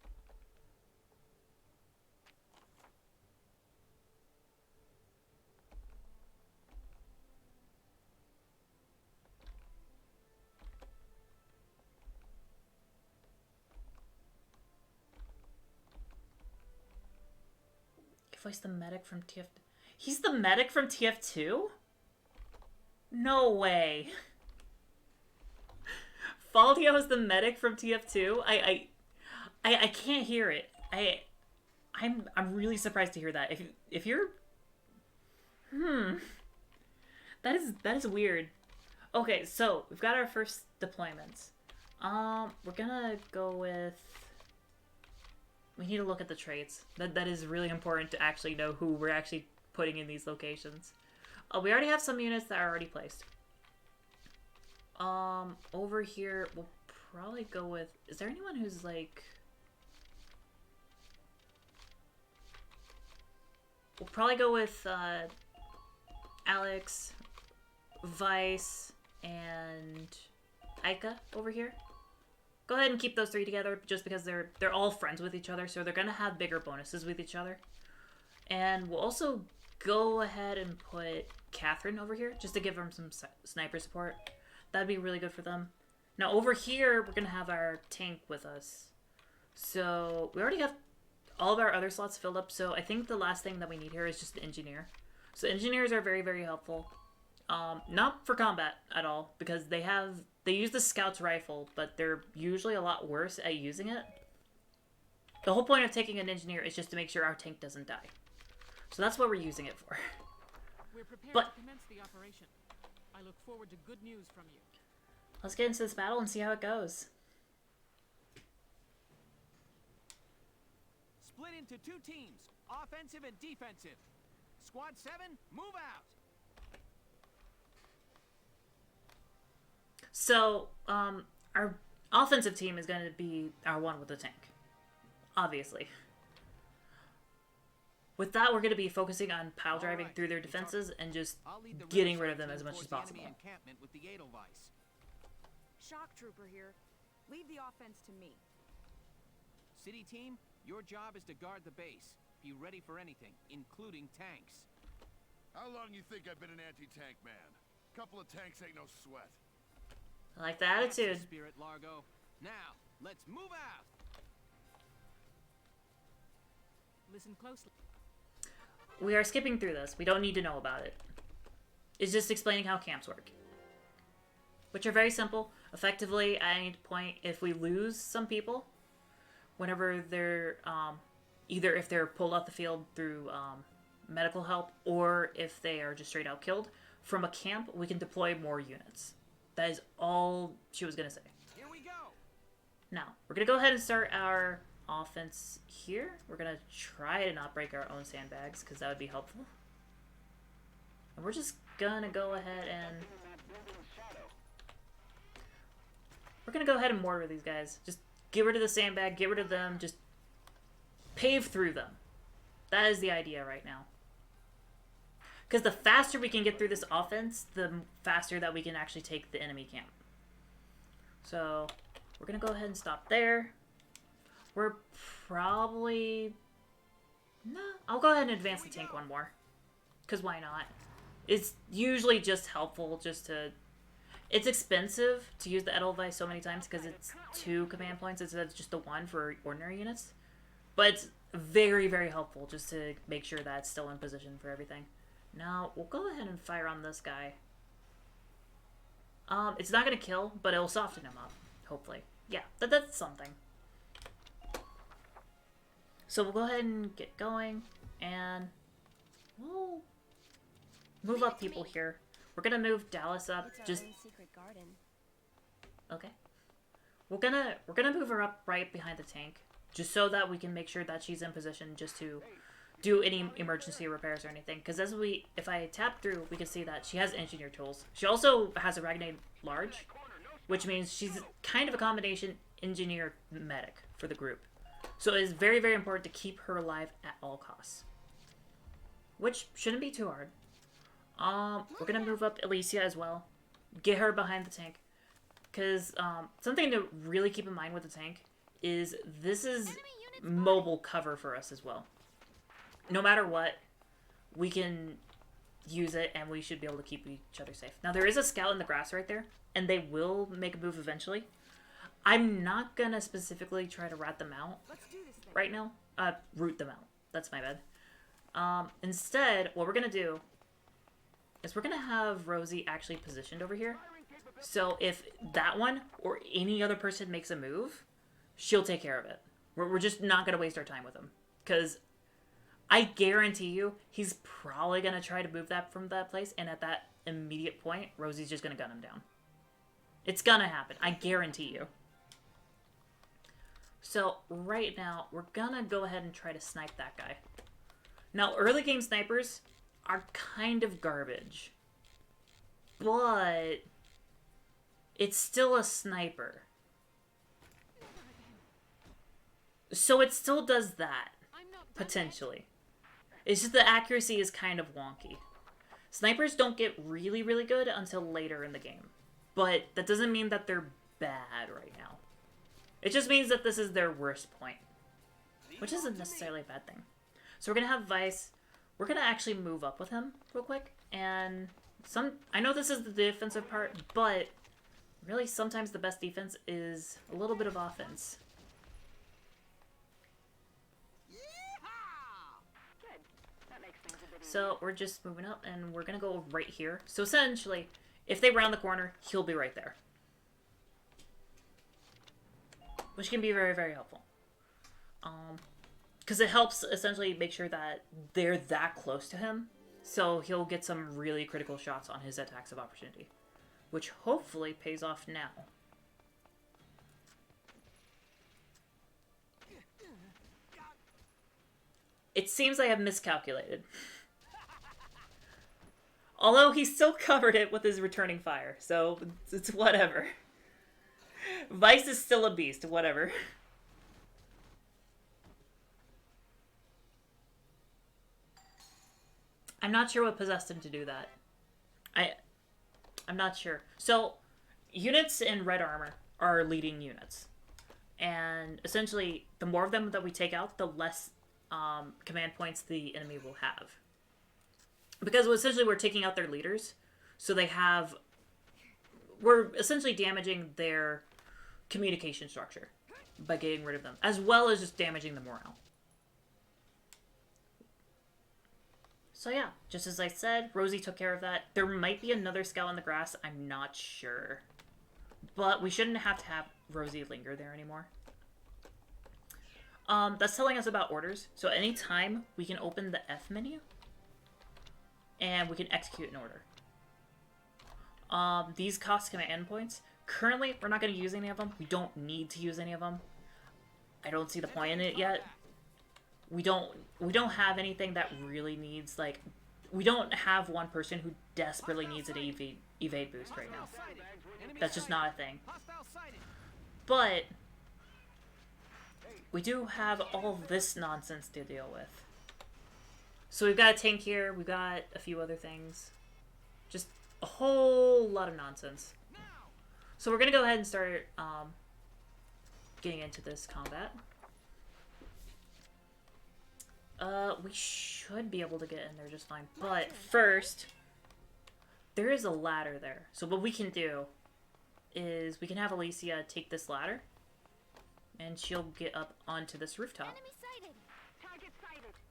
Voice the medic from TF. He's the medic from TF2? No way. Faltio is the medic from TF2. I can't hear it. I'm really surprised to hear that. If you're that is weird. Okay, so we've got our first deployments. We're gonna go with. We need to look at the traits. That is really important to actually know who we're actually putting in these locations. We already have some units that are already placed. Over here, we'll probably go with... Is there anyone who's like... We'll probably go with Alex, Vice, and Aika over here. Go ahead and keep those three together just because they're all friends with each other, so they're going to have bigger bonuses with each other. And we'll also go ahead and put Catherine over here just to give them some sniper support. That'd be really good for them. Now over here, we're going to have our tank with us. So we already have all of our other slots filled up, so I think the last thing that we need here is just an engineer. So engineers are very, very helpful. Not for combat at all, because they use the scout's rifle, but they're usually a lot worse at using it. The whole point of taking an engineer is just to make sure our tank doesn't die. So that's what we're using it for. We're prepared to commence the operation. I look forward to good news from you. Let's get into this battle and see how it goes. Split into 2 teams, offensive and defensive. Squad 7, move out. So, our offensive team is going to be our one with the tank. Obviously. With that, we're going to be focusing on pile driving through their defenses and just getting rid of them as much as possible. With the Edelweiss. Shock Trooper here. Leave the offense to me. City team, your job is to guard the base. Be ready for anything, including tanks. How long you think I've been an anti-tank man? Couple of tanks ain't no sweat. I like the attitude. That's the spirit, Largo. Now, let's move out. Listen closely. We are skipping through this. We don't need to know about it. It's just explaining how camps work. Which are very simple. Effectively, at any point, if we lose some people, whenever they're, either if they're pulled off the field through medical help, or if they are just straight out killed, from a camp, we can deploy more units. That is all she was going to say. Here we go. Now, we're going to go ahead and start our offense here. We're going to try to not break our own sandbags, because that would be helpful. And we're just going to go ahead and... We're going to go ahead and mortar these guys. Just get rid of the sandbag, get rid of them, just pave through them. That is the idea right now. Because the faster we can get through this offense, the faster that we can actually take the enemy camp. So, we're going to go ahead and stop there. We're probably... No, I'll go ahead and advance the tank one more. Because why not? It's usually just helpful just to... It's expensive to use the Edelweiss so many times because it's 2 command points instead of just the 1 for ordinary units. But it's very, very helpful just to make sure that it's still in position for everything. Now, we'll go ahead and fire on this guy. It's not going to kill, but it'll soften him up, hopefully. Yeah, that's something. So we'll go ahead and get going, and we'll move up people here. We're going to move Dallas up, just... secret garden. Okay. We're gonna move her up right behind the tank. just so that we can make sure that she's in position just to do any emergency repairs or anything. Because if I tap through, we can see that she has engineer tools. She also has a Ragnade Large, which means she's kind of a combination engineer medic for the group. So it is very, very important to keep her alive at all costs. Which shouldn't be too hard. We're going to move up Alicia as well. Get her behind the tank. Because something to really keep in mind with the tank is this is mobile cover for us as well. No matter what, we can use it and we should be able to keep each other safe. Now there is a scout in the grass right there, and they will make a move eventually. I'm not gonna specifically try to rat them out right now. Root them out. That's my bad. Instead, what we're gonna do is we're gonna have Rosie actually positioned over here. So if that one or any other person makes a move, she'll take care of it. We're just not gonna waste our time with him. Because I guarantee you, he's probably gonna try to move that from that place, and at that immediate point, Rosie's just gonna gun him down. It's gonna happen. I guarantee you. So, right now, we're gonna go ahead and try to snipe that guy. Now, early game snipers are kind of garbage. But it's still a sniper. So it still does that, potentially. It's just the accuracy is kind of wonky. Snipers don't get really, really good until later in the game. But that doesn't mean that they're bad right now. It just means that this is their worst point. Which isn't necessarily a bad thing. So we're going to have Vice. We're going to actually move up with him real quick. And I know this is the defensive part, but really sometimes the best defense is a little bit of offense. So we're just moving up, and we're going to go right here. So essentially, if they round the corner, he'll be right there. Which can be very, very helpful. Because it helps essentially make sure that they're that close to him. So he'll get some really critical shots on his attacks of opportunity. Which hopefully pays off now. It seems I have miscalculated. Although he still covered it with his returning fire, so it's whatever. Vice is still a beast, whatever. I'm not sure what possessed him to do that. I'm not sure. So, units in red armor are leading units. And essentially, the more of them that we take out, the less command points the enemy will have. Because essentially we're taking out their leaders, so we're essentially damaging their communication structure by getting rid of them, as well as just damaging the morale. So yeah, just as I said, Rosie took care of that. There might be another scout in the grass, I'm not sure. But we shouldn't have to have Rosie linger there anymore. That's telling us about orders. So anytime we can open the F menu, and we can execute an order. These cost command points. Currently, we're not going to use any of them. We don't need to use any of them. I don't see the point in it yet. We don't have anything that really needs, like, we don't have one person who desperately needs an evade boost right now. That's just not a thing. But we do have all this nonsense to deal with. So we've got a tank here, we've got a few other things. Just a whole lot of nonsense. So we're going to go ahead and start getting into this combat. We should be able to get in there just fine. But first, there is a ladder there. So what we can do is we can have Alicia take this ladder. And she'll get up onto this rooftop.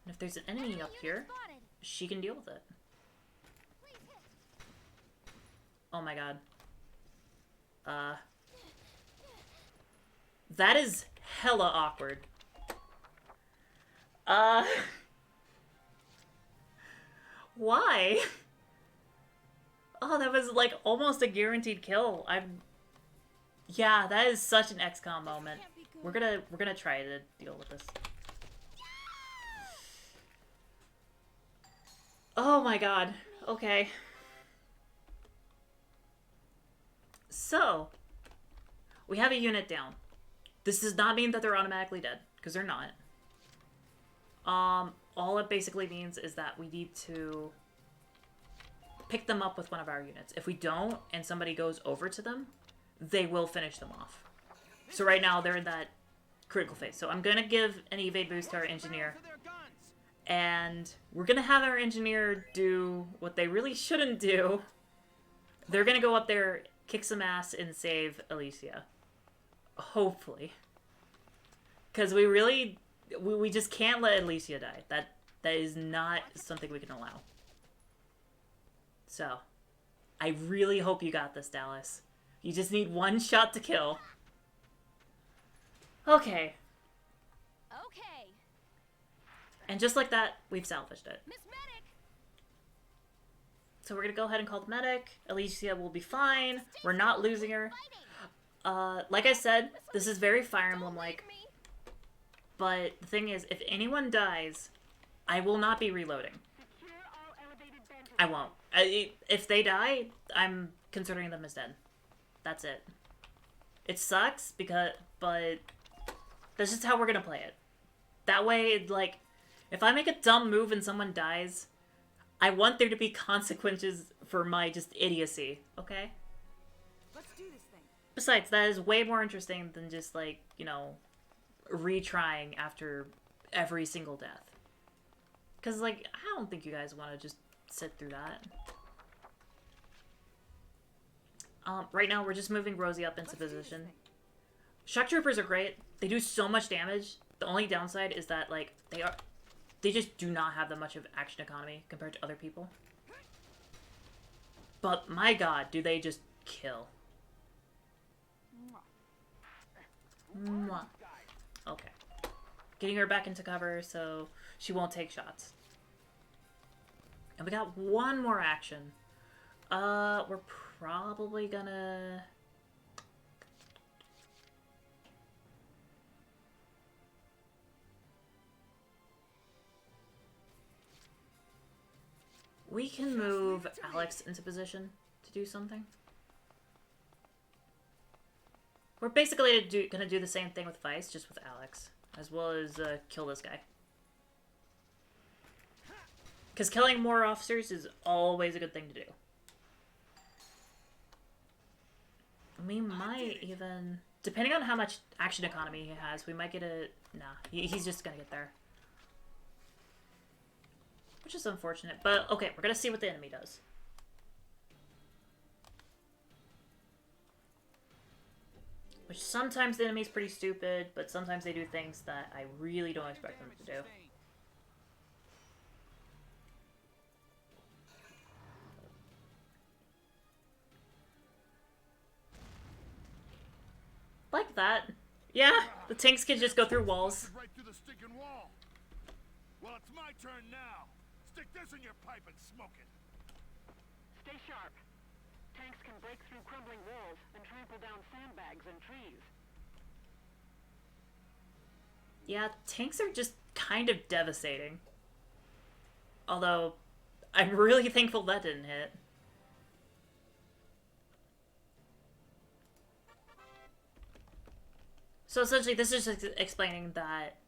And if there's an enemy up here, she can deal with it. Oh my god. That is hella awkward. Why? Oh, that was like almost a guaranteed kill. Yeah, that is such an XCOM moment. Can't be good. We're gonna try to deal with this. Oh my god. Okay. So, we have a unit down. This does not mean that they're automatically dead, because they're not. All it basically means is that we need to pick them up with one of our units. If we don't, and somebody goes over to them, they will finish them off. So right now, they're in that critical phase. So I'm gonna give an evade boost to our engineer. And we're gonna have our engineer do what they really shouldn't do. They're gonna go up there, kick some ass, and save Alicia. Hopefully. Because we just can't let Alicia die. That is not something we can allow. So, I really hope you got this, Dallas. You just need one shot to kill. Okay. Okay. And just like that, we've salvaged it. Miss Medic. So we're gonna go ahead and call the medic. Alicia will be fine. We're not losing her. Like I said, this is very Fire Emblem-like. But the thing is, if anyone dies, I will not be reloading. I won't. If they die, I'm considering them as dead. That's it. It sucks, but that's just how we're gonna play it. That way, like, if I make a dumb move and someone dies, I want there to be consequences for my just idiocy, okay? Let's do this thing. Besides, that is way more interesting than just, like, you know, retrying after every single death. Because, like, I don't think you guys want to just sit through that. Right now, we're just moving Rosie up into position. Shock Troopers are great. They do so much damage. The only downside is that, like, they just do not have that much of action economy compared to other people. But, my god, do they just kill. Mwah. Okay. Getting her back into cover so she won't take shots. And we got one more action. We're probably gonna... We can move Alex into position to do something. We're basically gonna do the same thing with Vice, just with Alex. As well as kill this guy. Because killing more officers is always a good thing to do. We might even... Depending on how much action economy he has, we might get a... Nah, he's just gonna get there. Which is unfortunate, but okay, we're gonna see what the enemy does. Which sometimes the enemy's pretty stupid, but sometimes they do things that I really don't expect them to do. Like that. Yeah, the tanks can just go through walls. Right through the stinking wall. Well, it's my turn now. Stick this in your pipe and smoke it. Stay sharp. Tanks can break through crumbling walls and trample down sandbags and trees. Yeah, tanks are just kind of devastating. Although, I'm really thankful that didn't hit. So essentially, this is just explaining that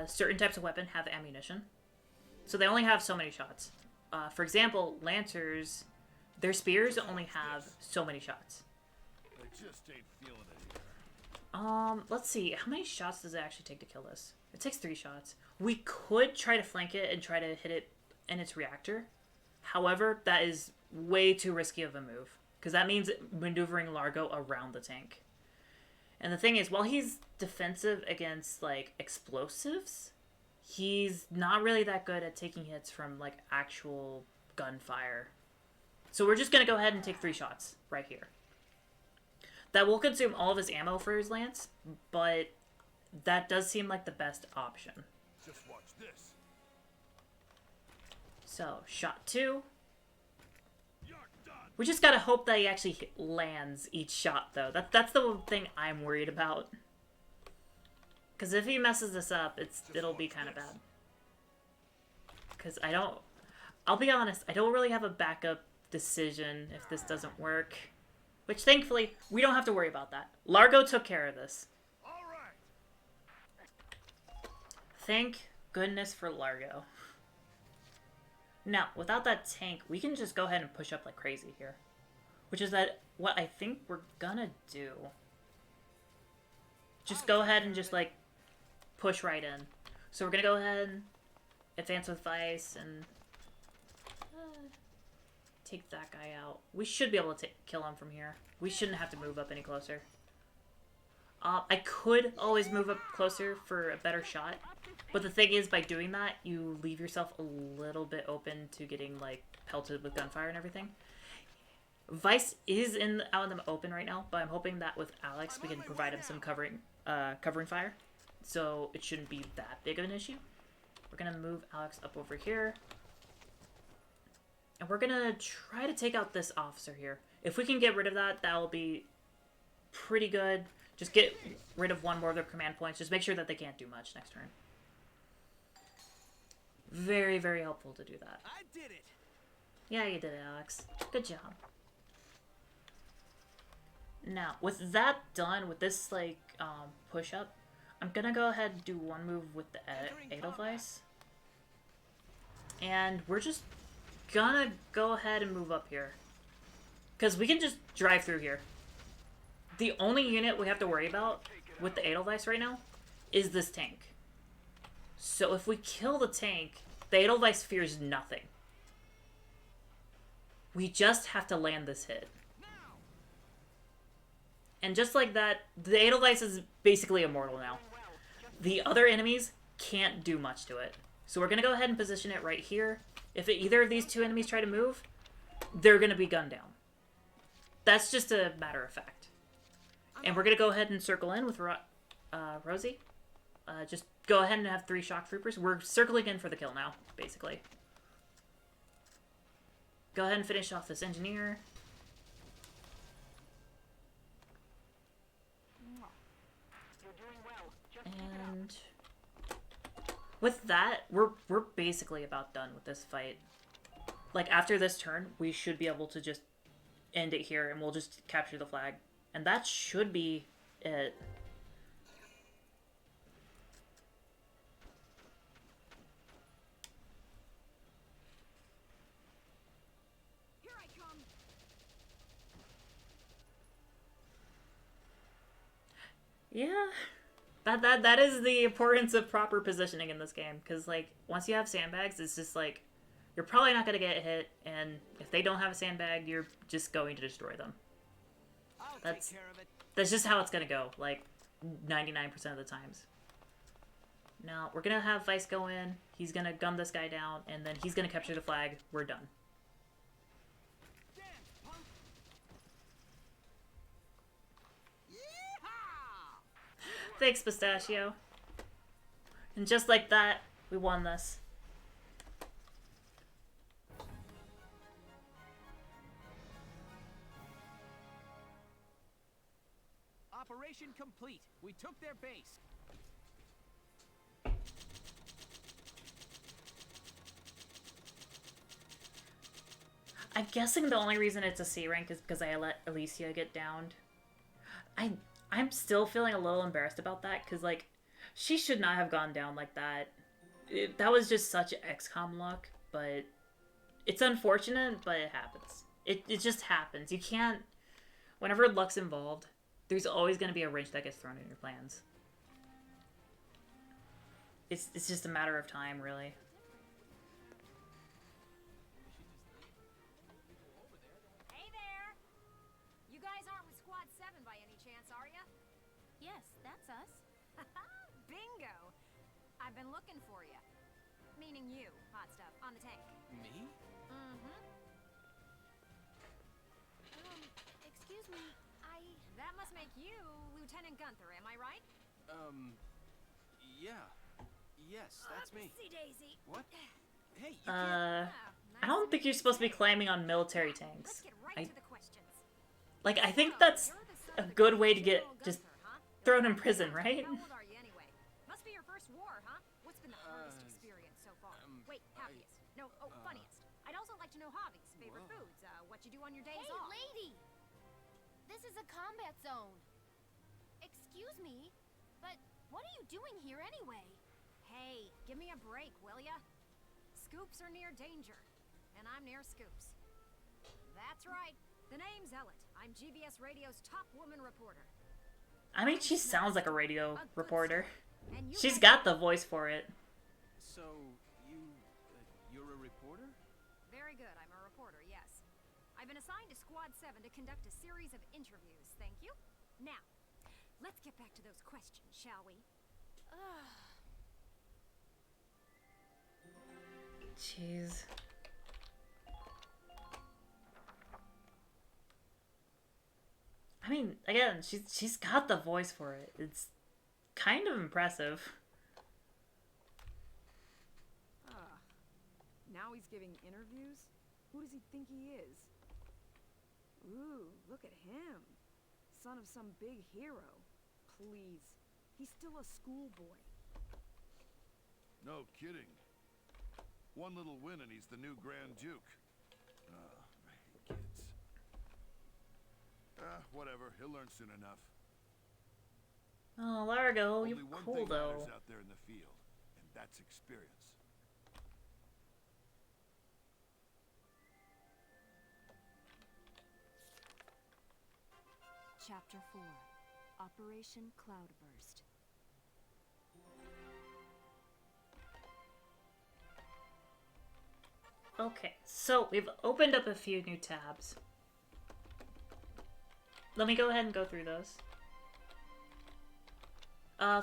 certain types of weapon have ammunition. So they only have so many shots. For example, Lancers, their spears only have so many shots. I just ain't feeling it here. Let's see. How many shots does it actually take to kill this? It takes 3 shots. We could try to flank it and try to hit it in its reactor. However, that is way too risky of a move. Because that means maneuvering Largo around the tank. And the thing is, while he's defensive against, like, explosives, he's not really that good at taking hits from, like, actual gunfire. So we're just going to go ahead and take 3 shots right here. That will consume all of his ammo for his lance, but that does seem like the best option. Just watch this. So, shot 2. We just gotta hope that he actually lands each shot, though. That's the one thing I'm worried about. Because if he messes this up, it'll be kind of bad. Because I'll be honest, I don't really have a backup decision if this doesn't work. Which, thankfully, we don't have to worry about that. Largo took care of this. Thank goodness for Largo. Now, without that tank, we can just go ahead and push up like crazy here. Which is what I think we're gonna do. Just go ahead and just, like, push right in. So we're gonna go ahead and advance with Vice and take that guy out. We should be able to kill him from here. We shouldn't have to move up any closer. I could always move up closer for a better shot. But the thing is, by doing that, you leave yourself a little bit open to getting, like, pelted with gunfire and everything. Vice is out in the open right now, but I'm hoping that with Alex, we can provide him some covering fire. So it shouldn't be that big of an issue. We're going to move Alex up over here. And we're going to try to take out this officer here. If we can get rid of that, that will be pretty good. Just get rid of one more of their command points. Just make sure that they can't do much next turn. Very, very helpful to do that. I did it. Yeah, you did it, Alex. Good job. Now, with that done, with this, like, push-up, I'm gonna go ahead and do one move with the Edelweiss. And we're just gonna go ahead and move up here. Because we can just drive through here. The only unit we have to worry about with the Edelweiss right now is this tank. So if we kill the tank, the Edelweiss fears nothing. We just have to land this hit. And just like that, the Edelweiss is basically immortal now. The other enemies can't do much to it. So we're going to go ahead and position it right here. If either of these two enemies try to move, they're going to be gunned down. That's just a matter of fact. And we're going to go ahead and circle in with Rosie. Just go ahead and have 3 shock troopers. We're circling in for the kill now, basically. Go ahead and finish off this engineer. And with that, we're basically about done with this fight. Like, after this turn, we should be able to just end it here, and we'll just capture the flag. And that should be it. Here I come. Yeah. That is the importance of proper positioning in this game. Because, like, once you have sandbags, it's just, like, you're probably not going to get hit. And if they don't have a sandbag, you're just going to destroy them. That's just how it's going to go, like, 99% of the times. Now, we're going to have Vice go in. He's going to gun this guy down. And then he's going to capture the flag. We're done. Thanks, Pistachio. And just like that, we won this. Operation complete. We took their base. I'm guessing the only reason it's a C rank is because I let Alicia get downed. I'm still feeling a little embarrassed about that, because, like, she should not have gone down like that. That was just such XCOM luck, but it's unfortunate, but it happens. It just happens. You can't... Whenever luck's involved, there's always going to be a wrench that gets thrown in your plans. It's just a matter of time, really. Hey there! You guys aren't with Squad 7 by any chance, are ya? Yes, that's us. Bingo! I've been looking for you. Meaning you, hot stuff, on the tank. Me? Mm-hmm. Excuse me, That must make you Lieutenant Gunther, am I right? Yeah. Yes, that's me. Daisy. What? Hey, you can't... I don't think you're supposed to be climbing on military tanks. Let's get right to the questions. Like, I think that's a good way to get just thrown in prison, right? How old are you anyway? hobbies, favorite foods, what you do on your days off. Hey, lady! This is a combat zone. Excuse me, but what are you doing here anyway? Hey, give me a break, will ya? Scoops are near danger, and I'm near Scoops. That's right. The name's Ellet. I'm GVS Radio's top woman reporter. I mean, she sounds like a radio reporter. And She's got the voice for it. So, you're a reporter? Very good, I'm a reporter, yes. I've been assigned to Squad 7 to conduct a series of interviews, thank you. Now, let's get back to those questions, shall we? Jeez. I mean, again, she's got the voice for it. It's kind of impressive. Now he's giving interviews? Who does he think he is? Ooh, look at him. Son of some big hero. Please. He's still a schoolboy. No kidding. One little win and he's the new Grand Duke. I hate kids. Whatever. He'll learn soon enough. Oh, Largo, Only you're one cool thing though. matters out there in the field, and that's experience. Chapter 4. Operation Cloudburst. Okay, so we've opened up a few new tabs. Let me go ahead and go through those.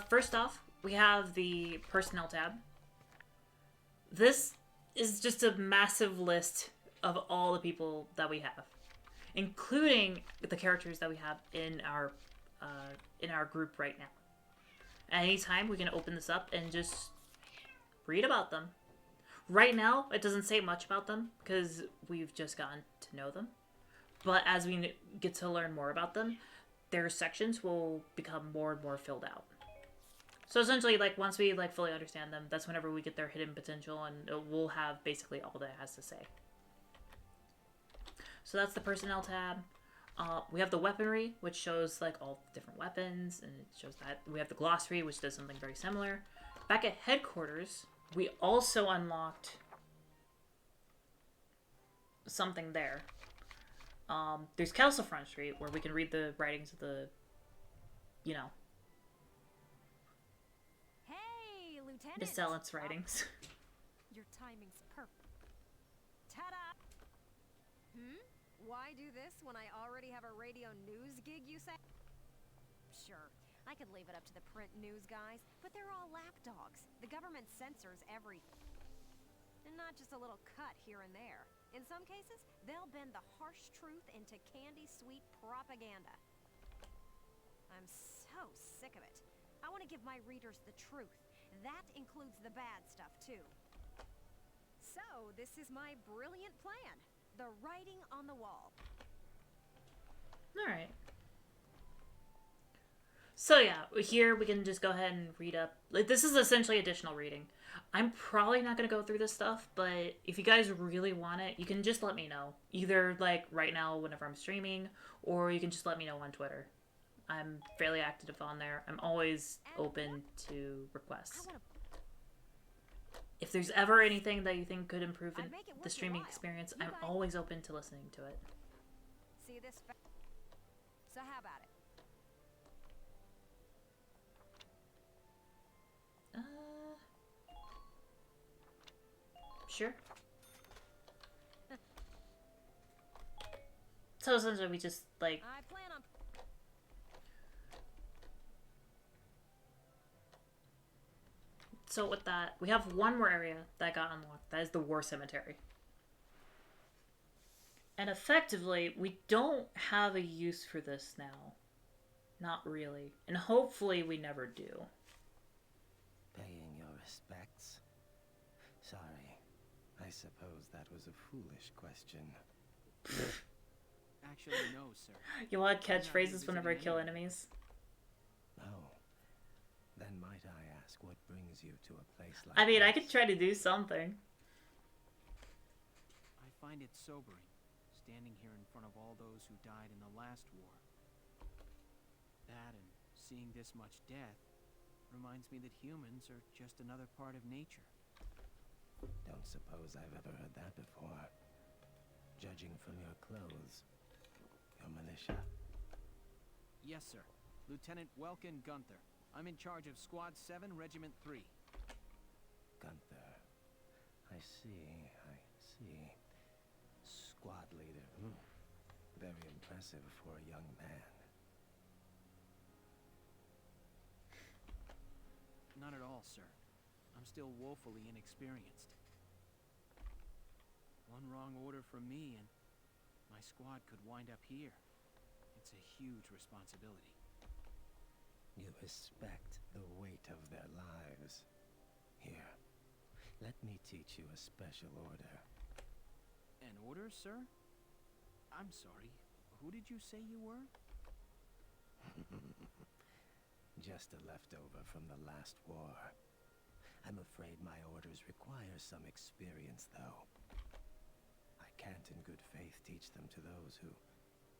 First off, we have the Personnel tab. This is just a massive list of all the people that we have, including the characters that we have in our group right now. At any time, we can open this up and just read about them. Right now, it doesn't say much about them because we've just gotten to know them. But as we get to learn more about them, their sections will become more and more filled out. So essentially, like, once we fully understand them, that's whenever we get their hidden potential, and we'll have basically all that it has to say. So that's the Personnel tab. We have the Weaponry, which shows like all different weapons, and it shows that. We have the Glossary, which does something very similar. Back at Headquarters, we also unlocked something there. There's Castle Front Street, where we can read the writings of the, Hey, Lieutenant! Assailant writings. Your timing's perfect. Ta-da! Why do this when I already have a radio news gig, you say? Sure, I could leave it up to the print news guys, but they're all lapdogs. The government censors everything. And not just a little cut here and there. In some cases, they'll bend the harsh truth into candy-sweet propaganda. I'm so sick of it. I want to give my readers the truth. That includes the bad stuff, too. So, this is my brilliant plan. The writing on the wall. Alright. So yeah, here we can just go ahead and read up. Like, this is essentially additional reading. I'm probably not going to go through this stuff, but if you guys really want it, you can just let me know. Either, like, right now whenever I'm streaming, or you can just let me know on Twitter. I'm fairly active on there. I'm always open to requests. If there's ever anything that you think could improve in the streaming experience, I'm always open to listening to it. See this? So how about it? Sure. So essentially we just, like... I plan on... So with that, we have one more area that got unlocked. That is the War Cemetery. And effectively, we don't have a use for this now. Not really. And hopefully we never do. Paying your respects? Sorry. I suppose that was a foolish question. Actually, no, sir. You want catchphrases whenever I kill enemies? Oh. Then might I ask what brings you to a place like I mean, this? I could try to do something. I find it sobering, standing here in front of all those who died in the last war. That and seeing this much death reminds me that humans are just another part of nature. Don't suppose I've ever heard that before. Judging from your clothes, you're militia. Yes, sir. Lieutenant Welkin Gunther. I'm in charge of Squad 7, Regiment 3. Gunther. I see. Squad leader. Very impressive for a young man. Not at all, sir. I'm still woefully inexperienced. One wrong order from me and my squad could wind up here. It's a huge responsibility. You respect the weight of their lives. Here, let me teach you a special order. An order, sir? I'm sorry. Who did you say you were? Just a leftover from the last war. I'm afraid my orders require some experience, though. I can't in good faith teach them to those who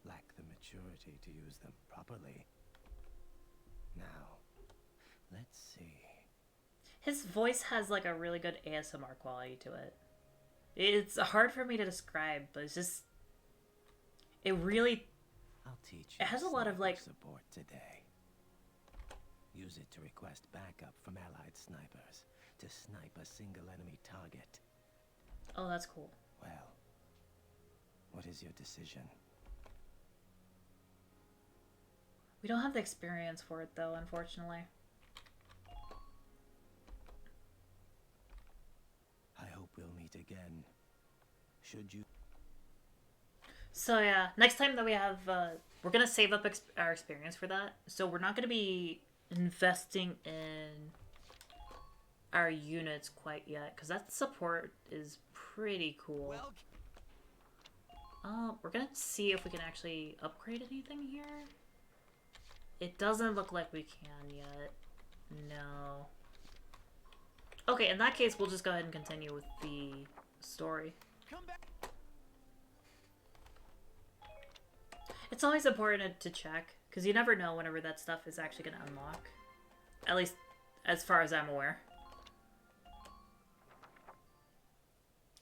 lack the maturity to use them properly. Now, let's see. His voice has like a really good ASMR quality to it. It's hard for me to describe, but it's just... It really... I'll teach you. It has a lot of like... support today. Use it to request backup from allied snipers to snipe a single enemy target. Oh, that's cool. Well, what is your decision? We don't have the experience for it, though, unfortunately. I hope we'll meet again. Should you... So, yeah. Next time that we have... we're going to save up our experience for that. So, we're not going to be investing in our units quite yet. Because that support is pretty cool. We're going to see if we can actually upgrade anything here. It doesn't look like we can yet. No. Okay, in that case, we'll just go ahead and continue with the story. Come back. It's always important to check, because you never know whenever that stuff is actually going to unlock. At least, as far as I'm aware.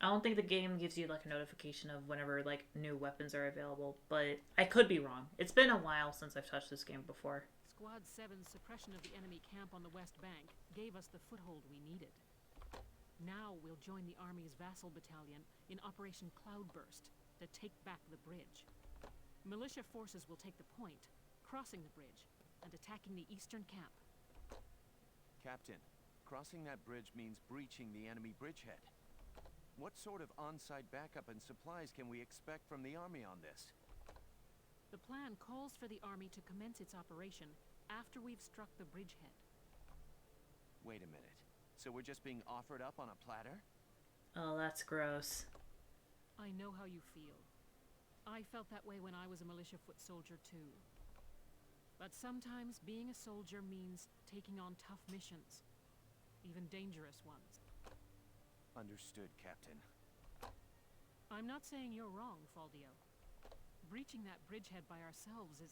I don't think the game gives you, like, a notification of whenever, like, new weapons are available, but I could be wrong. It's been a while since I've touched this game before. Squad 7's suppression of the enemy camp on the West Bank gave us the foothold we needed. Now we'll join the Army's Vassal Battalion in Operation Cloudburst to take back the bridge. Militia forces will take the point, crossing the bridge, and attacking the eastern camp. Captain, crossing that bridge means breaching the enemy bridgehead. What sort of on-site backup and supplies can we expect from the Army on this? The plan calls for the Army to commence its operation after we've struck the bridgehead. Wait a minute. So we're just being offered up on a platter? Oh, that's gross. I know how you feel. I felt that way when I was a militia foot soldier too. But sometimes being a soldier means taking on tough missions, even dangerous ones. Understood, Captain. I'm not saying you're wrong, Faldio. Breaching that bridgehead by ourselves is...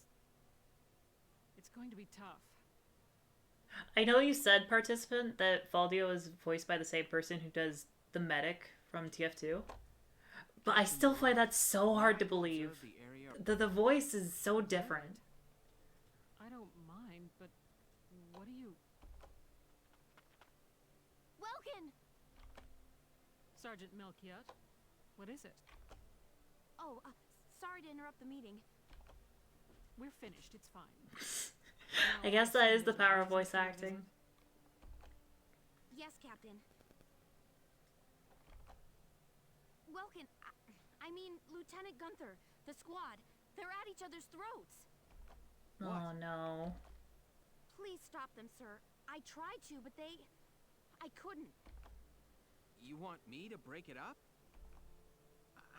It's going to be tough. I know you said, participant, that Faldio is voiced by the same person who does the medic from TF2. But I still find that so hard to believe. The voice is so different. I don't mind, but what do you... Welkin! Sergeant Melchiot, what is it? Oh, sorry to interrupt the meeting. We're finished, it's fine. I guess that is the power of voice acting. Yes, Captain. Welkin, I mean, Lieutenant Gunther, the squad, they're at each other's throats. Oh, no. Please stop them, sir. I tried to, but I couldn't. You want me to break it up?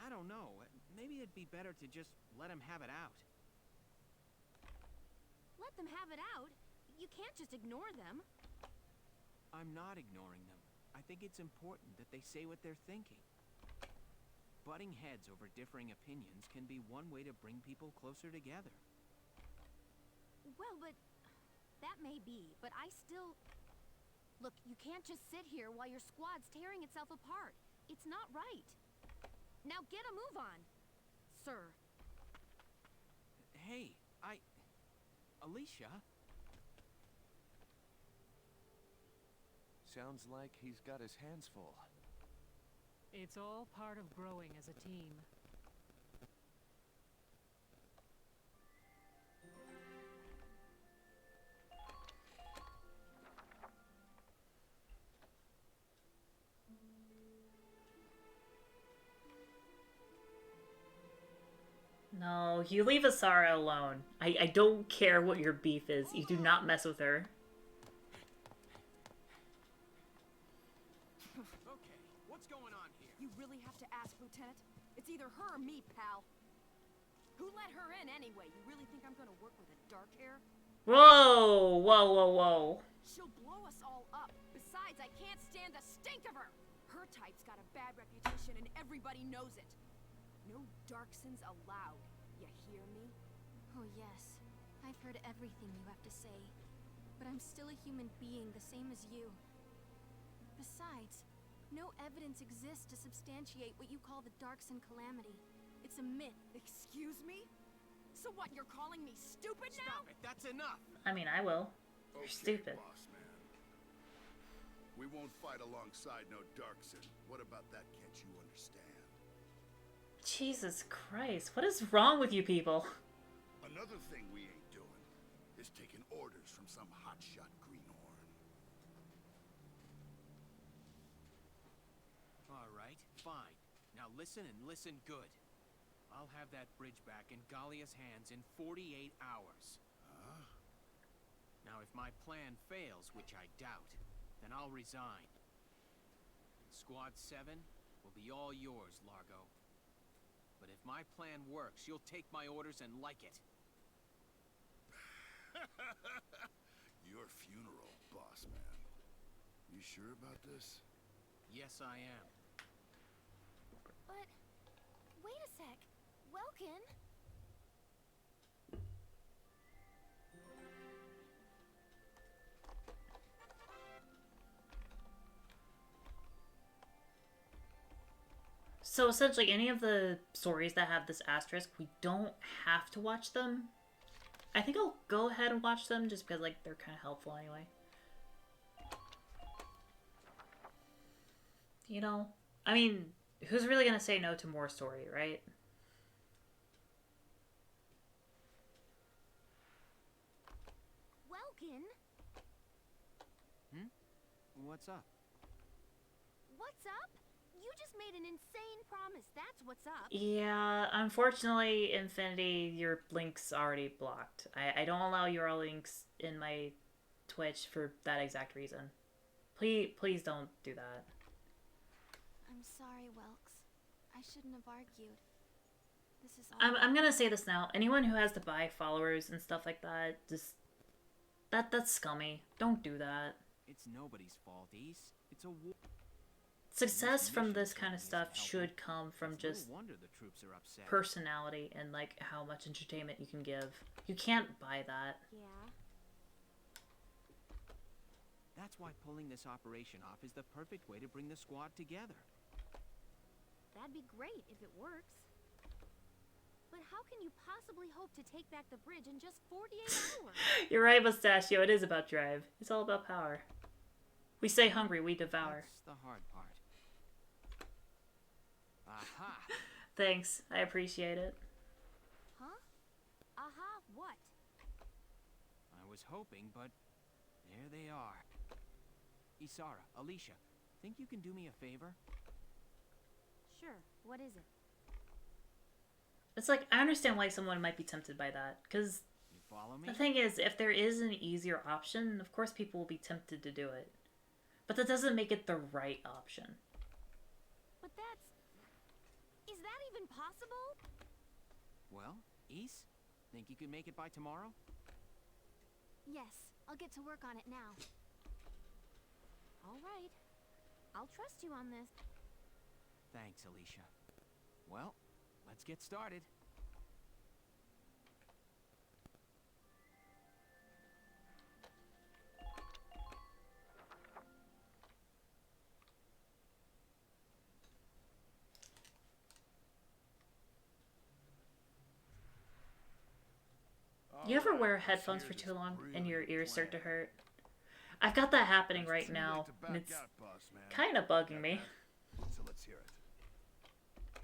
I don't know. Maybe it'd be better to just let him have it out. Let them have it out? You can't just ignore them. I'm not ignoring them. I think it's important that they say what they're thinking. butting heads over differing opinions can be one way to bring people closer together. Well, but that may be, but I still... Look, you can't just sit here while your squad's tearing itself apart. It's not right. Now get a move on, sir. Hey, Alicia? Sounds like he's got his hands full. It's all part of growing as a team. No, you leave Isara alone. I don't care what your beef is. You do not mess with her. Okay, what's going on here? You really have to ask, Lieutenant? It's either her or me, pal. Who let her in anyway? You really think I'm gonna work with a dark hair? Whoa! Whoa, whoa, whoa. She'll blow us all up. Besides, I can't stand the stink of her. Her type's got a bad reputation and everybody knows it. No Darksons allowed. You hear me? Oh yes, I've heard everything you have to say. But I'm still a human being, the same as you. Besides, no evidence exists to substantiate what you call the Darkson calamity. It's a myth. Excuse me? So what, you're calling me stupid now? Stop it, that's enough! I mean, I will. You're stupid. Boss man. We won't fight alongside no Darkson. What about that can't you understand? Jesus Christ, what is wrong with you people? Another thing we ain't doing is taking orders from some hotshot greenhorn. Alright, fine. Now listen and listen good. I'll have that bridge back in Gallia's hands in 48 hours. Huh? Now if my plan fails, which I doubt, then I'll resign. Squad 7 will be all yours, Largo. But if my plan works, you'll take my orders and like it. Your funeral, boss man. You sure about this? Yes, I am. But, wait a sec. Welkin? So essentially, any of the stories that have this asterisk, we don't have to watch them. I think I'll go ahead and watch them just because, like, they're kind of helpful anyway. You know? I mean, who's really gonna say no to more story, right? Welkin? What's up? What's up? You just made an insane promise, that's what's up. Yeah, unfortunately, Infinity, your link's already blocked. I don't allow URL links in my Twitch for that exact reason. Please don't do that. I'm sorry, Welks. I shouldn't have argued. This is all... I'm gonna say this now. Anyone who has to buy followers and stuff like that, just... That's scummy. Don't do that. It's nobody's fault, Ace. It's a war. Success from this kind of stuff should come from just personality and, like, how much entertainment you can give. You can't buy that. Yeah. That's why pulling this operation off is the perfect way to bring the squad together. That'd be great if it works. But how can you possibly hope to take back the bridge in just 48 hours? You're right, Mustachio. It is about drive. It's all about power. We stay hungry, we devour. That's the hard part. Aha! Thanks. I appreciate it. Huh? Aha, what? I was hoping, but there they are. Isara, Alicia, think you can do me a favor? Sure, what is it? It's like, I understand why someone might be tempted by that, because You follow me? the thing is, if there is an easier option, of course people will be tempted to do it. But that doesn't make it the right option. But that's... Is that even possible? Well, Ace, think you can make it by tomorrow? Yes, I'll get to work on it now. All right. I'll trust you on this. Thanks, Alicia. Well, let's get started. You ever wear headphones for too long and your ears start to hurt? I've got that happening right now, and it's kind of bugging me. So let's hear it.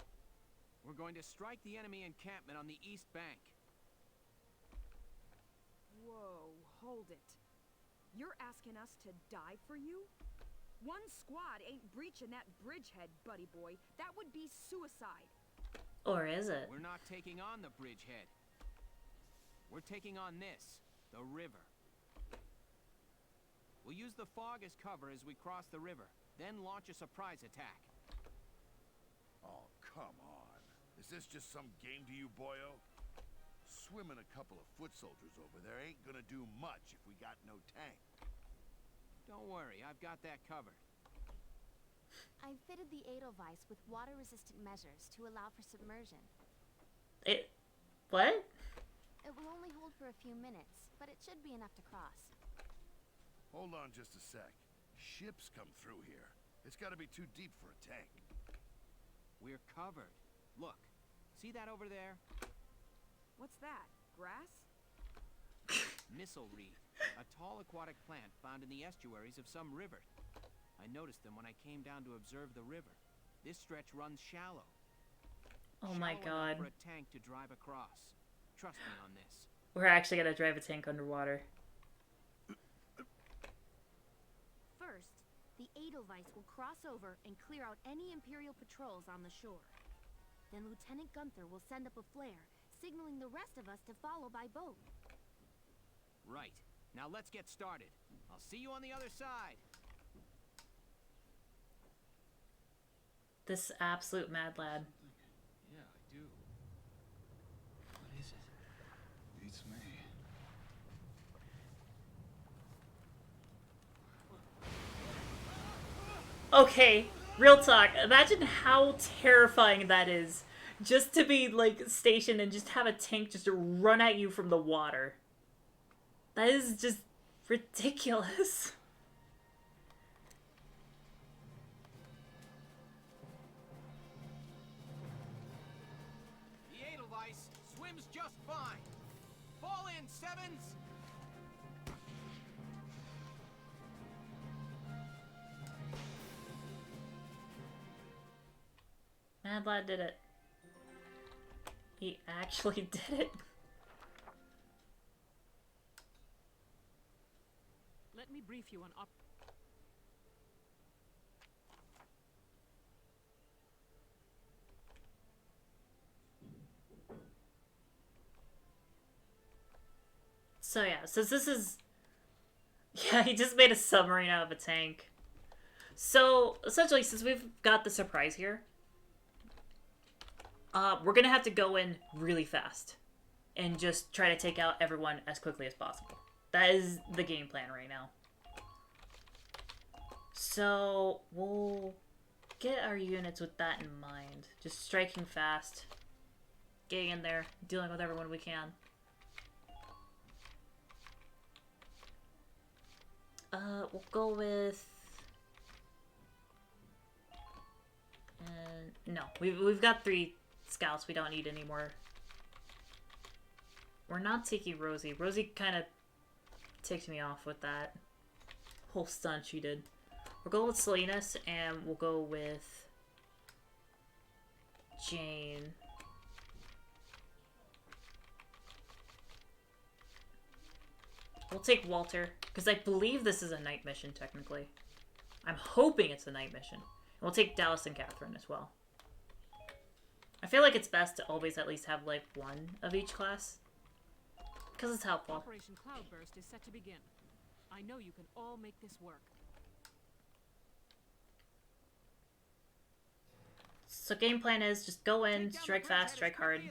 We're going to strike the enemy encampment on the east bank. Whoa, hold it. You're asking us to die for you? One squad ain't breaching that bridgehead, buddy boy. That would be suicide. Or is it? We're not taking on the bridgehead. We're taking on this, the river. We'll use the fog as cover as we cross the river, then launch a surprise attack. Oh, come on. Is this just some game to you, boyo? Swimming a couple of foot soldiers over there ain't gonna do much if we got no tank. Don't worry, I've got that covered. I've fitted the Edelweiss with water-resistant measures to allow for submersion. What? It will only hold for a few minutes, but it should be enough to cross. Hold on just a sec. Ships come through here. It's gotta be too deep for a tank. We're covered. Look, see that over there? What's that? Grass? Missile reed, a tall aquatic plant found in the estuaries of some river. I noticed them when I came down to observe the river. This stretch runs shallow. Oh my god. For a tank to drive across. Trust me on this. We're actually gonna drive a tank underwater. First, the Edelweiss will cross over and clear out any Imperial patrols on the shore. Then Lieutenant Gunther will send up a flare, signaling the rest of us to follow by boat. Right. Now let's get started. I'll see you on the other side. This absolute mad lad. Yeah, I do. What is it? Beats me. Okay, real talk. Imagine how terrifying that is. Just to be, like, stationed and just have a tank just run at you from the water. That is just ridiculous. The Edelweiss swims just fine. Fall in, Sevens! Mad Lad did it. He actually did it. Let me brief you on So yeah, since this is... Yeah, he just made a submarine out of a tank. So, essentially, since we've got the surprise here, we're gonna have to go in really fast and just try to take out everyone as quickly as possible. That is the game plan right now. So, we'll get our units with that in mind. Just striking fast, getting in there, dealing with everyone we can. We'll go with... no, we've got 3 scouts. We don't need any more. We're not taking Rosie. Rosie kind of ticked me off with that whole stunt she did. We'll go with Salinas, and we'll go with Jane. We'll take Walter, because I believe this is a night mission, technically. I'm hoping it's a night mission. And we'll take Dallas and Catherine as well. I feel like it's best to always at least have, like, one of each class. Because it's helpful. Operation Cloudburst is set to begin. I know you can all make this work. So game plan is just go in, strike fast, strike hard.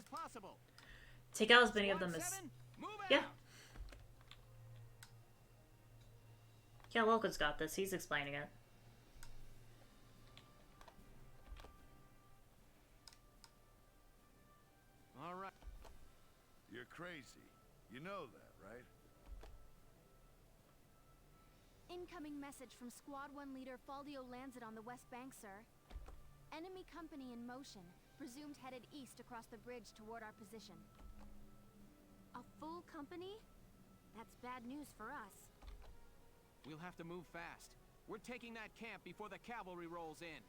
Take out as many of them as... Yeah. Yeah, Logan's got this. He's explaining it. You're crazy. You know that, right? Incoming message from Squad 1 leader Faldio Lancet on the West Bank, sir. Enemy company in motion, presumed headed east across the bridge toward our position. A full company? That's bad news for us. We'll have to move fast. We're taking that camp before the cavalry rolls in.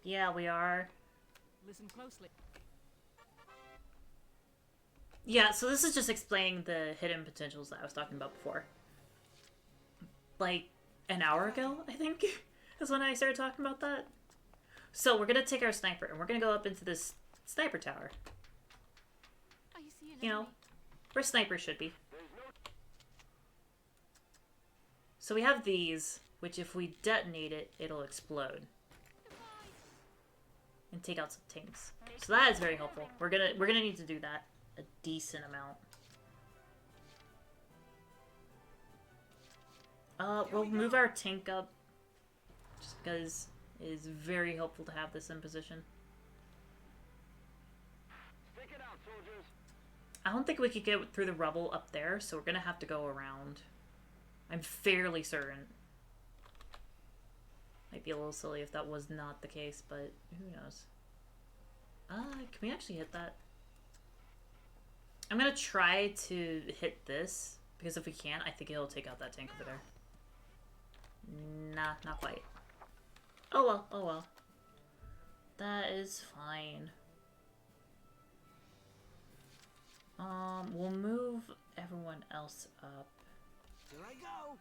Yeah, we are. Listen closely. Yeah, so this is just explaining the hidden potentials that I was talking about before. Like, an hour ago, I think, is when I started talking about that. So we're gonna take our sniper, and we're gonna go up into this sniper tower. I see an You know, enemy. where snipers should be. So we have these, which if we detonate it, it'll explode. And take out some tanks. So that is very helpful. We're gonna need to do that a decent amount. We'll move our tank up just because it is very helpful to have this in position. Stick it out, soldiers. I don't think we could get through the rubble up there, so we're gonna have to go around. I'm fairly certain. Might be a little silly if that was not the case, but who knows? Can we actually hit that? I'm gonna try to hit this, because if we can't, I think it'll take out that tank over there. Nah, not quite. Oh well, oh well. That is fine. We'll move everyone else up. Here I go.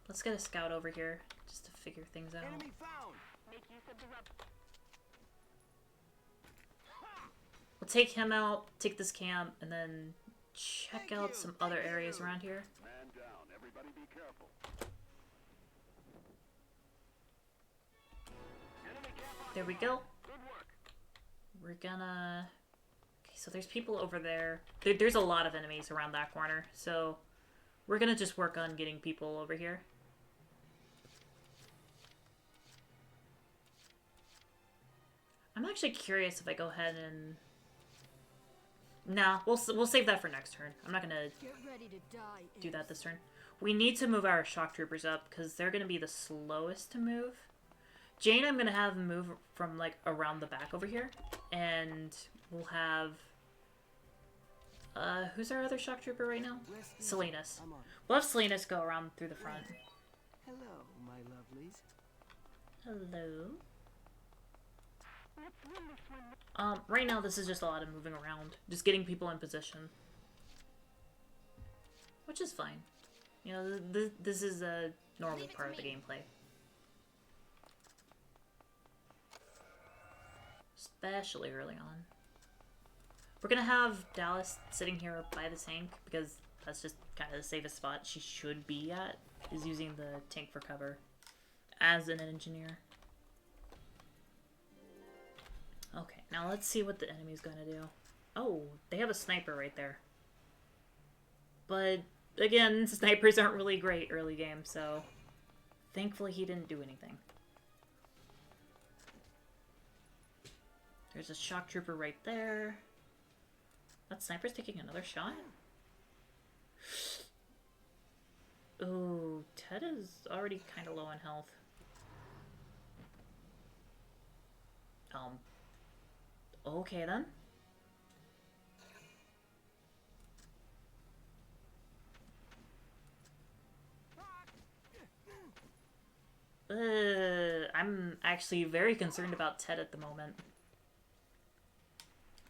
Let's get a scout over here, just to figure things out. Enemy found. Make use of the rubber. We'll take him out, take this camp, and then check out some other areas around here. Man down. Everybody be careful. There we go. Good work. We're gonna... Okay, so there's people over there. There's a lot of enemies around that corner, so we're gonna just work on getting people over here. I'm actually curious if I go ahead and... Nah, we'll save that for next turn. I'm not gonna Get ready to die. do that this turn. We need to move our shock troopers up because they're gonna be the slowest to move. Jane, I'm gonna have move from like around the back over here, and we'll have who's our other shock trooper right now? Salinas. We'll have Salinas go around through the front. Hello, my lovelies. Hello. Right now this is just a lot of moving around, just getting people in position, which is fine. You know, this is a normal part of the gameplay. Especially early on. We're gonna have Dallas sitting here by the tank because that's just kind of the safest spot she should be at, is using the tank for cover as an engineer. Okay, now let's see what the enemy's gonna do. Oh, they have a sniper right there. But, again, snipers aren't really great early game, so thankfully he didn't do anything. There's a shock trooper right there. That sniper's taking another shot? Ooh, Ted is already kind of low in health. Okay then. I'm actually very concerned about Ted at the moment.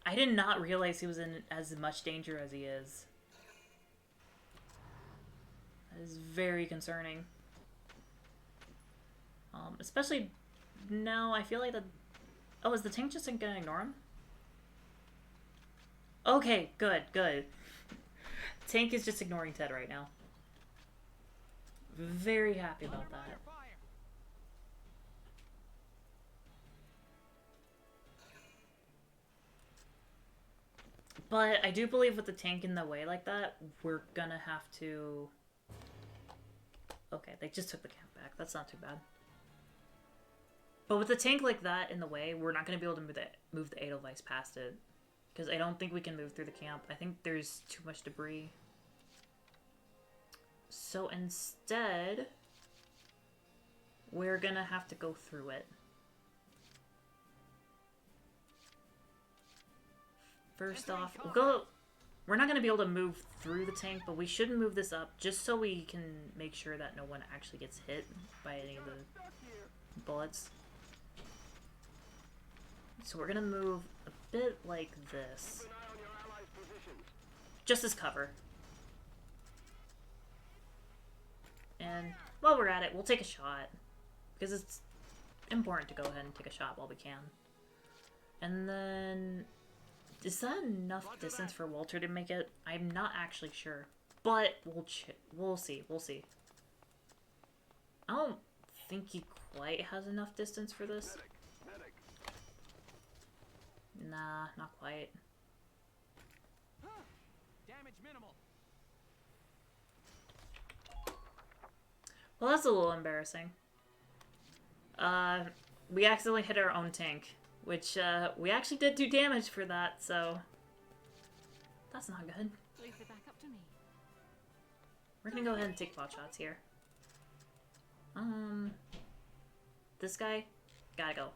I did not realize he was in as much danger as he is. That is very concerning. Especially now, I feel like the... Oh, is the tank just gonna ignore him? Okay, good, good. Tank is just ignoring Ted right now. Very happy about that. But I do believe with the tank in the way like that, we're gonna have to... Okay, they just took the camp back. That's not too bad. But with a tank like that in the way, we're not going to be able to move the Edelweiss past it. Because I don't think we can move through the camp. I think there's too much debris. So instead, we're going to have to go through it. First off, we're not going to be able to move through the tank, but we should move this up just so we can make sure that no one actually gets hit by any of the bullets. So we're going to move a bit like this. Just as cover. And while we're at it, we'll take a shot. Because it's important to go ahead and take a shot while we can. And then... is that enough distance for Walter to make it? I'm not actually sure. But we'll see. We'll see. I don't think he quite has enough distance for this. Nah, not quite. Damage minimal. Well, that's a little embarrassing. We accidentally hit our own tank, which, we actually did do damage for that, so... that's not good. Leave it back up to me. We're gonna go ahead and take pot shots here. This guy, gotta go.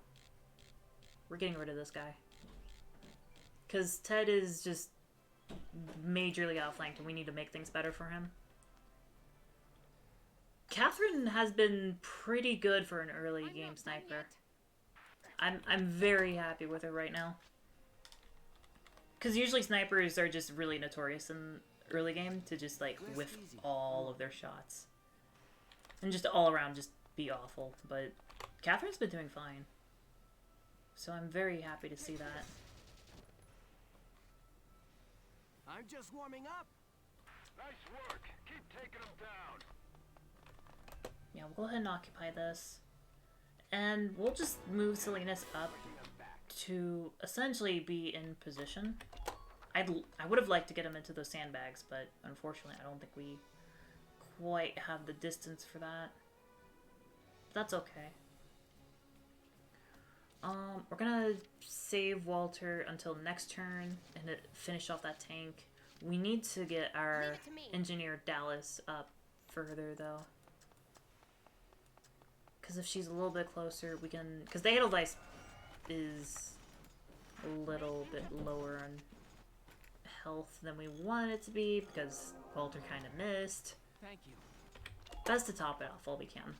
We're getting rid of this guy. Because Ted is just majorly outflanked and we need to make things better for him. Catherine has been pretty good for an early game sniper. I'm very happy with her right now. Because usually snipers are just really notorious in early game to just like whiff all of their shots. And just all around just be awful. But Catherine's been doing fine. So I'm very happy to see that. I'm just warming up. Nice work. Keep taking them down. Yeah, we'll go ahead and occupy this. And we'll just move Salinas up to essentially be in position. I would have liked to get him into those sandbags, but unfortunately I don't think we quite have the distance for that. That's okay. We're gonna save Walter until next turn and finish off that tank. We need to get our engineer Dallas up further though. Because if she's a little bit closer, we can... because the Edelweiss is a little bit lower on health than we want it to be, because Walter kind of missed. Thank you. Best to top it off all we can.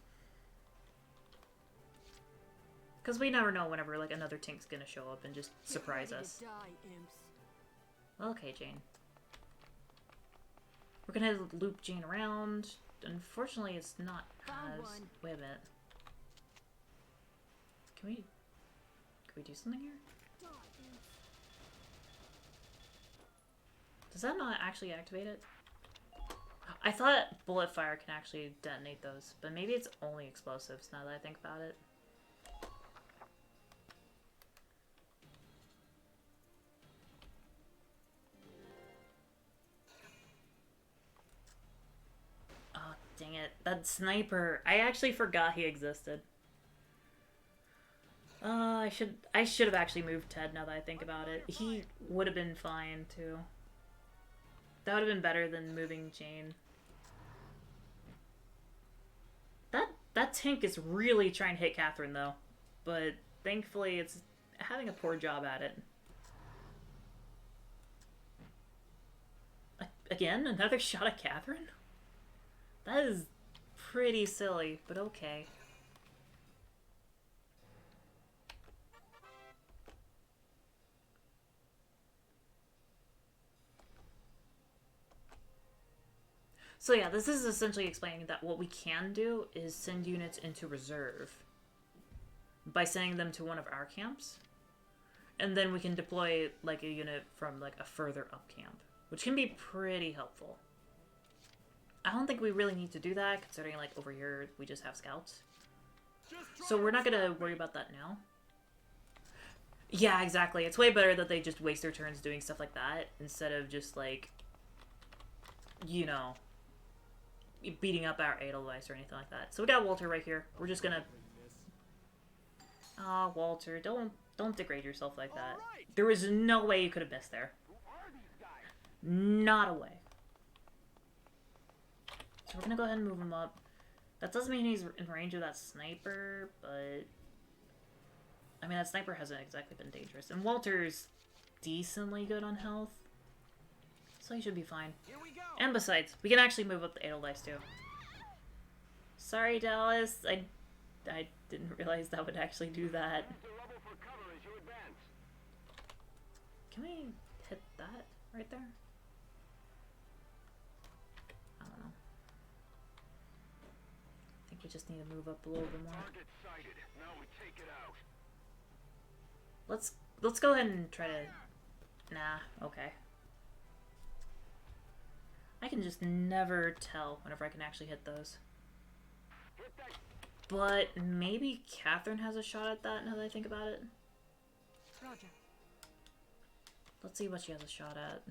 Because we never know whenever like another tank's gonna show up and just surprise us. Okay, Jane. We're gonna loop Jane around. Unfortunately, it's not as... wait a minute. Can we do something here? Does that not actually activate it? I thought bullet fire can actually detonate those, but maybe it's only explosives now that I think about it. Oh, dang it. That sniper. I actually forgot he existed. I should have actually moved Ted now that I think about it. He would have been fine too. That would have been better than moving Jane. That tank is really trying to hit Catherine though, but thankfully it's having a poor job at it. Again, another shot at Catherine? That is pretty silly, but okay. So yeah, this is essentially explaining that what we can do is send units into reserve by sending them to one of our camps. And then we can deploy like a unit from like a further up camp, which can be pretty helpful. I don't think we really need to do that considering like over here we just have scouts. So we're not gonna worry about that now. Yeah, exactly. It's way better that they just waste their turns doing stuff like that instead of just like, you know, beating up our Edelweiss or anything like that. So we got Walter right here. We're just gonna Ah, Walter, don't degrade yourself like that. There was no way you could have missed there. Not a way. So we're gonna go ahead and move him up. That doesn't mean he's in range of that sniper, but... I mean, that sniper hasn't exactly been dangerous. And Walter's decently good on health. So he should be fine. And besides, we can actually move up the Edelweiss too. Sorry, Dallas. I didn't realize that would actually do that. Can we hit that right there? I don't know. I think we just need to move up a little bit more. Let's go ahead and try to... Nah, okay. I can just never tell whenever I can actually hit those. But maybe Catherine has a shot at that now that I think about it. Roger. Let's see what she has a shot at.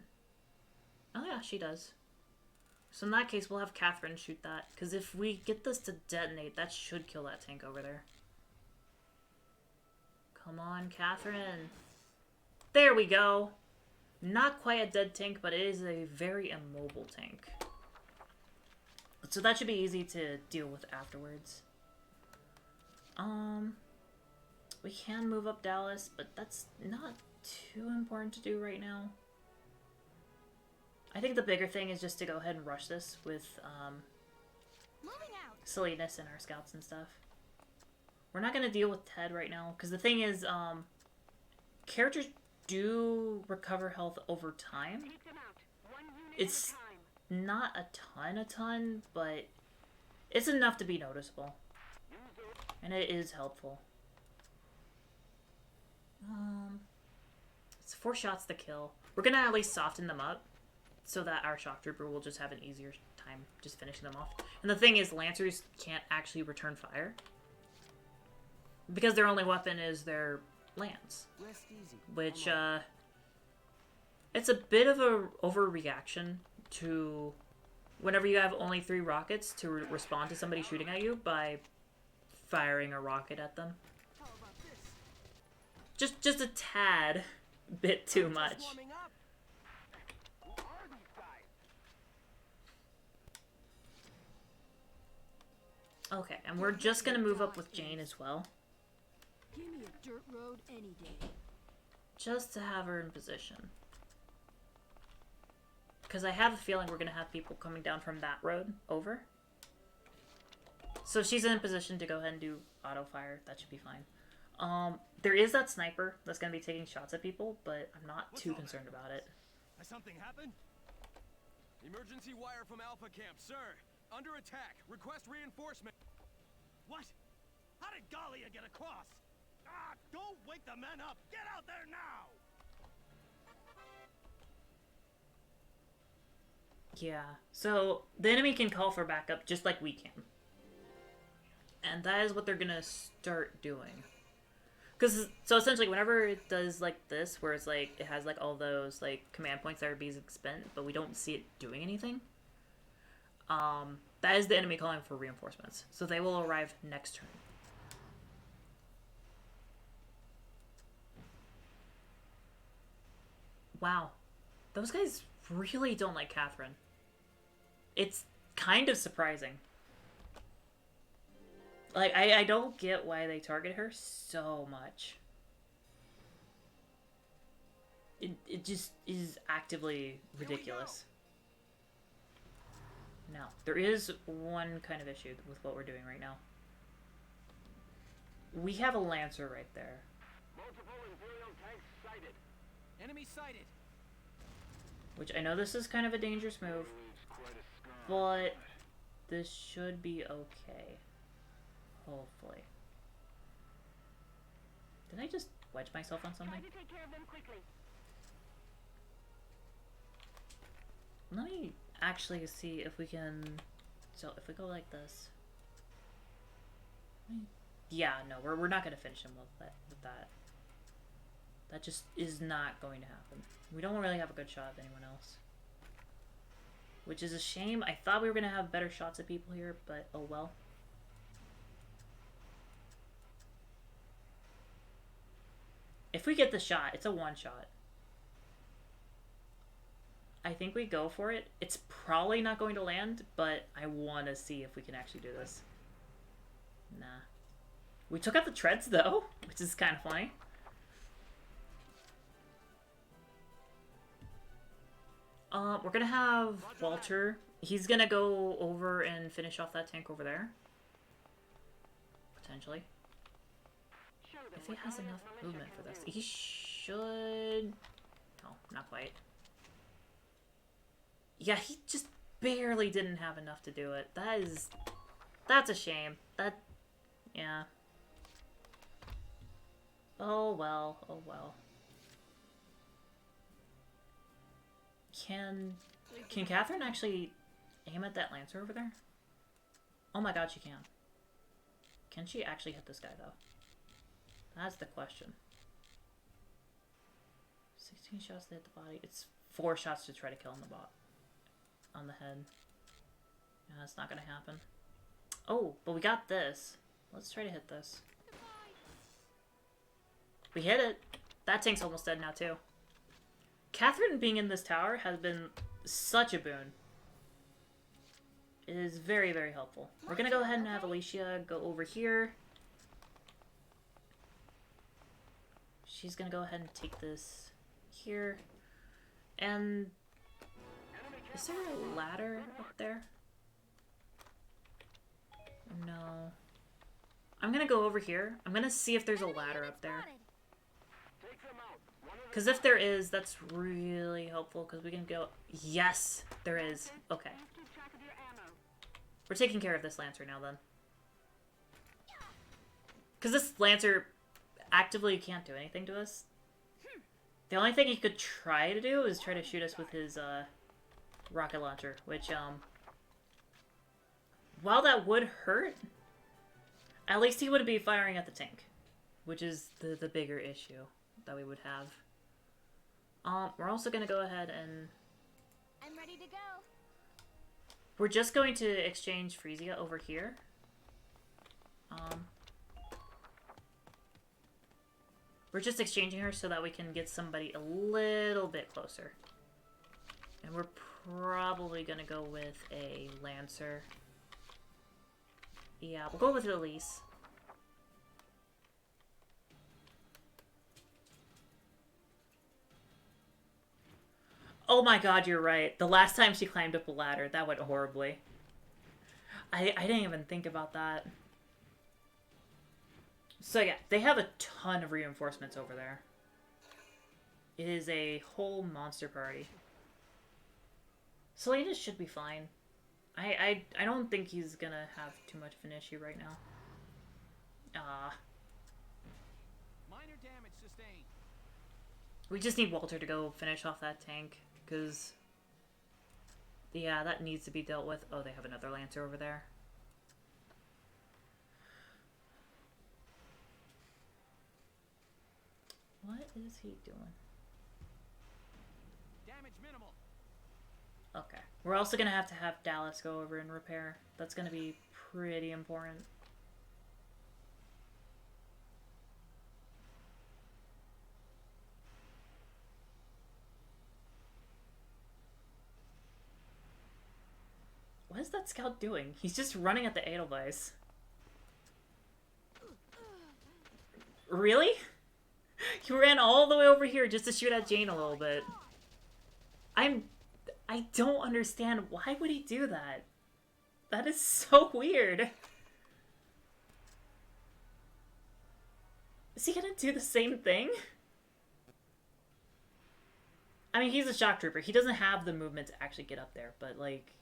Oh yeah, she does. So in that case, we'll have Catherine shoot that. Because if we get this to detonate, that should kill that tank over there. Come on, Catherine. There we go. Not quite a dead tank, but it is a very immobile tank. So that should be easy to deal with afterwards. We can move up Dallas, but that's not too important to do right now. I think the bigger thing is just to go ahead and rush this with silliness in our scouts and stuff. We're not going to deal with Ted right now, because the thing is, characters do recover health over time. It's not a ton, but it's enough to be noticeable. And it is helpful. It's 4 shots to kill. We're going to at least soften them up, so that our shock trooper will just have an easier time just finishing them off. And the thing is, Lancers can't actually return fire, because their only weapon is their lance. Which, it's a bit of a overreaction to whenever you have only 3 rockets to respond to somebody shooting at you by firing a rocket at them. Just a tad bit too much. Okay, and we're just gonna move up with Jane as well. Give me a dirt road any day. Just to have her in position. Because I have a feeling we're gonna have people coming down from that road over. So she's in position to go ahead and do auto fire. That should be fine. There is that sniper that's gonna be taking shots at people, but I'm not too concerned about it. Has something happened? Emergency wire from Alpha Camp, sir. Under attack. Request reinforcement. What? How did Galia get across? Ah, don't wake the men up. Get out there now. Yeah. So the enemy can call for backup just like we can. And that is what they're gonna start doing. Because, so essentially, whenever it does, like, this, where it's, like, it has, like, all those, like, command points that are being spent, but we don't see it doing anything, that is the enemy calling for reinforcements. So they will arrive next turn. Wow. Those guys really don't like Catherine. It's kind of surprising. Like, I don't get why they target her so much. It just is actively ridiculous. Now, there is one kind of issue with what we're doing right now. We have a Lancer right there. Multiple Imperial tanks sighted. Enemy sighted. Which I know this is kind of a dangerous move, but this should be okay. Hopefully. Did I just wedge myself on something? Try to take care of them quickly. Let me actually see if we can... So, if we go like this... Yeah, no, we're not going to finish him with that. That just is not going to happen. We don't really have a good shot of anyone else. Which is a shame. I thought we were going to have better shots at people here, but oh well. If we get the shot, it's a one-shot. I think we go for it. It's probably not going to land, but I want to see if we can actually do this. Nah. We took out the treads, though, which is kind of funny. We're gonna have Walter. He's gonna go over and finish off that tank over there. Potentially. If he has enough movement for this. He should... Oh, not quite. Yeah, he just barely didn't have enough to do it. That's a shame. Yeah. Oh well, oh well. Can Catherine actually aim at that Lancer over there? Oh my god, she can. Can she actually hit this guy, though? That's the question. 16 shots to hit the body. It's 4 shots to try to kill on the head. Yeah, that's not gonna happen. Oh, but we got this. Let's try to hit this. We hit it. That tank's almost dead now, too. Catherine being in this tower has been such a boon. It is very, very helpful. We're gonna go ahead and have Alicia go over here. She's gonna go ahead and take this here. And... is there a ladder up there? No. I'm gonna go over here. I'm gonna see if there's a ladder up there. Because if there is, that's really helpful, because we can go... Yes, there is. Okay. We're taking care of this Lancer now, then. Because this Lancer actively can't do anything to us. The only thing he could try to do is try to shoot us with his rocket launcher, which, while that would hurt, at least he would be firing at the tank, which is the bigger issue that we would have. We're also going to go ahead and... I'm ready to go. We're just going to exchange Frisia over here. We're just exchanging her so that we can get somebody a little bit closer. And we're probably going to go with a Lancer. Yeah, we'll go with Elise. Oh my god, you're right. The last time she climbed up a ladder, that went horribly. I didn't even think about that. So yeah, they have a ton of reinforcements over there. It is a whole monster party. Selena should be fine. I don't think he's gonna have too much of an issue right now. Minor damage sustained. We just need Walter to go finish off that tank. Because, yeah, that needs to be dealt with. Oh, they have another Lancer over there. What is he doing? Damage minimal. Okay. We're also going to have Dallas go over and repair. That's going to be pretty important. What is that scout doing? He's just running at the Edelweiss. Really? He ran all the way over here just to shoot at Jane a little bit. I don't understand. Why would he do that? That is so weird. Is he gonna do the same thing? I mean, he's a shock trooper. He doesn't have the movement to actually get up there, but like...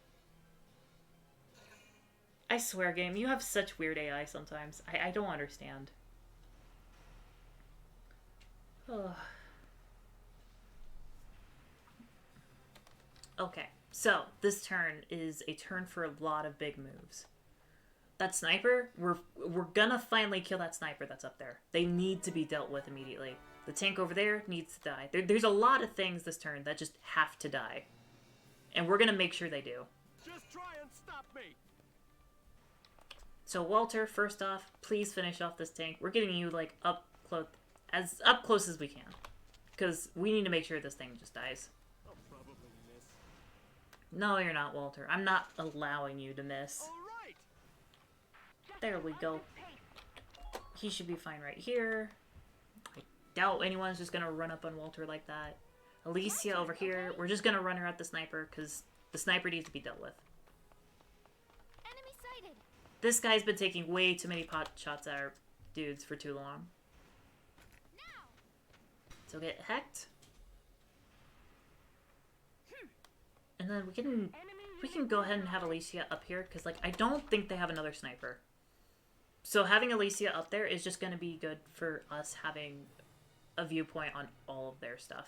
I swear, game, you have such weird AI sometimes. I don't understand. Oh. Okay, so this turn is a turn for a lot of big moves. That sniper, we're gonna finally kill that sniper that's up there. They need to be dealt with immediately. The tank over there needs to die. There's a lot of things this turn that just have to die. And we're gonna make sure they do. Just try and stop me. So Walter, first off, please finish off this tank. We're getting you, like, up close. as up close as we can. Because we need to make sure this thing just dies. I'll probably miss. No, you're not, Walter. I'm not allowing you to miss. All right. There we go. He should be fine right here. I doubt anyone's just gonna run up on Walter like that. Alicia over here. We're just gonna run her at the sniper because the sniper needs to be dealt with. Enemy sighted. This guy's been taking way too many pot shots at our dudes for too long. So get hecked. And then we can go ahead and have Alicia up here because like I don't think they have another sniper. So having Alicia up there is just going to be good for us having a viewpoint on all of their stuff.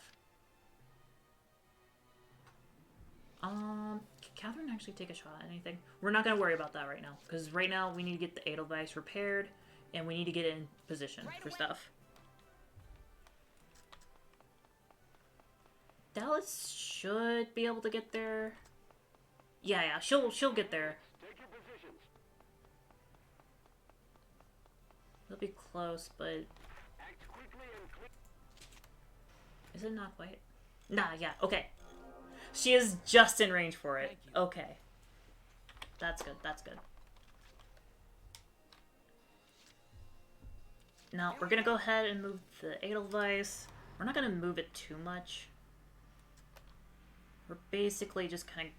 Can Catherine actually take a shot at anything? We're not going to worry about that right now because right now we need to get the Edelweiss repaired and we need to get in position for stuff. Dallas should be able to get there. Yeah, she'll get there. It'll be close, but is it not quite? Nah, yeah, okay. She is just in range for it. Okay. That's good, that's good. Now, we're gonna go ahead and move the Edelweiss. We're not gonna move it too much. We're basically just kind of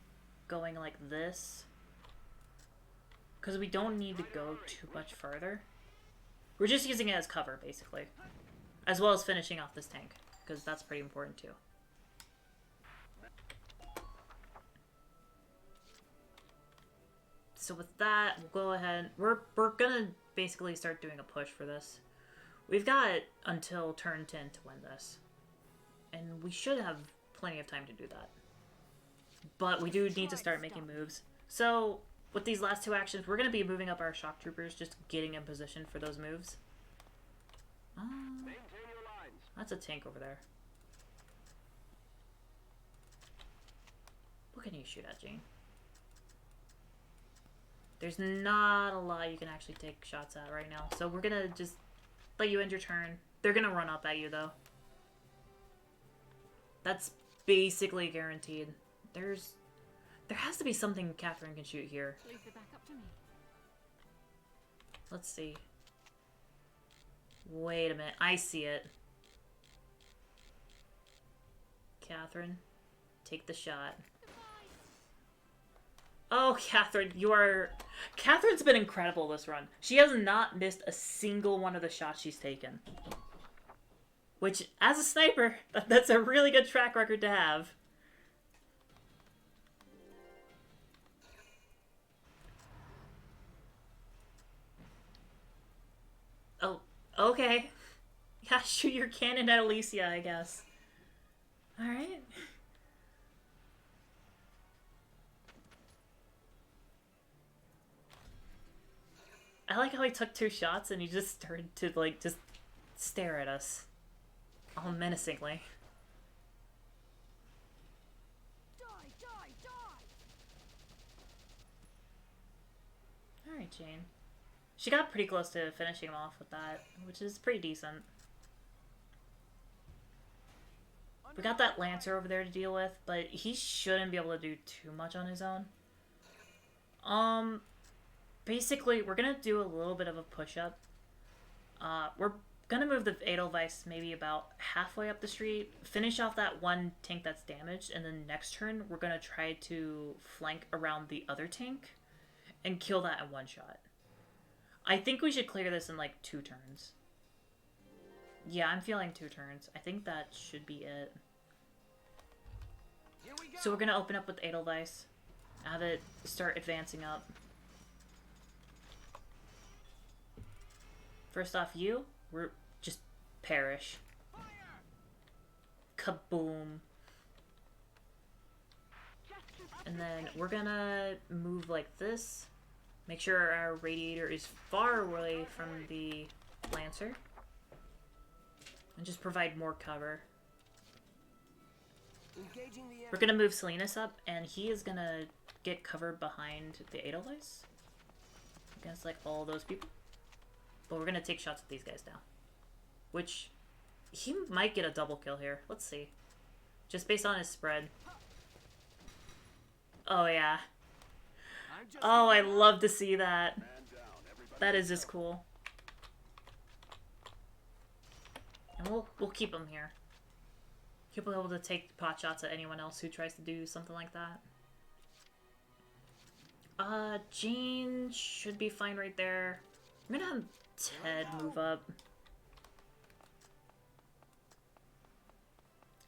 going like this. Because we don't need to go too much further. We're just using it as cover, basically. As well as finishing off this tank. Because that's pretty important, too. So with that, we'll go ahead. We're gonna basically start doing a push for this. We've got until turn 10 to win this. And we should have plenty of time to do that. But we do need to start making moves. So, with these last two actions, we're going to be moving up our shock troopers, just getting in position for those moves. That's a tank over there. What can you shoot at, Jane? There's not a lot you can actually take shots at right now. So we're going to just let you end your turn. They're going to run up at you, though. That's basically guaranteed. There has to be something Catherine can shoot here. Leave the back up to me. Let's see. Wait a minute. I see it. Catherine, take the shot. Oh, Catherine, you are... Catherine's been incredible this run. She has not missed a single one of the shots she's taken. Which, as a sniper, that's a really good track record to have. Oh, okay. Yeah, shoot your cannon at Alicia, I guess. Alright. I like how he took 2 shots and he just started to, like, just stare at us. All menacingly. Alright, Jane. She got pretty close to finishing him off with that, which is pretty decent. We got that Lancer over there to deal with, but he shouldn't be able to do too much on his own. Basically, we're gonna do a little bit of a push-up. We're gonna move the Edelweiss maybe about halfway up the street, finish off that one tank that's damaged, and then next turn, we're gonna try to flank around the other tank and kill that in one shot. I think we should clear this in like 2 turns. Yeah, I'm feeling 2 turns. I think that should be it. So we're gonna open up with Edelweiss. Have it start advancing up. First off, we're just perish. Kaboom. And then we're gonna move like this. Make sure our radiator is far away from the Lancer. And just provide more cover. We're gonna move Salinas up, and he is gonna get cover behind the Edelweiss. Against, like, all those people. But we're gonna take shots at these guys now. Which He might get a double kill here. Let's see. Just based on his spread. Oh, yeah. Oh, I love to see that. That is just cool. And we'll keep him here. He'll be able to take pot shots at anyone else who tries to do something like that. Jean should be fine right there. I'm gonna have Ted move up.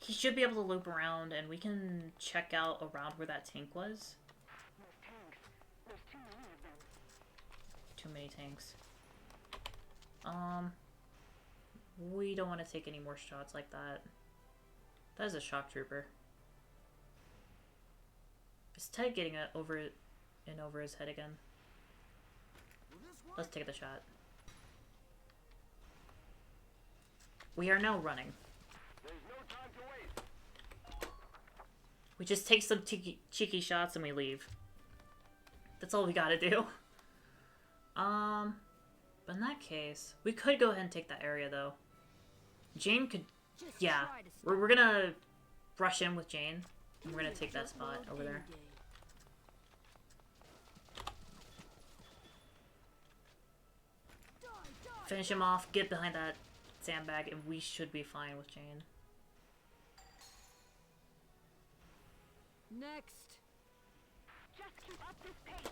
He should be able to loop around, and we can check out around where that tank was. Too many tanks. We don't want to take any more shots like that. That is a shock trooper. Is Ted getting it over his head again? Let's take the shot. We are now running. We just take some cheeky shots and we leave. That's all we gotta do. But in that case, we could go ahead and take that area though. Jane could, yeah, we're gonna rush in with Jane. And we're gonna take that spot over there. Finish him off, get behind that sandbag, and we should be fine with Jane. Next. Just keep up this pace.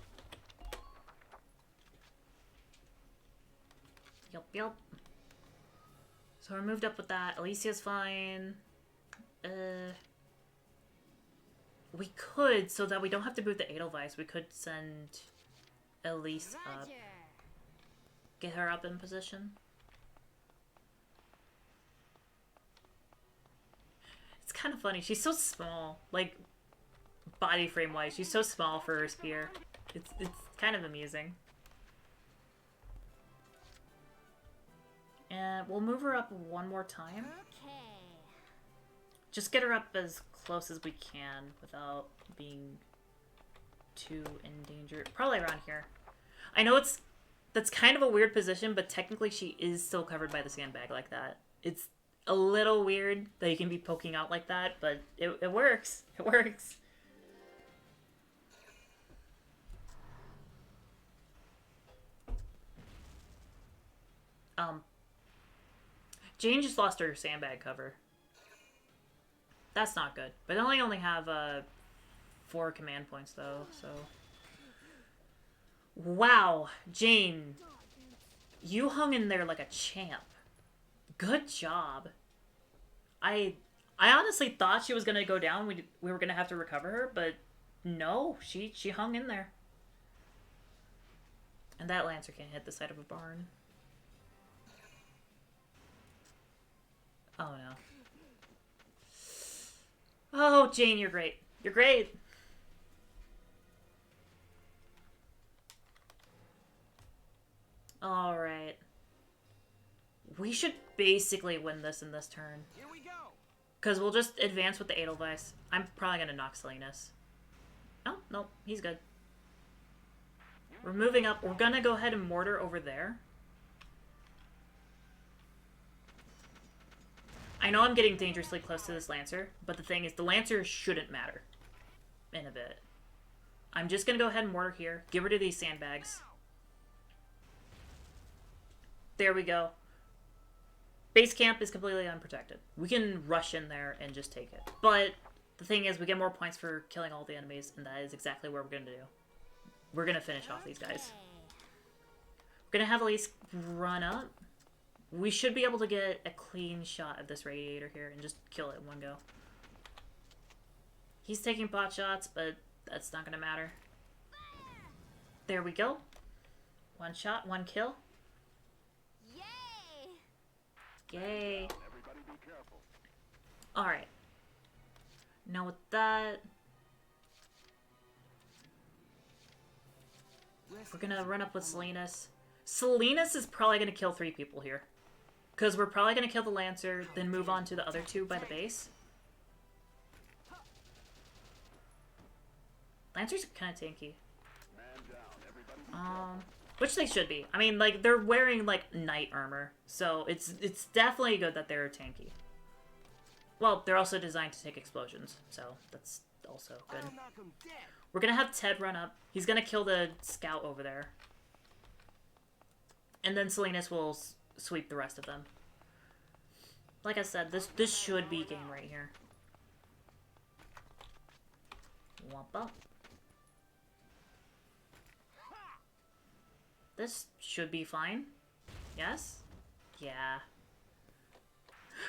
Yup. So we're moved up with that. Alicia's fine. We could, so that we don't have to boot the Edelweiss, we could send Elise up. Get her up in position. It's kind of funny. She's so small. Like, body frame wise, she's so small for her spear. It's kind of amusing. And we'll move her up one more time. Okay. Just get her up as close as we can without being too endangered. Probably around here. I know that's kind of a weird position, but technically she is still covered by the sandbag like that. It's a little weird that you can be poking out like that, but it works. It works. Jane just lost her sandbag cover. That's not good. But I only have 4 command points though, so. Wow, Jane. You hung in there like a champ. Good job. I honestly thought she was gonna go down. We were gonna have to recover her, but no, she hung in there. And that Lancer can't hit the side of a barn. Oh no. Oh, Jane, you're great. You're great. Alright. We should basically win this in this turn. Here we go. Because we'll just advance with the Edelweiss. I'm probably going to knock Salinas. Oh, no, he's good. We're moving up. We're going to go ahead and mortar over there. I know I'm getting dangerously close to this Lancer, but the thing is, the Lancer shouldn't matter in a bit. I'm just going to go ahead and mortar here. Get rid of these sandbags. There we go. Base camp is completely unprotected. We can rush in there and just take it. But the thing is, we get more points for killing all the enemies, and that is exactly what we're going to do. We're going to finish off these guys. We're going to have Elise run up. We should be able to get a clean shot of this radiator here and just kill it in one go. He's taking pot shots, but that's not going to matter. There we go. One shot, one kill. Yay. Alright. Now with that, we're gonna run up with Salinas. Salinas is probably gonna kill 3 people here. Because we're probably gonna kill the Lancer, then move on to the other 2 by the base. Lancer's kinda tanky. Which they should be. I mean, like, they're wearing, like, knight armor. So it's definitely good that they're tanky. Well, they're also designed to take explosions. So that's also good. We're gonna have Ted run up. He's gonna kill the scout over there. And then Salinas will sweep the rest of them. Like I said, this should be game right here. Womp up. This should be fine. Yes? Yeah.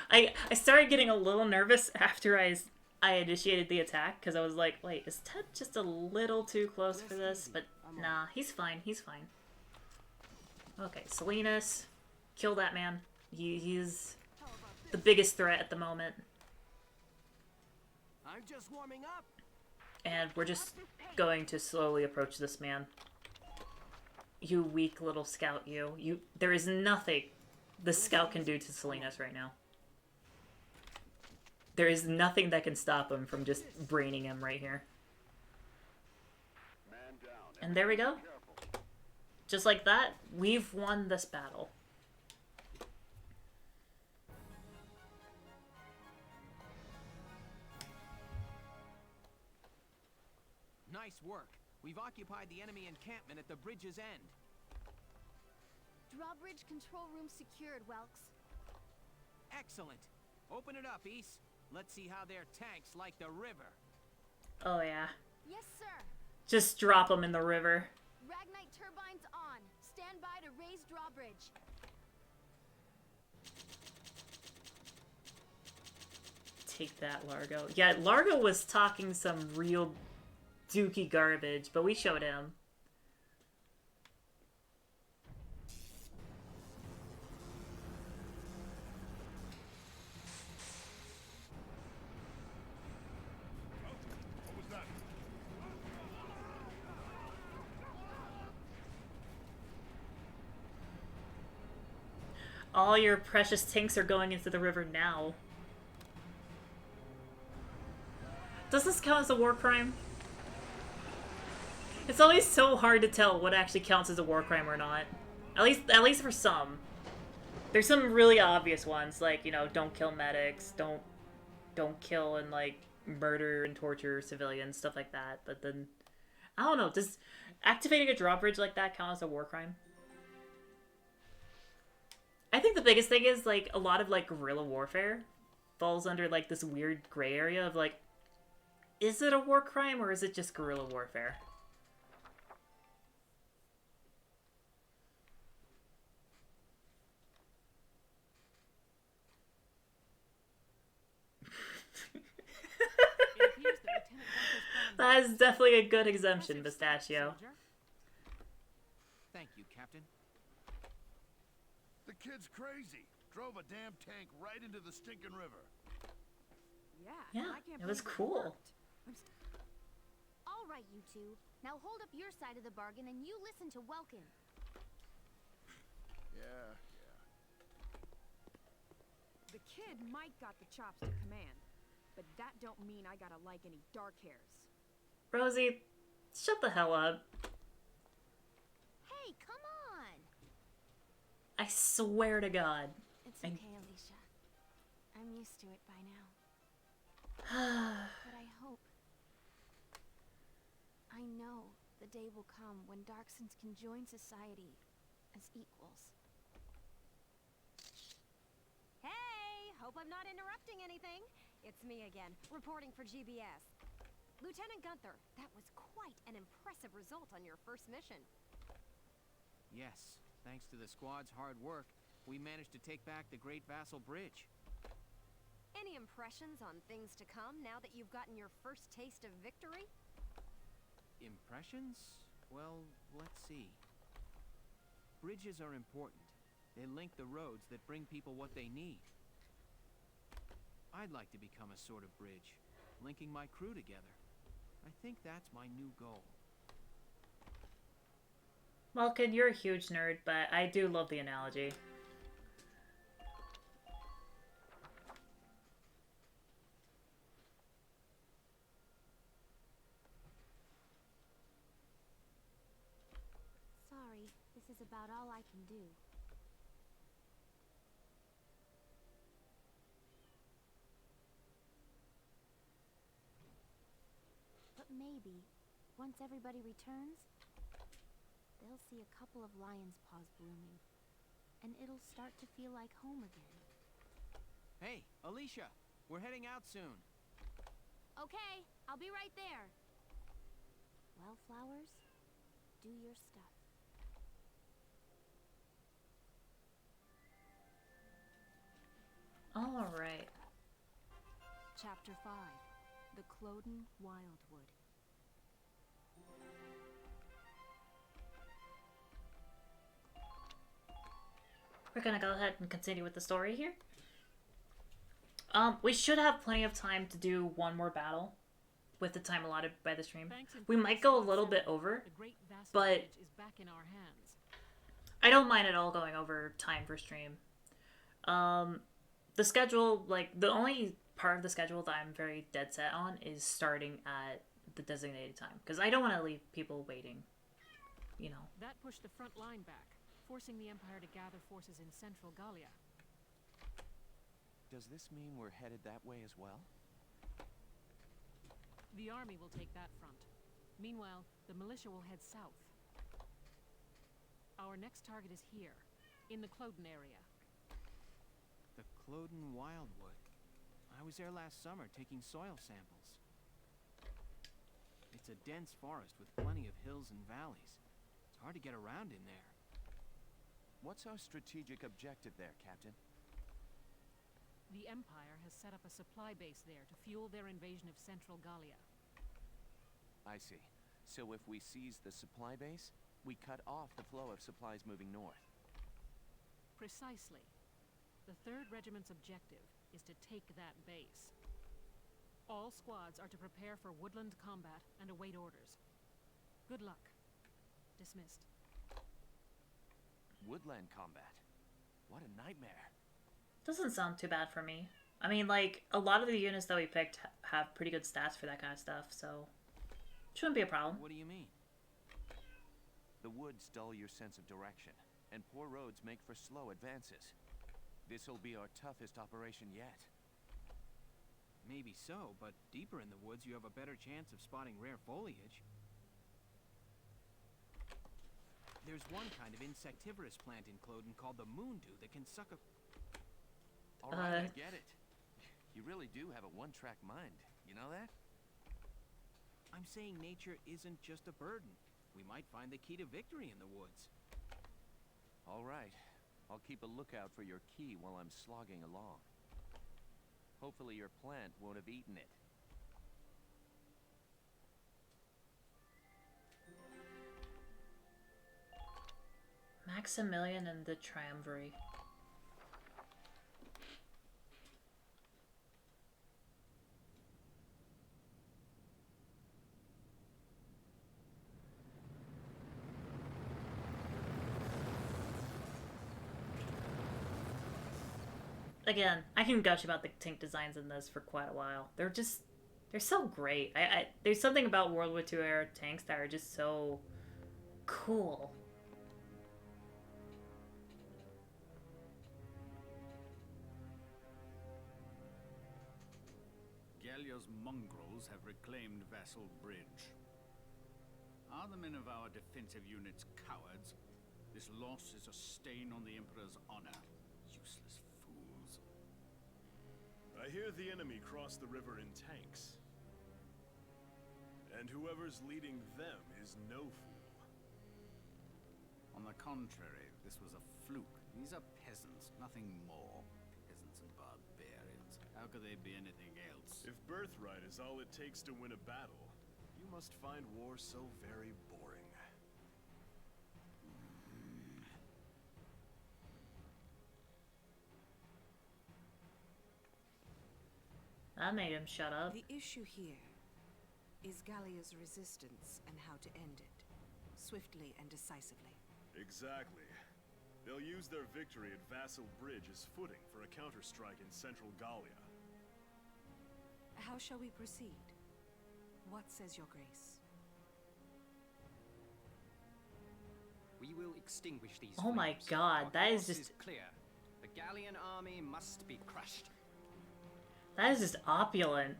I started getting a little nervous after I initiated the attack, because I was like, wait, is Ted just a little too close for this? But nah, he's fine, he's fine. Okay, Salinas. Kill that man. He's the biggest threat at the moment. I'm just warming up. And we're just going to slowly approach this man. You weak little scout, you. There is nothing the scout can do to Salinas right now. There is nothing that can stop him from just braining him right here. And there we go. Just like that, we've won this battle. Nice work. We've occupied the enemy encampment at the bridge's end. Drawbridge control room secured, Welks. Excellent. Open it up, East. Let's see how their tanks like the river. Oh yeah. Yes, sir. Just drop them in the river. Ragnite turbines on. Stand by to raise drawbridge. Take that, Largo. Yeah, Largo was talking some real dookie garbage, but we showed him. All your precious tanks are going into the river now. Does this count as a war crime? It's always so hard to tell what actually counts as a war crime or not. At least for some. There's some really obvious ones, like, you know, don't kill medics, don't kill and, like, murder and torture civilians, stuff like that. But then, I don't know, does activating a drawbridge like that count as a war crime? I think the biggest thing is, like, a lot of, like, guerrilla warfare falls under, like, this weird gray area of, like, is it a war crime or is it just guerrilla warfare? That is definitely a good exemption, Pistachio. Thank you, Captain. The kid's crazy. Drove a damn tank right into the stinking river. Yeah, it was cool. All right, you two. Now hold up your side of the bargain and you listen to Welkin. Yeah. The kid might got the chops to command, but that don't mean I gotta like any dark hairs. Rosie, shut the hell up. Hey, come on! I swear to God. It's okay, Alicia. I'm used to it by now. But I hope... I know the day will come when Darksons can join society as equals. Hey! Hope I'm not interrupting anything. It's me again, reporting for GBS. Lieutenant Gunther, that was quite an impressive result on your first mission. Yes, thanks to the squad's hard work, we managed to take back the Great Vassal Bridge. Any impressions on things to come now that you've gotten your first taste of victory? Impressions? Well, let's see. Bridges are important. They link the roads that bring people what they need. I'd like to become a sort of bridge, linking my crew together. I think that's my new goal. Malkin, you're a huge nerd, but I do love the analogy. Sorry, this This is about all I can do. But maybe, once everybody returns, they'll see a couple of lion's paws blooming, and it'll start to feel like home again. Hey, Alicia! We're heading out soon. Okay, I'll be right there. Well, flowers, do your stuff. All right. Chapter 5. The Cloden Wildwood. We're gonna go ahead and continue with the story here. We should have plenty of time to do one more battle with the time allotted by the stream. We might go a little bit over, but I don't mind at all going over time for stream. The schedule, like, the only part of the schedule that I'm very dead set on is starting at the designated time, because I don't want to leave people waiting, you know. That pushed the front line back, forcing the Empire to gather forces in central Gallia. Does this mean we're headed that way as well? The army will take that front. Meanwhile, the militia will head south. Our next target is here, in the Cloden area. The Cloden Wildwood. I was there last summer taking soil samples. It's a dense forest with plenty of hills and valleys. It's hard to get around in there. What's our strategic objective there, Captain? The Empire has set up a supply base there to fuel their invasion of central Gallia. I see. So if we seize the supply base, we cut off the flow of supplies moving north. Precisely. The 3rd Regiment's objective is to take that base. All squads are to prepare for woodland combat and await orders. Good luck. Dismissed. Woodland combat? What a nightmare. Doesn't sound too bad for me. I mean, like, a lot of the units that we picked have pretty good stats for that kind of stuff, so shouldn't be a problem. What do you mean? The woods dull your sense of direction, and poor roads make for slow advances. This'll be our toughest operation yet. Maybe so, but deeper in the woods you have a better chance of spotting rare foliage. There's one kind of insectivorous plant in Cloden called the moondew that can suck a... Alright, I get it. You really do have a one-track mind. You know that? I'm saying nature isn't just a burden. We might find the key to victory in the woods. Alright. I'll keep a lookout for your key while I'm slogging along. Hopefully your plant won't have eaten it. Maximilian and the Triumvirate. Again, I can gush about the tank designs in this for quite a while. They're so great. There's something about World War II era tanks that are just so cool. Gallia's mongrels have reclaimed Vassal Bridge. Are the men of our defensive units cowards? This loss is a stain on the Emperor's honor. Useless fools. I hear the enemy crossed the river in tanks. And whoever's leading them is no fool. On the contrary, this was a fluke. These are peasants, nothing more. Peasants and barbarians. How could they be anything else? If birthright is all it takes to win a battle, you must find war so very boring. That made him shut up. The issue here is Gallia's resistance and how to end it, swiftly and decisively. Exactly. They'll use their victory at Vassal Bridge as footing for a counterstrike in central Gallia. How shall we proceed? What says your grace? We will extinguish these Oh my flames. god, Our that is course just clear. The Gallian army must be crushed. that is just opulent.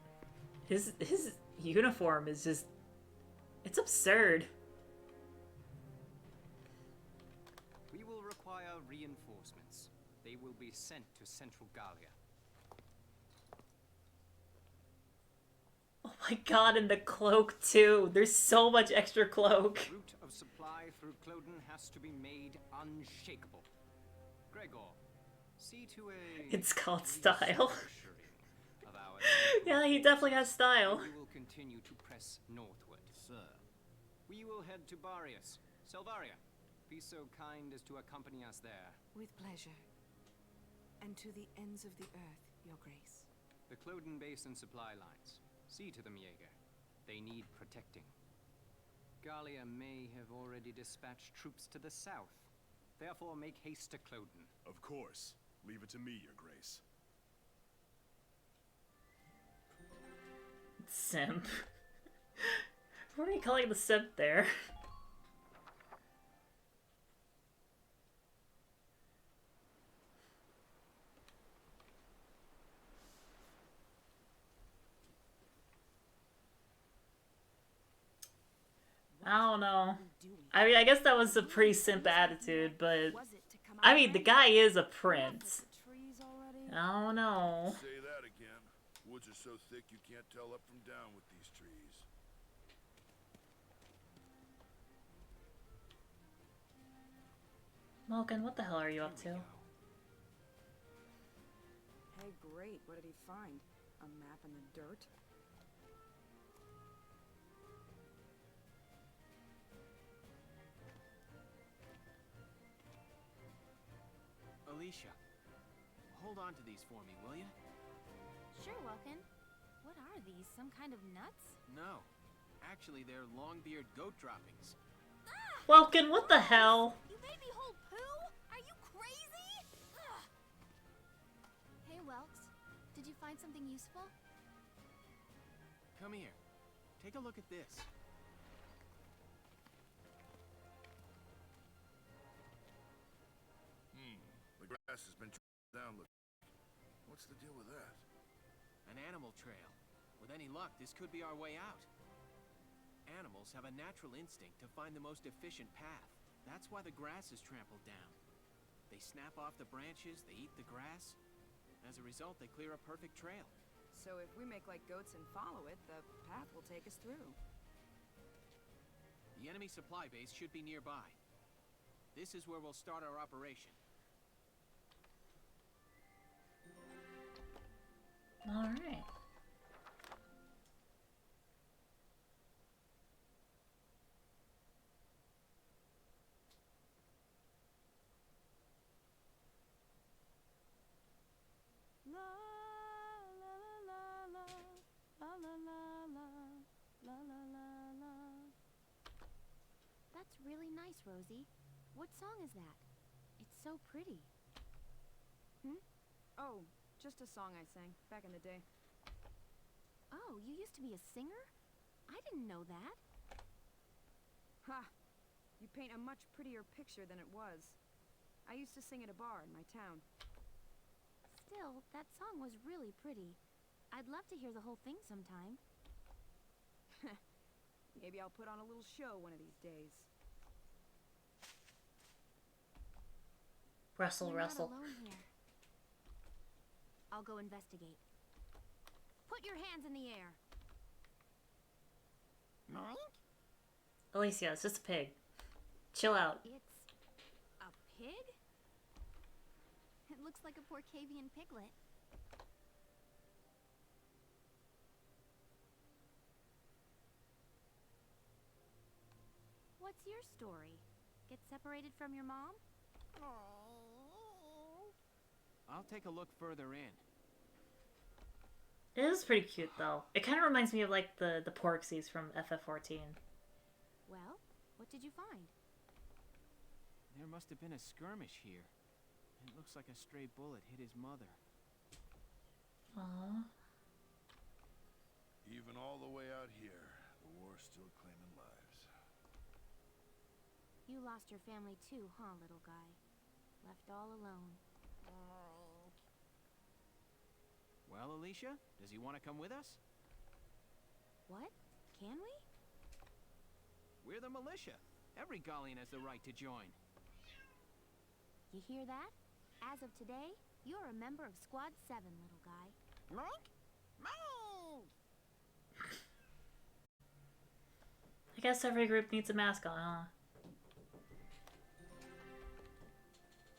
His uniform is just it's absurd. We will require reinforcements. They will be sent to Central Gallia. Oh my god, and the cloak too. There's so much extra cloak. The route of supply through Cloden has to be made unshakable. Gregor, see to a... It's called style. of our Yeah, he definitely has style. We will continue to press northward. Sir. We will head to Barius. Selvaria, be so kind as to accompany us there. With pleasure. And to the ends of the earth, Your Grace. The Cloden base and supply lines. See to them, Jaeger. They need protecting. Gallia may have already dispatched troops to the south. Therefore, make haste to Cloden. Of course. Leave it to me, Your Grace. Simp. What are you calling the simp there? I don't know. I mean, I guess that was a pretty simp attitude, but I mean, the guy is a prince. I don't know. Say that again. Woods are so thick you can't tell up from down with these trees. Malkin, what the hell are you up to? Hey, great. What did he find? A map in the dirt? Alicia, hold on to these for me, will you? Sure, Welkin. What are these? Some kind of nuts? No. Actually, they're long-beard goat droppings. Welkin, what the hell? You made me hold poo? Are you crazy? Ugh. Hey, Welks. Did you find something useful? Come here. Take a look at this. The grass has been down. Look. What's the deal with that? An animal trail. With any luck, this could be our way out. Animals have a natural instinct to find the most efficient path. That's why the grass is trampled down. They snap off the branches, they eat the grass. As a result, they clear a perfect trail. So if we make like goats and follow it, the path will take us through. The enemy supply base should be nearby. This is where we'll start our operation. All right. La la la la la la la la la la la. That's really nice, Rosie. What song is that? It's so pretty. Oh, just a song I sang back in the day. Oh, you used to be a singer? I didn't know that. Ha! You paint a much prettier picture than it was. I used to sing at a bar in my town. Still, that song was really pretty. I'd love to hear the whole thing sometime. Maybe I'll put on a little show one of these days. Rustle, You're rustle. not alone here. I'll go investigate. Put your hands in the air. Alicia, it's just a pig. Chill out. It's a pig? It looks like a Porcavian piglet. What's your story? Get separated from your mom? I'll take a look further in. It is pretty cute, though. It kind of reminds me of, like, the Porksies from FF14. Well, what did you find? There must have been a skirmish here. It looks like a stray bullet hit his mother. Aww. Even all the way out here, the war's still claiming lives. You You lost your family too, huh, little guy? Left all alone. Well, Alicia, does he want to come with us? What? Can we? We're the militia. Every Gallian has the right to join. You hear that? As of today, you're a member of Squad 7, little guy. Mike? Move! I guess every group needs a mascot, huh?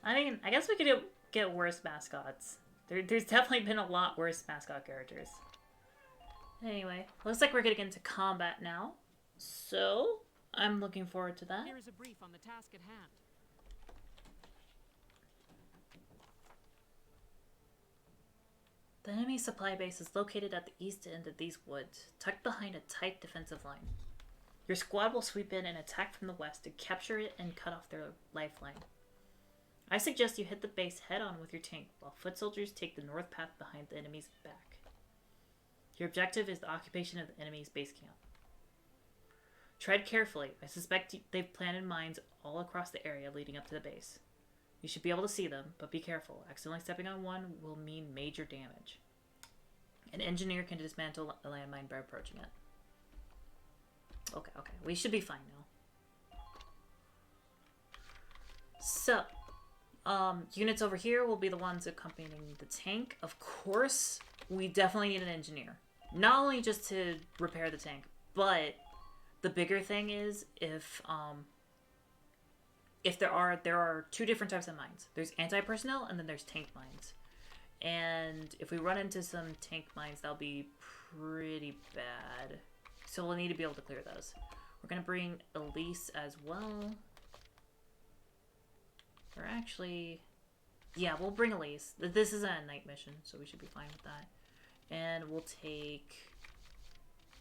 I mean, I guess we could get worse mascots. There's definitely been a lot worse mascot characters. Anyway, looks like we're getting into combat now. So, I'm looking forward to that. Here is a brief on the task at hand. The enemy supply base is located at the east end of these woods, tucked behind a tight defensive line. Your squad will sweep in and attack from the west to capture it and cut off their lifeline. I suggest you hit the base head-on with your tank, while foot soldiers take the north path behind the enemy's back. Your objective is the occupation of the enemy's base camp. Tread carefully. I suspect they've planted mines all across the area leading up to the base. You should be able to see them, but be careful. Accidentally stepping on one will mean major damage. An engineer can dismantle a landmine by approaching it. Okay. We should be fine now. So, units over here will be the ones accompanying the tank. Of course, we definitely need an engineer. Not only just to repair the tank, but the bigger thing is if there are two different types of mines. There's anti-personnel and then there's tank mines. And if we run into some tank mines, that'll be pretty bad. So we'll need to be able to clear those. We're going to bring Elise as well. Or actually, yeah, we'll bring Elise. This is a night mission, so we should be fine with that. And we'll take,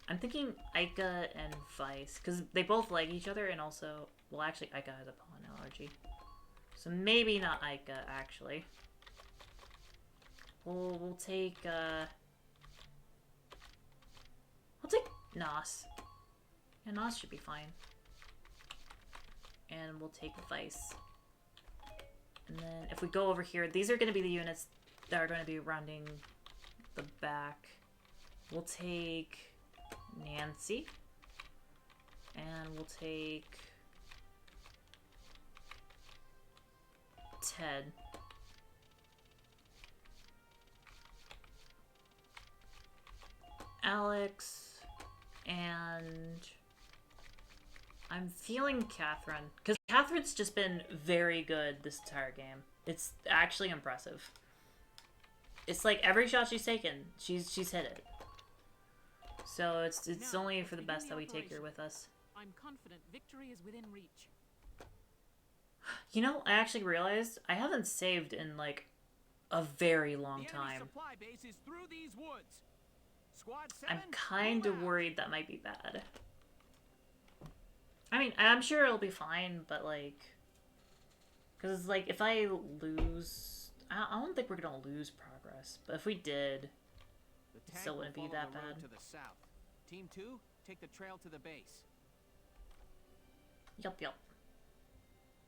I'm thinking Ica and Vice, because they both like each other, and also, well, actually, Ica has a pollen allergy. So maybe not Ica, actually. We'll take Nos. Yeah, Nos should be fine. And we'll take Vice. And then if we go over here, these are going to be the units that are going to be rounding the back. We'll take Nancy. And we'll take Ted. Alex. And I'm feeling Catherine. Because Catherine's just been very good this entire game. It's actually impressive. It's like every shot she's taken, she's hit it. So it's now, only for the best that we take her with us. I'm confident victory is within reach. You know, I actually realized I haven't saved in like a very long time. Supply base is through these woods. Squad 7, I'm kind of worried that might be bad. I mean, I'm sure it'll be fine, but like, because like if I lose, I don't think we're gonna lose progress. But if we did, it still wouldn't be that bad. To the south. Team 2, take the trail to the base. Yup.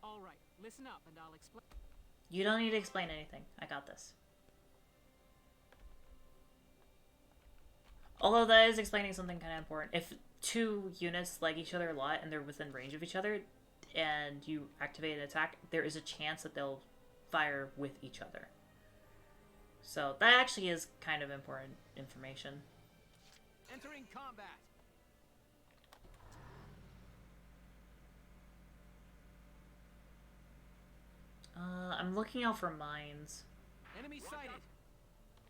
All right, listen up, and I'll explain. You don't need to explain anything. I got this. Although that is explaining something kind of important. If two units like each other a lot and they're within range of each other, and you activate an attack, there is a chance that they'll fire with each other. So that actually is kind of important information. Entering combat. I'm looking out for mines. Enemy sighted.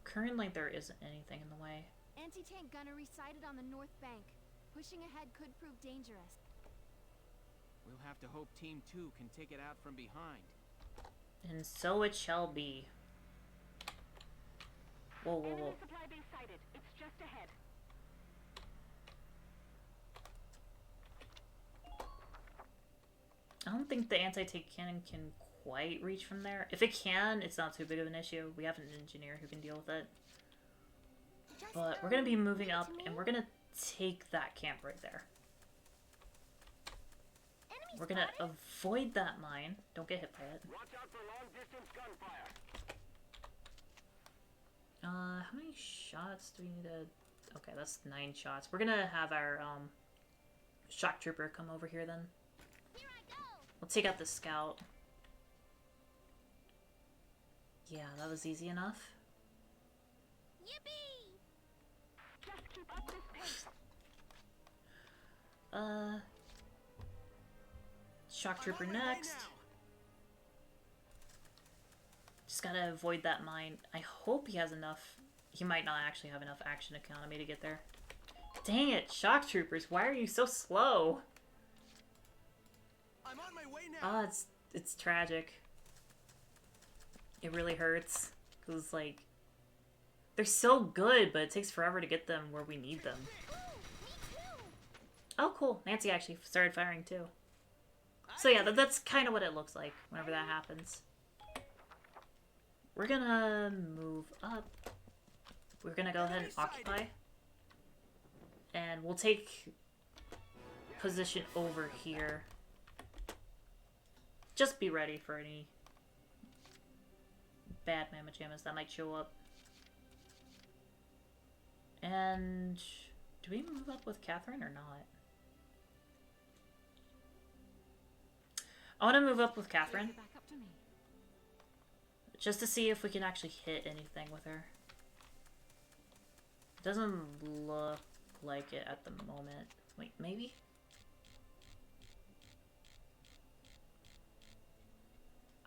Currently, there isn't anything in the way. Anti-tank gunnery sighted on the north bank. Pushing ahead could prove dangerous. We'll have to hope Team 2 can take it out from behind. And so it shall be. Whoa. Enemy supply base sighted. It's just ahead. I don't think the anti-tank cannon can quite reach from there. If it can, it's not too big of an issue. We have an engineer who can deal with it. But we're going to be moving up, and we're going to take that camp right there. We're gonna avoid that mine. Don't get hit by it. Watch out for long-distance gunfire. How many shots do we need to... Okay, that's 9 shots. We're gonna have our, shock trooper come over here then. Here I go. We'll take out the scout. Yeah, that was easy enough. Yippee! Just keep up this pace. Shock trooper next. Just gotta avoid that mine. I hope he has enough. He might not actually have enough action economy to get there. Dang it, shock troopers, why are you so slow? I'm on my way now. Ah, it's tragic. It really hurts. Cause like they're so good, but it takes forever to get them where we need them. Oh cool. Nancy actually started firing too. So yeah, that's kind of what it looks like whenever that happens. We're gonna move up. We're gonna go ahead and occupy. And we'll take position over here. Just be ready for any bad mamma jammas that might show up. And do we move up with Catherine or not? I want to move up with Catherine. Just to see if we can actually hit anything with her. It doesn't look like it at the moment. Wait, maybe?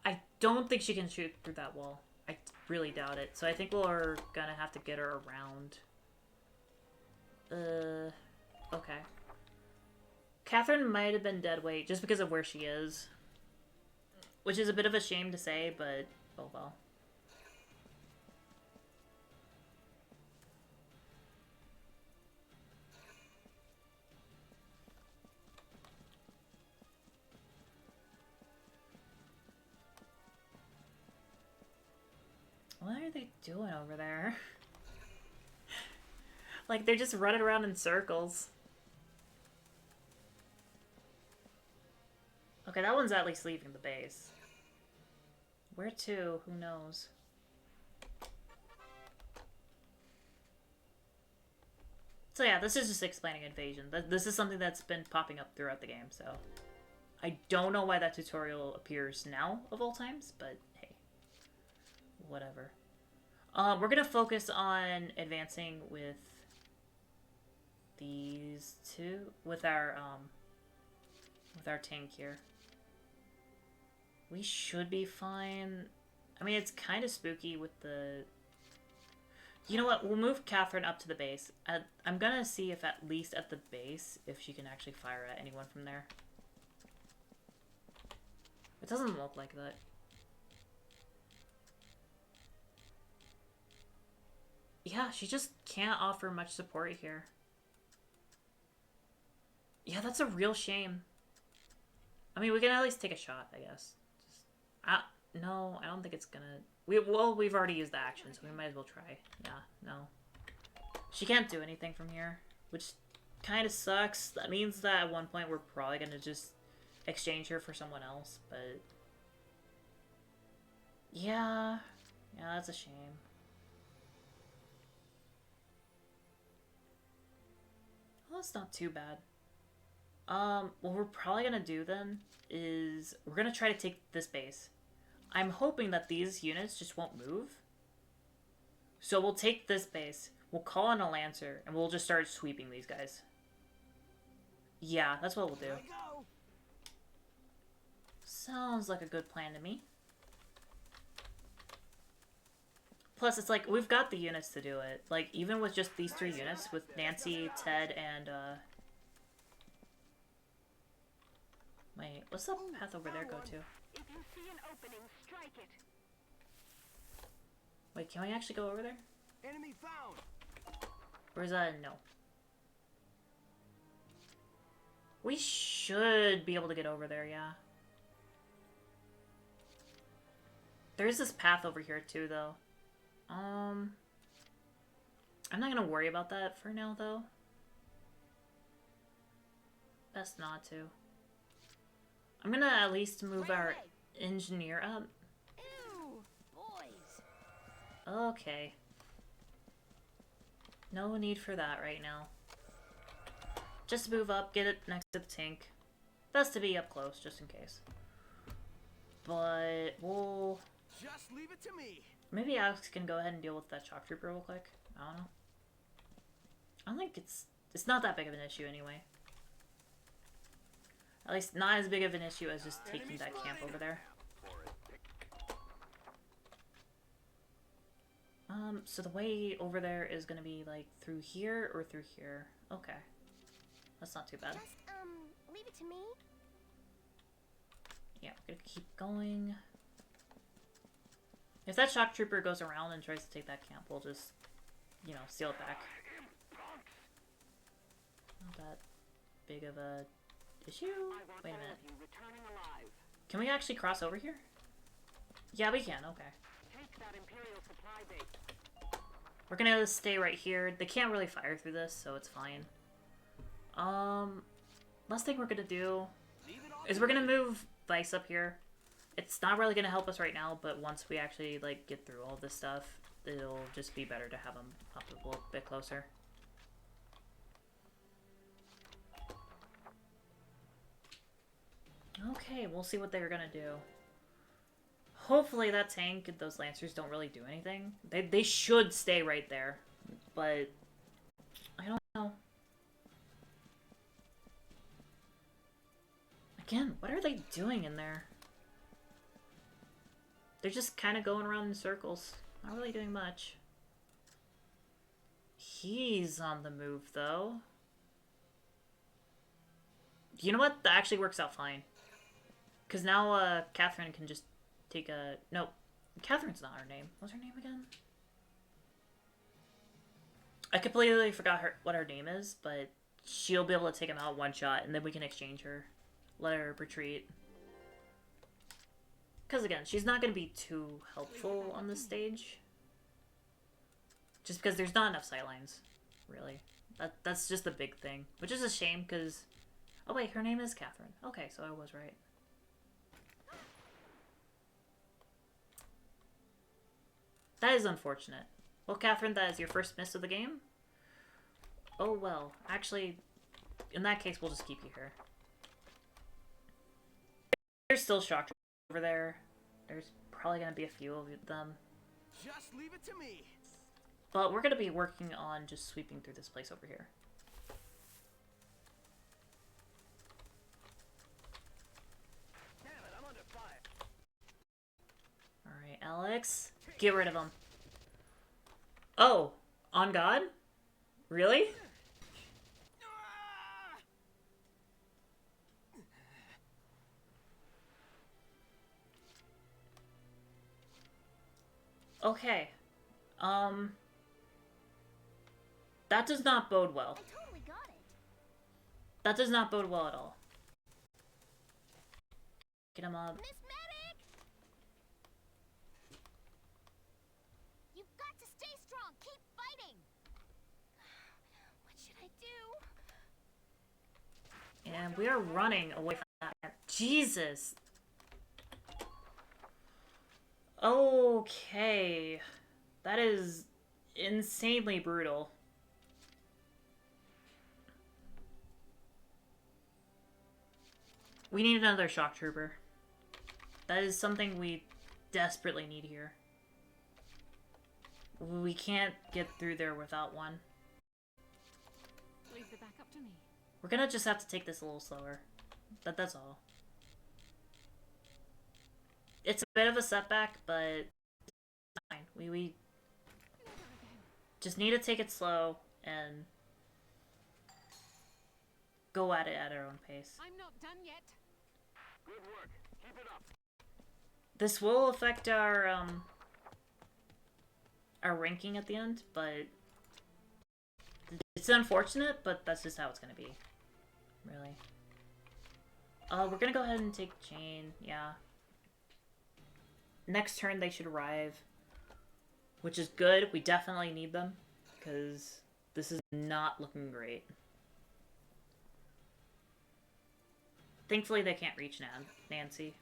I don't think she can shoot through that wall. I really doubt it. So I think we're gonna have to get her around. Okay. Catherine might have been dead weight just because of where she is. Which is a bit of a shame to say, but oh well. What are they doing over there? Like, they're just running around in circles. Okay, that one's at least leaving the base. Where to? Who knows? So yeah, this is just explaining invasion. This is something that's been popping up throughout the game, so... I don't know why that tutorial appears now, of all times, but hey. Whatever. We're gonna focus on advancing with these two, with our tank here. We should be fine. I mean, it's kind of spooky with the... You know what? We'll move Catherine up to the base. I'm gonna see if at least at the base, if she can actually fire at anyone from there. It doesn't look like that. Yeah, she just can't offer much support here. Yeah, that's a real shame. I mean, we can at least take a shot, I guess. No, I don't think it's gonna... We've already used the action, so we might as well try. Yeah, no. She can't do anything from here, which kind of sucks. That means that at one point we're probably gonna just exchange her for someone else, but... Yeah, that's a shame. Well, that's not too bad. What we're probably gonna do then is we're gonna try to take this base. I'm hoping that these units just won't move. So we'll take this base, we'll call in a Lancer, and we'll just start sweeping these guys. Yeah, that's what we'll do. Sounds like a good plan to me. Plus, it's like, we've got the units to do it. Like, even with just these 3 units, with Nancy, Ted, and, Wait, what's the path over there go to? If you see an opening, strike it. Wait, can we actually go over there? Enemy found. Or is that no? We should be able to get over there, yeah. There's this path over here too, though. I'm not gonna worry about that for now, though. Best not to. I'm gonna at least move our engineer up. Ew, boys. Okay. No need for that right now. Just move up, get it next to the tank. Best to be up close, just in case. But we'll... Just leave it to me. Maybe Alex can go ahead and deal with that shock trooper real quick. I don't know. I don't think it's not that big of an issue anyway. At least not as big of an issue as just taking that camp over there. So the way over there is gonna be like through here or through here. Okay. That's not too bad. Just, leave it to me. Yeah, we're gonna keep going. If that shock trooper goes around and tries to take that camp, we'll just, you know, seal it back. Not that big of a issue? Wait a minute. Can we actually cross over here? Yeah, we can, okay. We're gonna stay right here. They can't really fire through this, so it's fine. Last thing we're gonna do is we're gonna move Vice up here. It's not really gonna help us right now, but once we actually like get through all this stuff, it'll just be better to have them up a little bit closer. Okay, we'll see what they're gonna do. Hopefully that tank and those Lancers don't really do anything. They should stay right there, but I don't know. Again, what are they doing in there? They're just kind of going around in circles. Not really doing much. He's on the move, though. You know what? That actually works out fine. Because now, Catherine can just take a... No, Catherine's not her name. What's her name again? I completely forgot what her name is, but she'll be able to take him out one shot, and then we can exchange her. Let her retreat. Because again, she's not going to be too helpful on this stage. Just because there's not enough sightlines, really. That's just the big thing. Which is a shame, because... Oh wait, her name is Catherine. Okay, so I was right. That is unfortunate. Well, Catherine, that is your first miss of the game. Oh well. Actually, in that case, we'll just keep you here. There's still shock over there. There's probably going to be a few of them. Just leave it to me. But we're going to be working on just sweeping through this place over here. Damn it, I'm under fire. Alright, Alex. Get rid of them. Oh, on God? Really? Okay. That does not bode well. I totally got it. That does not bode well at all. Get him up. Miss Medic! You've got to stay strong. Keep fighting. What should I do? And we are running away from that. Jesus. Okay. That is insanely brutal. We need another shock trooper. That is something we desperately need here. We can't get through there without one. Leave the back up to me. We're gonna just have to take this a little slower. That's all. It's a bit of a setback, but it's fine. We just need to take it slow and go at it at our own pace. I'm not done yet. Good work. Keep it up. This will affect our ranking at the end, but it's unfortunate, but that's just how it's gonna be. Really. We're gonna go ahead and take chain, yeah. Next turn they should arrive, which is good. We definitely need them, because this is not looking great. Thankfully, they can't reach Nancy.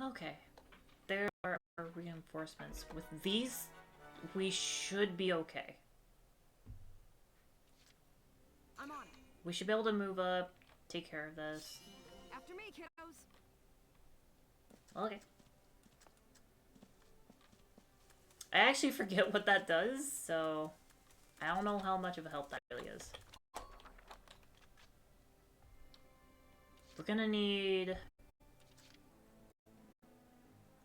Okay. There are our reinforcements. With these, we should be okay. I'm on it. We should be able to move up, take care of this. After me, kiddos. Okay. I actually forget what that does, so I don't know how much of a help that really is. We're gonna need...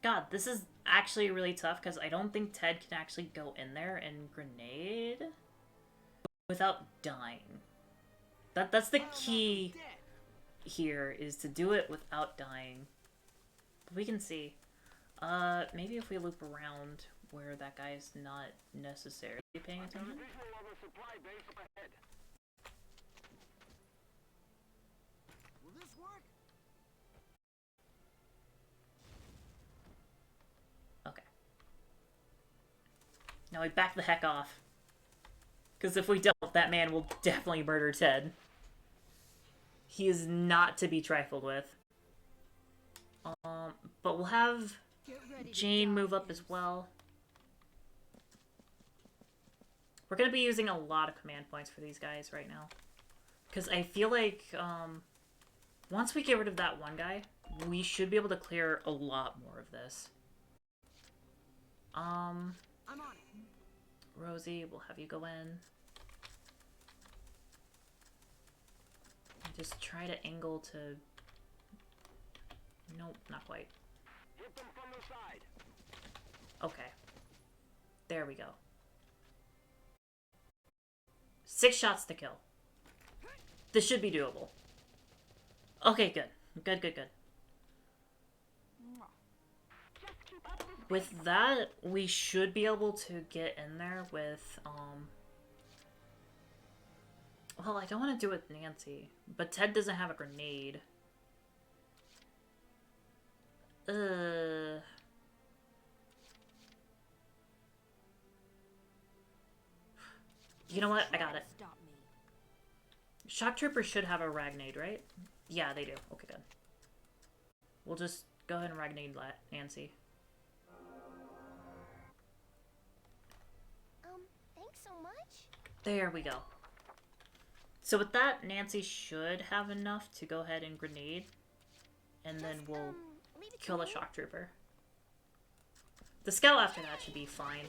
God, this is actually really tough because I don't think Ted can actually go in there and grenade without dying. That's the key here, is to do it without dying. But we can see. Maybe if we loop around where that guy's not necessarily paying attention. Will this work? Okay. Now we back the heck off. Because if we don't, that man will definitely murder Ted. He is not to be trifled with. But we'll have Jane move up as well. We're going to be using a lot of command points for these guys right now. Because I feel like once we get rid of that one guy, we should be able to clear a lot more of this. I'm on it. Rosie, we'll have you go in. Just try to angle to... Nope, not quite. Hit them from the side. Okay. There we go. 6 shots to kill. This should be doable. Okay, good. Good, good, good. With that, we should be able to get in there with, well, I don't want to do it with Nancy, but Ted doesn't have a grenade. You know what? I got it. Shock Troopers should have a Ragnade, right? Yeah, they do. Okay, good. We'll just go ahead and Ragnade Nancy. Thanks so much. There we go. So with that, Nancy should have enough to go ahead and grenade. And then we'll kill the Shock Trooper. The scout after that should be fine.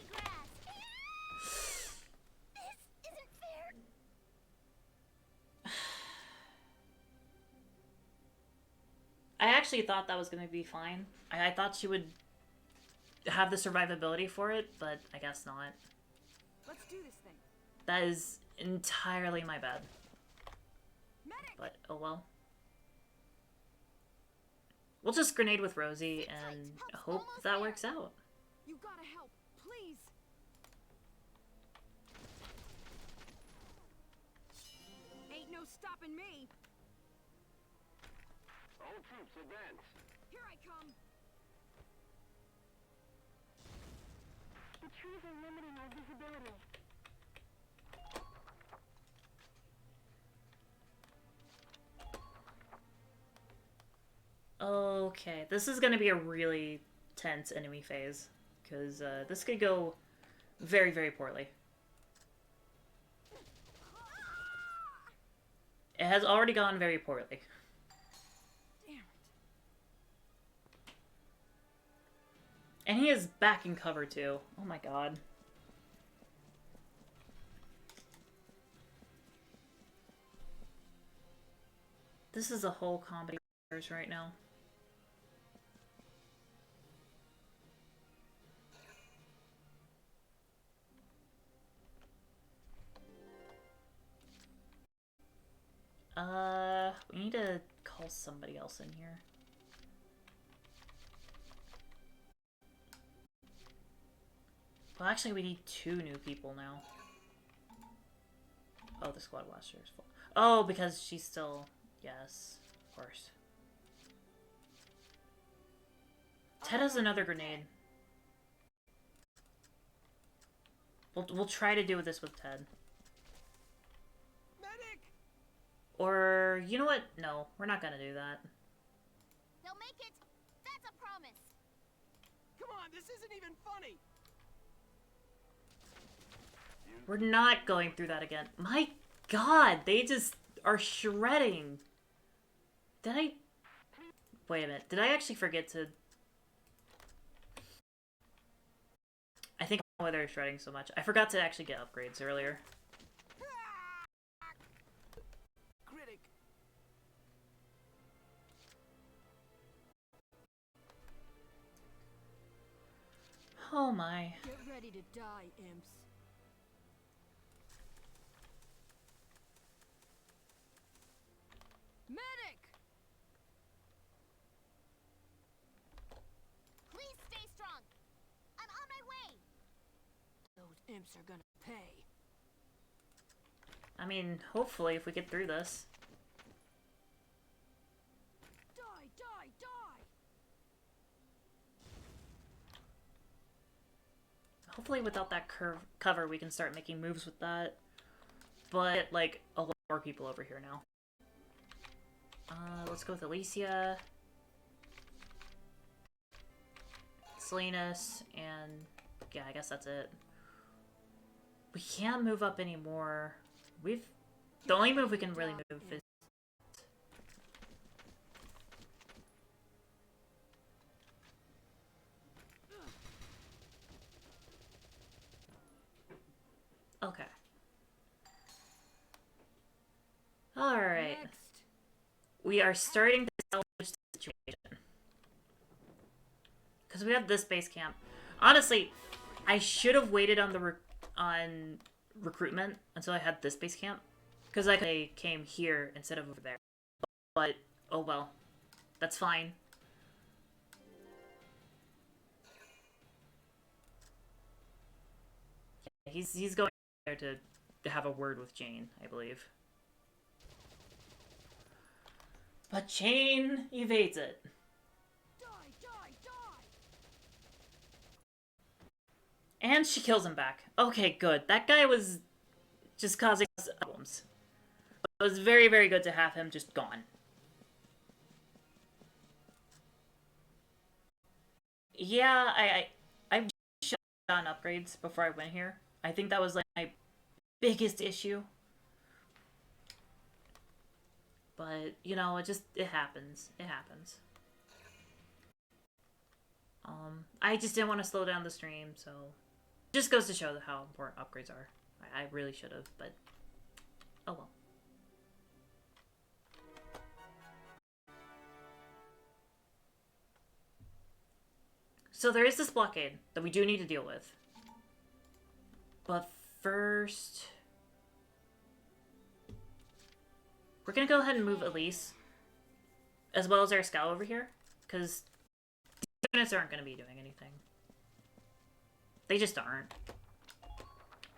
I actually thought that was going to be fine. I thought she would have the survivability for it, but I guess not. Let's do this thing. That is entirely my bad. But, oh well. We'll just grenade with Rosie and hope that works out. You gotta help, please. Ain't no stopping me. All troops advance. Here I come. The trees are limiting our visibility. Okay, this is going to be a really tense enemy phase, because this could go very, very poorly. It has already gone very poorly. Damn it. And he is back in cover, too. Oh my god. This is a whole comedy right now. We need to call somebody else in here. Well, actually, we need 2 new people now. Oh, the squad watcher is full. Oh, because she's still... Yes, of course. Ted has another grenade. We'll try to do this with Ted. Medic! Or, you know what? No, we're not gonna do that. They'll make it. That's a promise. Come on, this isn't even funny. We're not going through that again. My god, they just are shredding. Did I... Wait a minute. Did I actually forget to... I think I don't know why they're shredding so much. I forgot to actually get upgrades earlier. Critic. Oh my. Get ready to die, imps. Medic! Please stay strong. I'm on my way. Those imps are gonna pay. I mean, hopefully if we get through this. Die, die, die! Hopefully without that cover we can start making moves with that. But, like, a lot more people over here now. Let's go with Alicia. Salinas, and yeah, I guess that's it. We can't move up anymore. The only move we can really move is... Okay. Alright. We are starting to salvage the situation. Because we have this base camp. Honestly, I should have waited on the recruitment until I had this base camp. Because I came here instead of over there. But, oh well. That's fine. He's going there to have a word with Jane, I believe. But Jane evades it. Die, die, die! And she kills him back. Okay, good. That guy was just causing us problems. It was very, very good to have him just gone. Yeah, I've shut down upgrades before I went here. I think that was like my biggest issue. But, you know, it happens. It happens. I just didn't want to slow down the stream, so... It just goes to show how important upgrades are. I really should have, but... Oh well. So there is this blockade that we do need to deal with. But first... We're gonna go ahead and move Elise, as well as our scout over here, because these units aren't gonna be doing anything. They just aren't.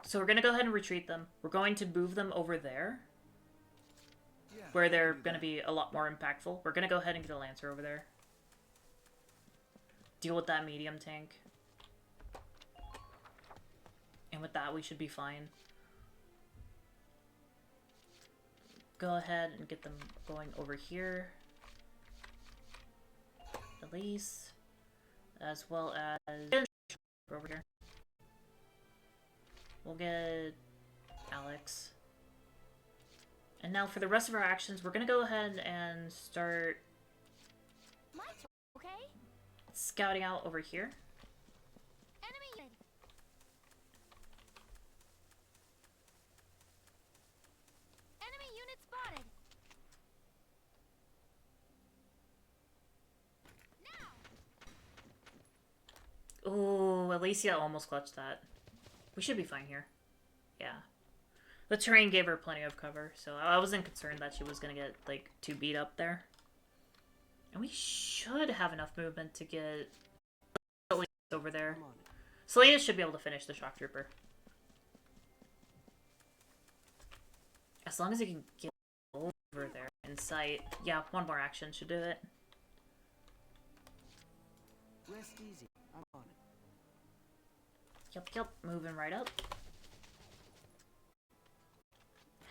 So we're gonna go ahead and retreat them. We're going to move them over there, where they're gonna be a lot more impactful. We're gonna go ahead and get a Lancer over there. Deal with that medium tank. And with that, we should be fine. Go ahead and get them going over here. Elise. As well as... over here. We'll get Alex. And now for the rest of our actions, we're gonna go ahead and start... Okay? Scouting out over here. Enemy! Enemy unit spotted! Now! Ooh, Alicia almost clutched that. We should be fine here. Yeah. The terrain gave her plenty of cover, so I wasn't concerned that she was gonna get, like, too beat up there. And we should have enough movement to get Selena over there. Selena should be able to finish the shock trooper. As long as you can get over there in sight. Yeah, one more action should do it. Rest easy. I'm on it. Yep, moving right up.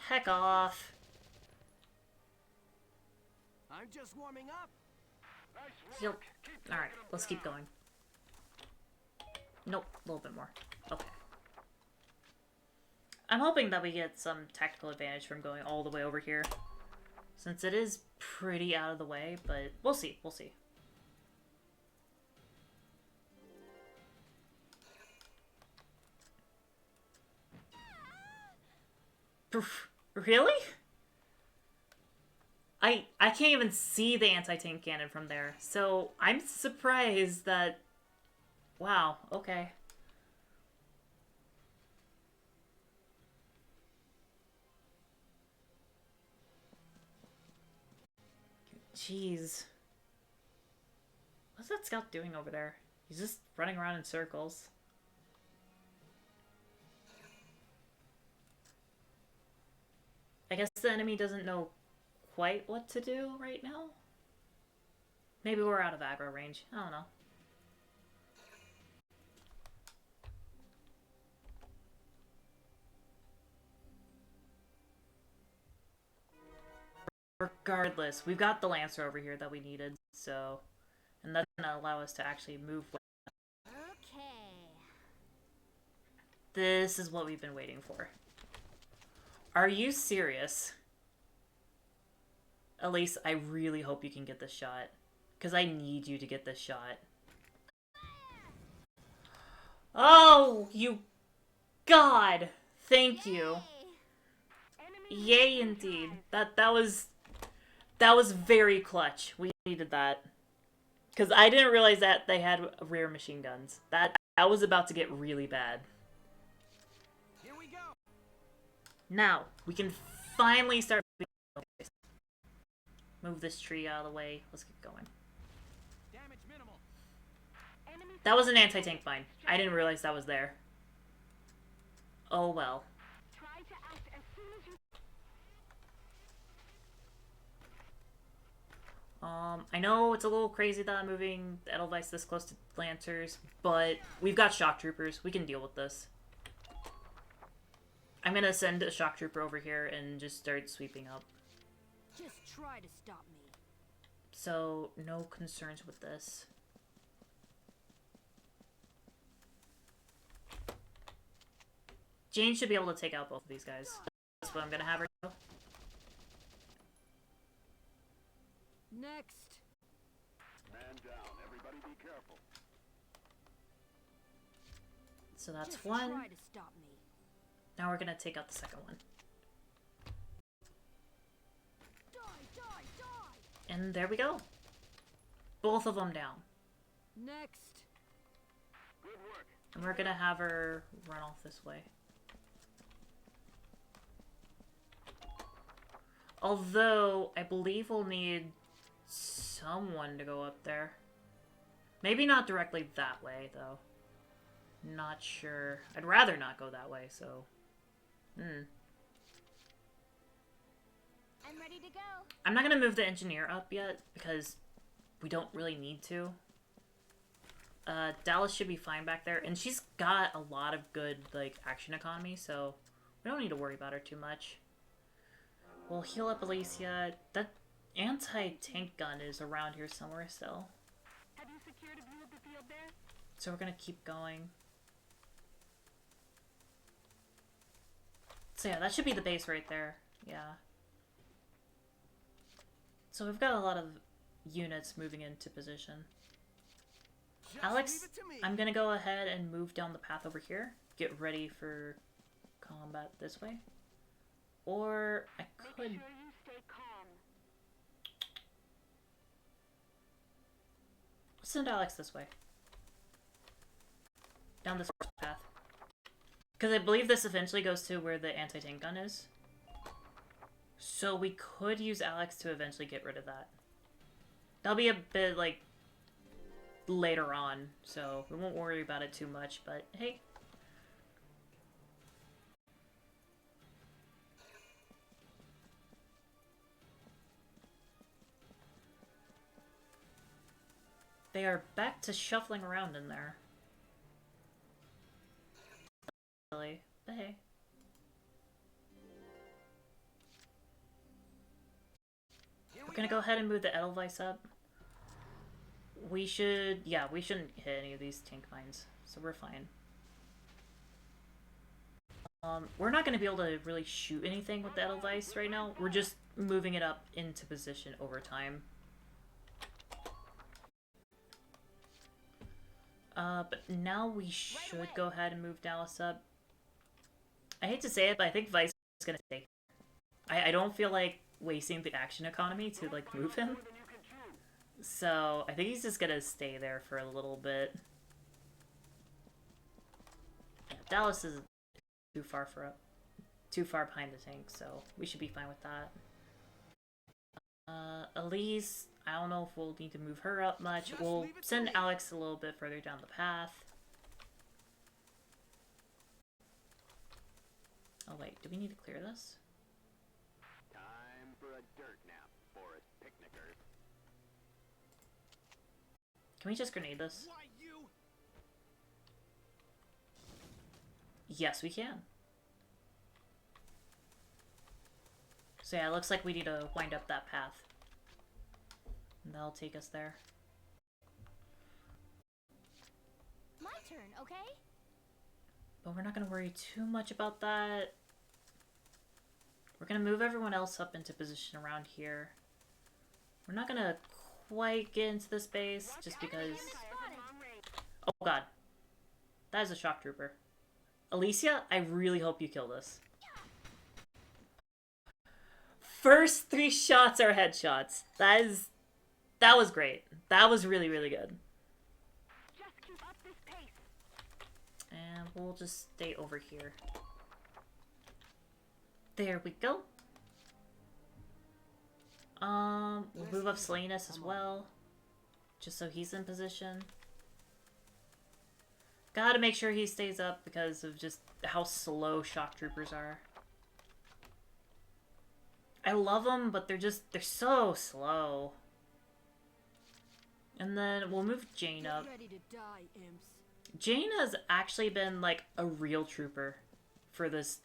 Heck off. I'm just warming up. Yep. Alright, let's keep going. Nope, a little bit more. Okay. I'm hoping that we get some tactical advantage from going all the way over here. Since it is pretty out of the way, but we'll see, we'll see. Really? I can't even see the anti-tank cannon from there, so I'm surprised that... Wow, okay. Jeez. What's that scout doing over there? He's just running around in circles. I guess the enemy doesn't know quite what to do right now? Maybe we're out of aggro range. I don't know. Regardless, we've got the Lancer over here that we needed, so... And that's gonna allow us to actually move... Okay. This is what we've been waiting for. Are you serious? Elise, I really hope you can get this shot. Because I need you to get this shot. Oh, you... God! Thank you. Yay, indeed. That was very clutch. We needed that. Because I didn't realize that they had rear machine guns. That was about to get really bad. Here we go. Now, we can finally start... Move this tree out of the way. Let's get going. Damage minimal. That was an anti-tank mine. I didn't realize that was there. Oh well. Try to act as soon as you... I know it's a little crazy that I'm moving the Edelweiss this close to Lancers, but we've got shock troopers. We can deal with this. I'm gonna send a shock trooper over here and just start sweeping up. Just try to stop me. So, no concerns with this. Jane should be able to take out both of these guys. That's what I'm gonna have her do. Next. Man down. Everybody be careful. So that's Just one. Try to stop me. Now we're gonna take out the second one. And there we go. Both of them down. Next. Good work. And we're gonna have her run off this way. Although, I believe we'll need someone to go up there. Maybe not directly that way, though. Not sure. I'd rather not go that way, so... I'm ready to go. I'm not gonna move the engineer up yet, because we don't really need to. Dallas should be fine back there, and she's got a lot of good, like, action economy, so we don't need to worry about her too much. We'll heal up Alicia. That anti-tank gun is around here somewhere still. Have you secured a view of the field there? So we're gonna keep going. So yeah, that should be the base right there. Yeah. So we've got a lot of units moving into position. Alex, I'm gonna go ahead and move down the path over here. Get ready for combat this way. Or I could... Make sure you stay calm. Let's send Alex this way. Down this path. Because I believe this eventually goes to where the anti-tank gun is. So we could use Alex to eventually get rid of that. That'll be a bit, like, later on, so we won't worry about it too much, but hey. They are back to shuffling around in there. Really, but hey. We're gonna go ahead and move the Edelweiss up. We should, yeah, we shouldn't hit any of these tank mines, so we're fine. We're not gonna be able to really shoot anything with the Edelweiss right now. We're just moving it up into position over time. But now we should go ahead and move Dallas up. I hate to say it, but I think Vice is gonna stay. I don't feel like wasting the action economy to like move him. So I think he's just gonna stay there for a little bit. Yeah, Dallas is too far behind the tank, so we should be fine with that. Elise, I don't know if we'll need to move her up much. We'll send Alex a little bit further down the path. Oh wait, do we need to clear this? Time for a dirt nap, forest picnickers. Can we just grenade this? Yes, we can. So yeah, it looks like we need to wind up that path. And that'll take us there. My turn, okay? But we're not going to worry too much about that. We're going to move everyone else up into position around here. We're not going to quite get into this base just because... Oh god. That is a shock trooper. Alicia, I really hope you kill this. First 3 shots are headshots. That was great. That was really, really good. And we'll just stay over here. There we go. We'll move up Salinas as well. Just so he's in position. Gotta make sure he stays up because of just how slow shock troopers are. I love them, but they're so slow. And then we'll move Jane up. Jane has actually been like a real trooper for this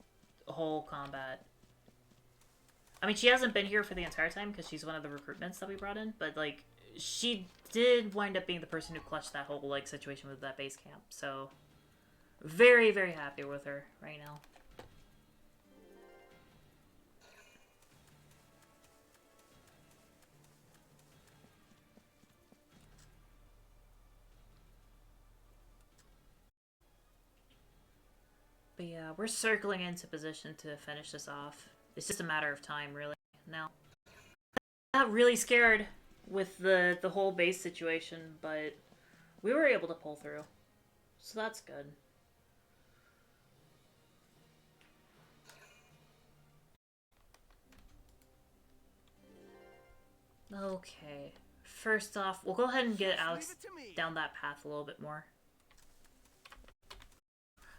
whole combat. I mean, she hasn't been here for the entire time because she's one of the recruitments that we brought in, but like she did wind up being the person who clutched that whole like situation with that base camp. So very, very happy with her right now. But yeah, we're circling into position to finish this off. It's just a matter of time, really, now. I got really scared with the whole base situation, but we were able to pull through. So that's good. Okay. First off, we'll go ahead and get Alex down that path a little bit more.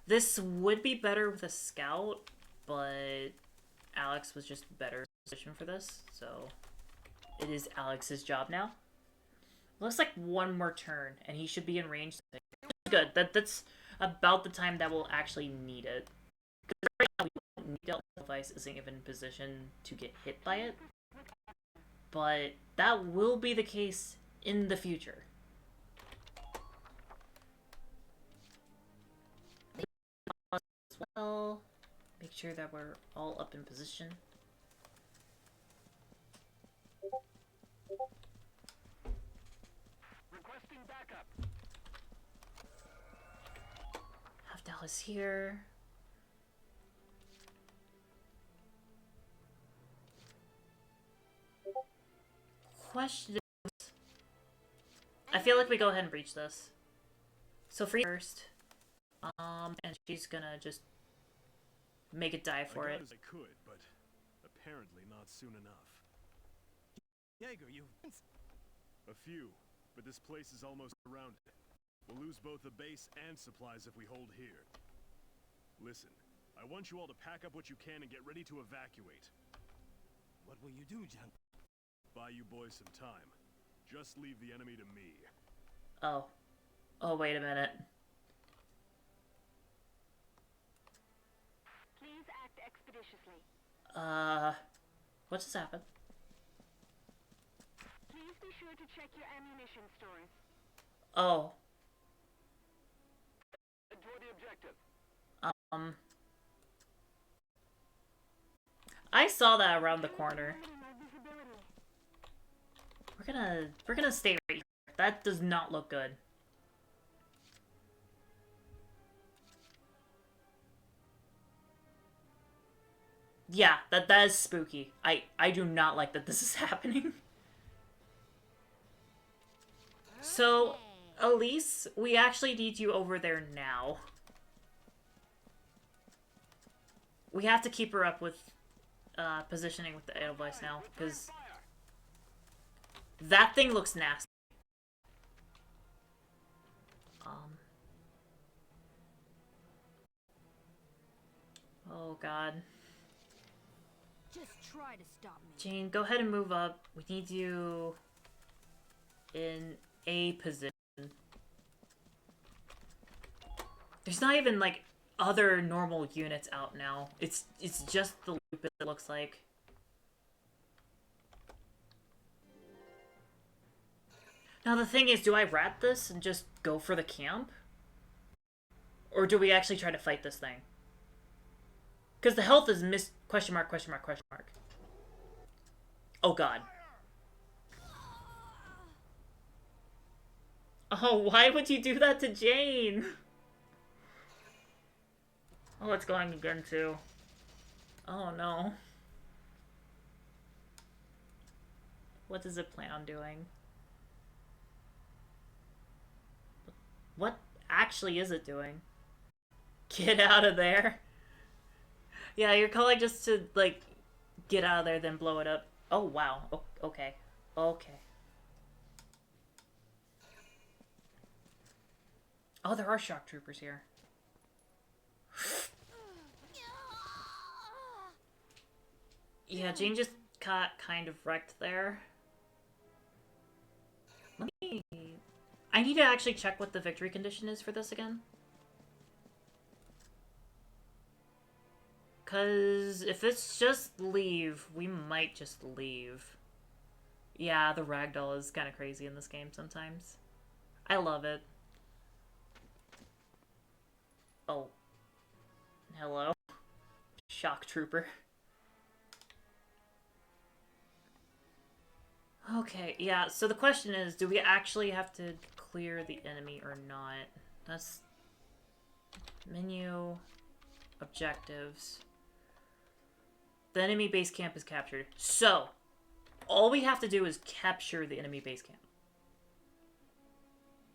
This would be better with a scout, but Alex was just better position for this, so it is Alex's job now. Looks like one more turn, and he should be in range. Good. That's about the time that we'll actually need it. Because right now we don't need Delta device isn't even in position to get hit by it. But that will be the case in the future. As well, make sure that we're all up in position. Requesting backup. Have Dallas here. Question. I feel like we go ahead and breach this. So free first. And she's gonna just make it die for it. I could, but apparently not soon enough. Jaeger, you... A few, but this place is almost surrounded. We'll lose both the base and supplies if we hold here. Listen, I want you all to pack up what you can and get ready to evacuate. What will you do, John? Buy you boys some time. Just leave the enemy to me. Oh. Oh, wait a minute. Please act expeditiously. What just happened? Please be sure to check your ammunition stores. Oh. Toward the objective. I saw that around the corner. We're gonna stay right here. That does not look good. Yeah, that is spooky. I do not like that this is happening. So, Elise, we actually need you over there now. We have to keep her up with positioning with the Edelweiss now, because that thing looks nasty. Oh god. Just try to stop me. Jane, go ahead and move up. We need you in a position. There's not even, like, other normal units out now. It's just the loop, it looks like. Now the thing is, do I rat this and just go for the camp? Or do we actually try to fight this thing? Because the health is question mark, question mark, question mark. Oh god. Oh, why would you do that to Jane? Oh, it's going again too. Oh no. What does it plan on doing? What actually is it doing? Get out of there. Yeah, you're calling just to, like, get out of there, then blow it up. Oh, wow. Okay. Okay. Oh, there are shock troopers here. Yeah, Jane just got kind of wrecked there. I need to actually check what the victory condition is for this again. Because if it's just leave, we might just leave. Yeah, the ragdoll is kind of crazy in this game sometimes. I love it. Oh. Hello. Shock trooper. Okay, yeah, so the question is, do we actually have to clear the enemy or not? That's... Menu... Objectives... The enemy base camp is captured. So, all we have to do is capture the enemy base camp.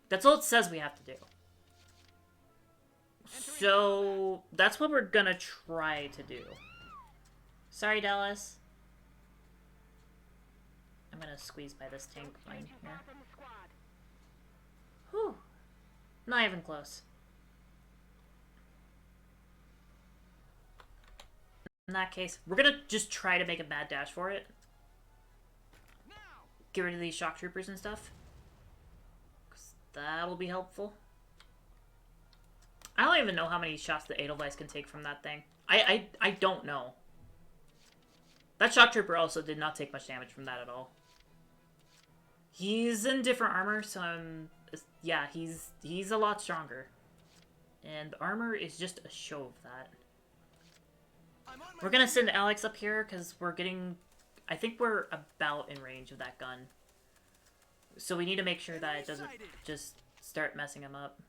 That's all it says we have to do. So, that's what we're gonna try to do. Sorry, Dallas. I'm gonna squeeze by this tank line here. Whew. Not even close. In that case, we're gonna just try to make a mad dash for it. Get rid of these shock troopers and stuff. 'Cause that'll be helpful. I don't even know how many shots the Edelweiss can take from that thing. I don't know. That shock trooper also did not take much damage from that at all. He's in different armor, so yeah, he's a lot stronger. And the armor is just a show of that. We're gonna send Alex up here because we're getting... I think we're about in range of that gun. So we need to make sure that it doesn't just start messing him up.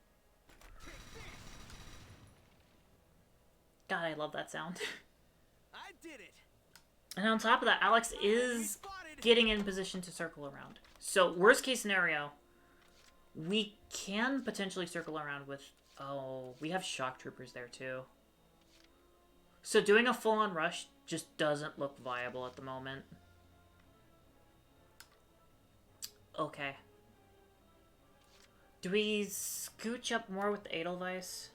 God, I love that sound. I did it. And on top of that, Alex is getting in position to circle around. So, worst case scenario, we can potentially circle around with... Oh, we have shock troopers there too. So doing a full-on rush just doesn't look viable at the moment. Okay. Do we scooch up more with the Edelweiss?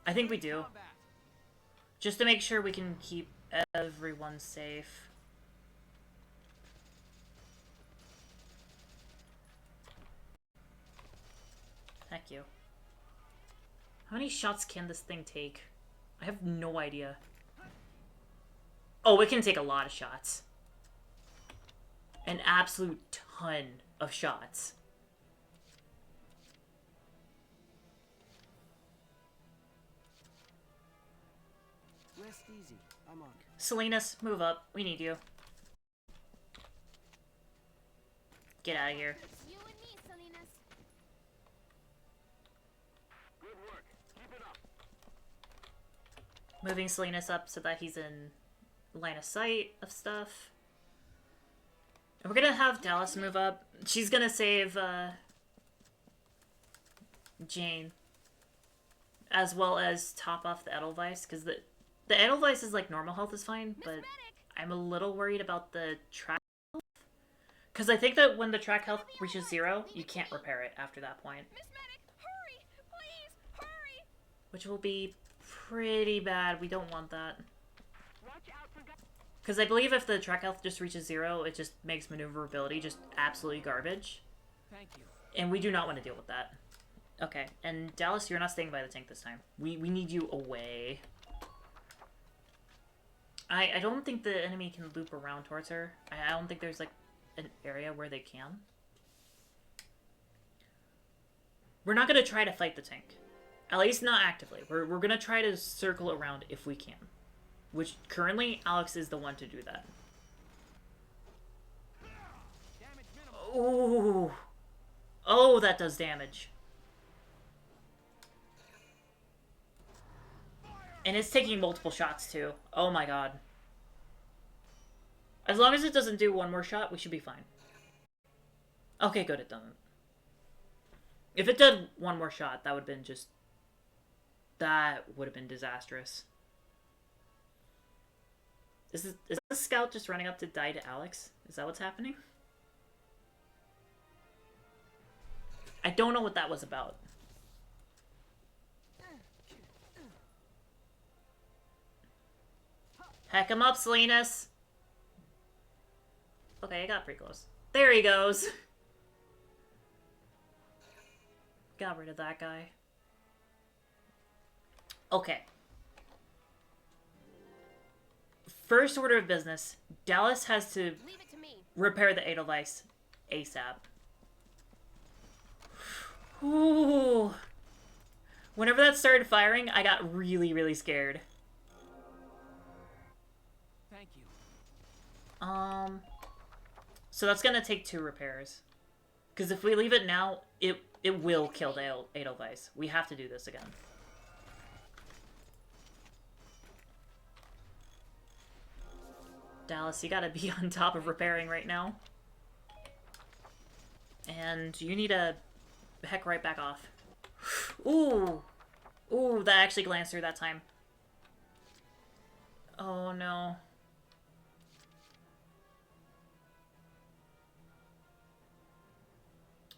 I think we do. Just to make sure we can keep everyone safe. Thank you. How many shots can this thing take? I have no idea. Oh, it can take a lot of shots. An absolute ton of shots. Rest easy. I'm on. Salinas, move up. We need you. Get out of here. It's you and me, Salinas. Good work. Keep it up. Moving Salinas up so that he's in line of sight of stuff. And we're gonna have Dallas move up. She's gonna save Jane. As well as top off the Edelweiss, because the Edelweiss is like normal health is fine, but I'm a little worried about the track health. Because I think that when the track health reaches 0, you can't repair it after that point. Miss Medic, hurry! Please, hurry! Which will be pretty bad. We don't want that. Watch out for Because I believe if the track health just reaches 0, it just makes maneuverability just absolutely garbage. Thank you. And we do not want to deal with that. Okay, and Dallas, you're not staying by the tank this time. We need you away. I don't think the enemy can loop around towards her. I don't think there's, like, an area where they can. We're not going to try to fight the tank. At least not actively. We're going to try to circle around if we can. Which, currently, Alex is the one to do that. Ooh. Oh, that does damage. And it's taking multiple shots, too. Oh my god. As long as it doesn't do one more shot, we should be fine. Okay, good, it doesn't. If it did one more shot, that would have been just... That would have been disastrous. Is this scout just running up to die to Alex? Is that what's happening? I don't know what that was about. Heck him up, Salinas! Okay, I got pretty close. There he goes! Got rid of that guy. Okay. First order of business, Dallas has to repair the Edelweiss ASAP. Ooh. Whenever that started firing, I got really, really scared. Thank you. So that's gonna take 2 repairs. Because if we leave it now, it will kill the Edelweiss. We have to do this again. Dallas, you gotta be on top of repairing right now. And you need to heck right back off. Ooh! Ooh, that actually glanced through that time. Oh no.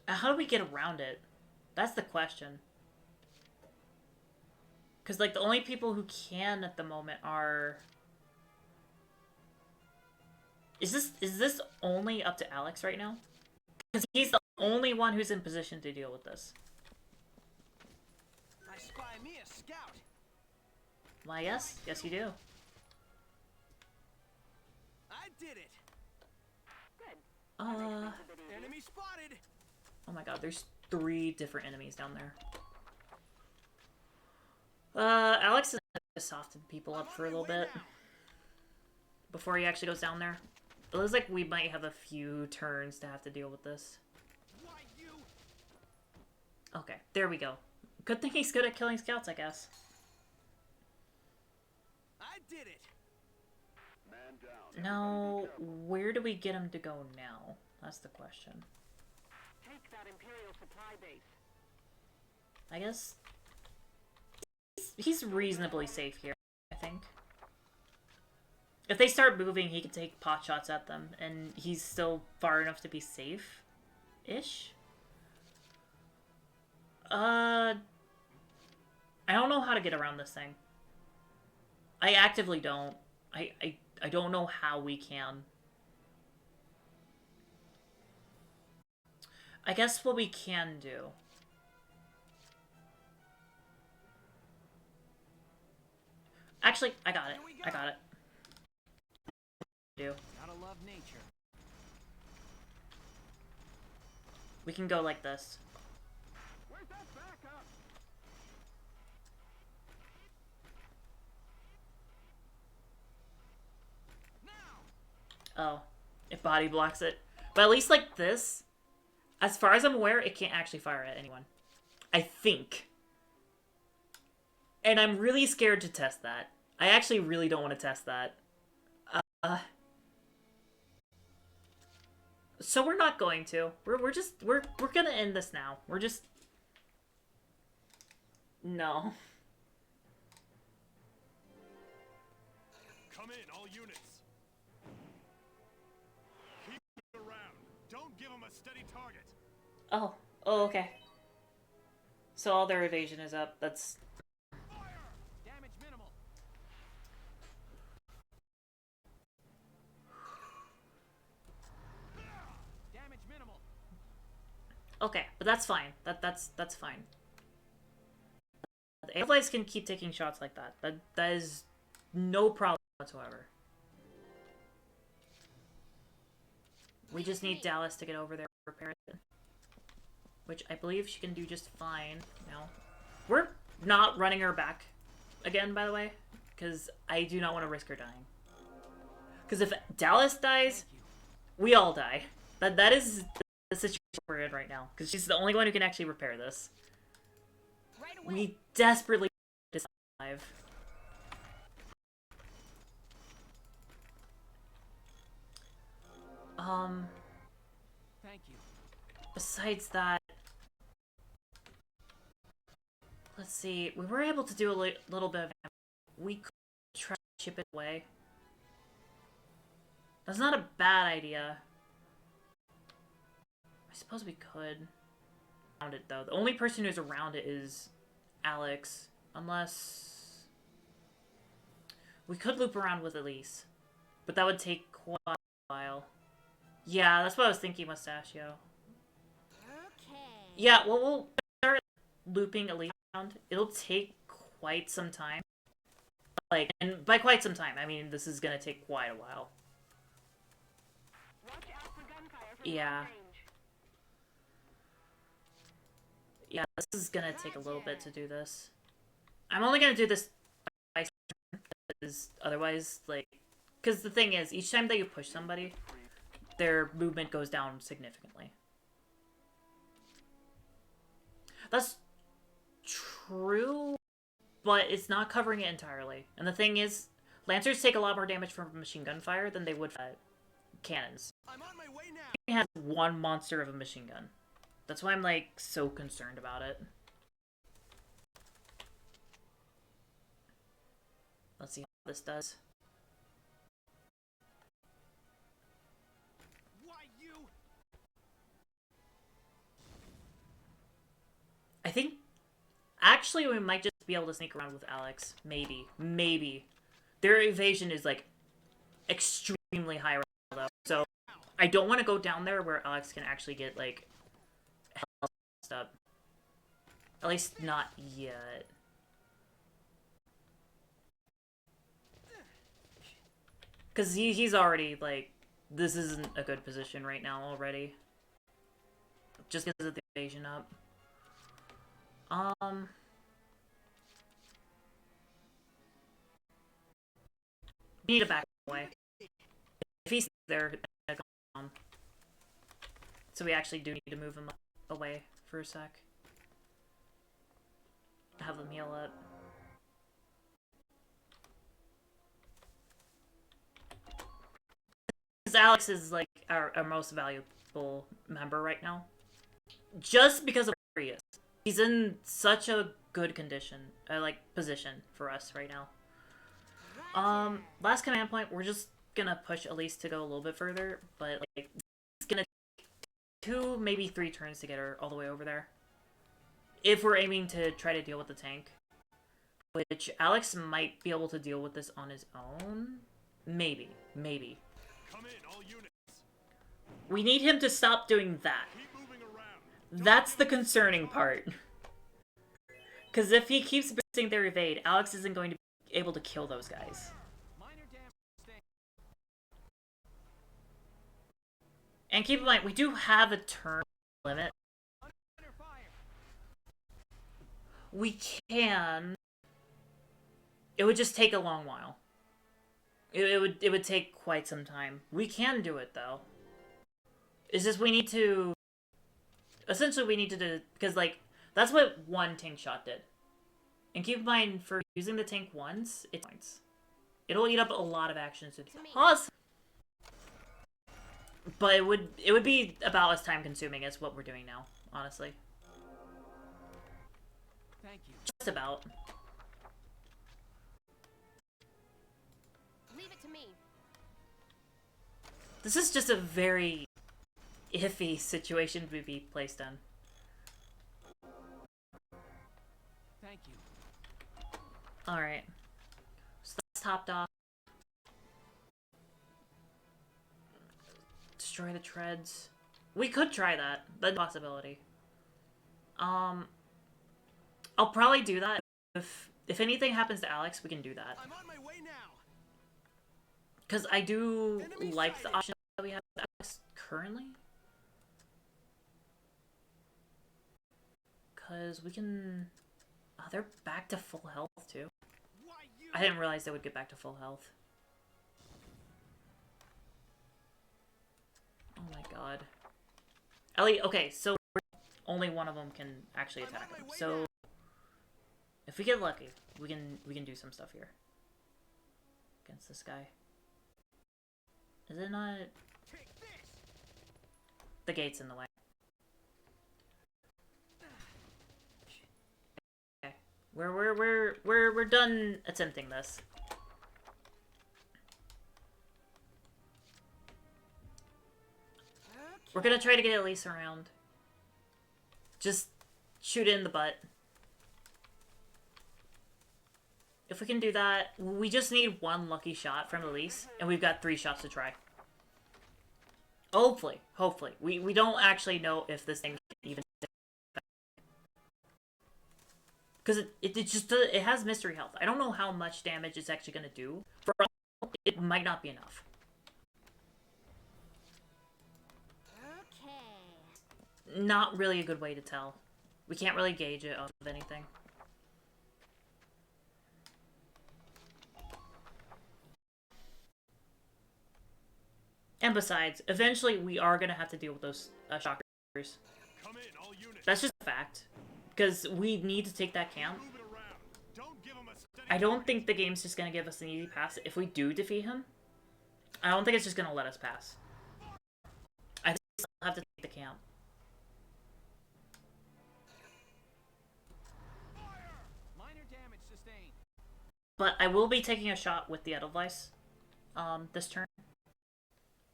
How do we get around it? That's the question. Because, like, the only people who can at the moment are... Is this only up to Alex right now? Because he's the only one who's in position to deal with this. I spy me a scout. Why, yes. Yes, you do. I did it. Enemy spotted. Oh my god, there's 3 different enemies down there. Alex is gonna soften people up for a little bit. Before he actually goes down there. It looks like we might have a few turns to have to deal with this. Okay, there we go. Good thing he's good at killing scouts, I guess. I did it. Man down. Now, where do we get him to go now? That's the question. Take that Imperial supply base. I guess he's reasonably safe here, I think. If they start moving, he can take pot shots at them, and he's still far enough to be safe-ish. I don't know how to get around this thing. I actively don't. I don't know how we can. I guess what we can do Actually, I got it. I got it. Gotta love nature. We can go like this. Where's that backup? Oh, it body blocks it. But at least like this, as far as I'm aware, it can't actually fire at anyone. I think. And I'm really scared to test that. I actually really don't want to test that. So we're not going to. We're gonna end this now. We're just... No. Come in, all units. Keep moving around. Don't give them a steady target. Oh. Oh, okay. So all their evasion is up. That's... Damage minimal. Damage minimal. Okay, but that's fine. That's fine. The Allies can keep taking shots like that. That is no problem whatsoever. We just need Dallas to get over there and repair it. Which I believe she can do just fine now. We're not running her back again, by the way, because I do not want to risk her dying. Because if Dallas dies, we all die. That is the situation we're in right now, because she's the only one who can actually repair this. We desperately need to survive. Thank you. Besides that, let's see. We were able to do a little bit of damage. We could try to chip it away. That's not a bad idea. I suppose we could. Around it though. The only person who's around it is Alex, unless we could loop around with Elise, but that would take quite a while. Yeah, that's what I was thinking, Mustachio. Okay. Yeah, well, we'll start looping Elise around. It'll take quite some time. Like, and by quite some time, I mean this is gonna take quite a while. Watch out for gunfire from Yeah. range. Yeah, this is gonna take a little bit to do this. I'm only gonna do this twice, because otherwise, like... Because the thing is, each time that you push somebody, their movement goes down significantly. That's true, but it's not covering it entirely. And the thing is, Lancers take a lot more damage from machine gun fire than they would from cannons. I'm on my way now. It has one monster of a machine gun. That's why I'm, like, so concerned about it. Let's see how this does. Why you? I think... Actually, we might just be able to sneak around with Alex. Maybe. Maybe. Their evasion is, like, extremely high right now, though. So, I don't want to go down there where Alex can actually get, like... up. At least not yet. Because he's already, like, this isn't a good position right now already. Just because of the evasion up. We need to back away. If he's there, so we actually do need to move him away for a sec. Have them heal up. Because Alex is like our most valuable member right now. Just because of where he is. He's in such a good condition, like position for us right now. Last command point, we're just gonna push Elise to go a little bit further, but like it's gonna take 2, maybe 3 turns to get her all the way over there. If we're aiming to try to deal with the tank. Which Alex might be able to deal with this on his own. Maybe. Maybe. Come in, all units. We need him to stop doing that. That's the concerning part. Because if he keeps boosting their evade, Alex isn't going to be able to kill those guys. And keep in mind, we do have a turn limit. We can. It would just take a long while. It would take quite some time. We can do it though. It's just we need to. Essentially, we need to do because like that's what one tank shot did. And keep in mind, for using the tank once, it'll eat up a lot of actions. Pause. But it would be about as time consuming as what we're doing now, honestly. Thank you. Just about. Leave it to me. This is just a very iffy situation to be placed in. Thank you. Alright. So that's topped off. Destroy the treads. We could try that. That's a possibility. I'll probably do that. If anything happens to Alex, we can do that. I'm on my way now. Because I do like the option that we have with Alex currently. Because we can... Oh, they're back to full health, too. I didn't realize they would get back to full health. Oh my god. Ellie, okay, so only one of them can actually attack him. So if we get lucky, we can do some stuff here. Against this guy. Is it not? The gate's in the way. Okay. We're done attempting this. We're gonna try to get Elise around. Just shoot it in the butt. If we can do that, we just need one lucky shot from Elise, and we've got 3 shots to try. Hopefully. Hopefully. We don't actually know if this thing can even... Because it has mystery health. I don't know how much damage it's actually gonna do. For all, it might not be enough. Not really a good way to tell. We can't really gauge it off of anything. And besides, eventually we are going to have to deal with those shockers. That's just a fact. Because we need to take that camp. I don't think the game's just going to give us an easy pass. If we do defeat him, I don't think it's just going to let us pass. I think we still have to take the camp. But I will be taking a shot with the Edelweiss this turn.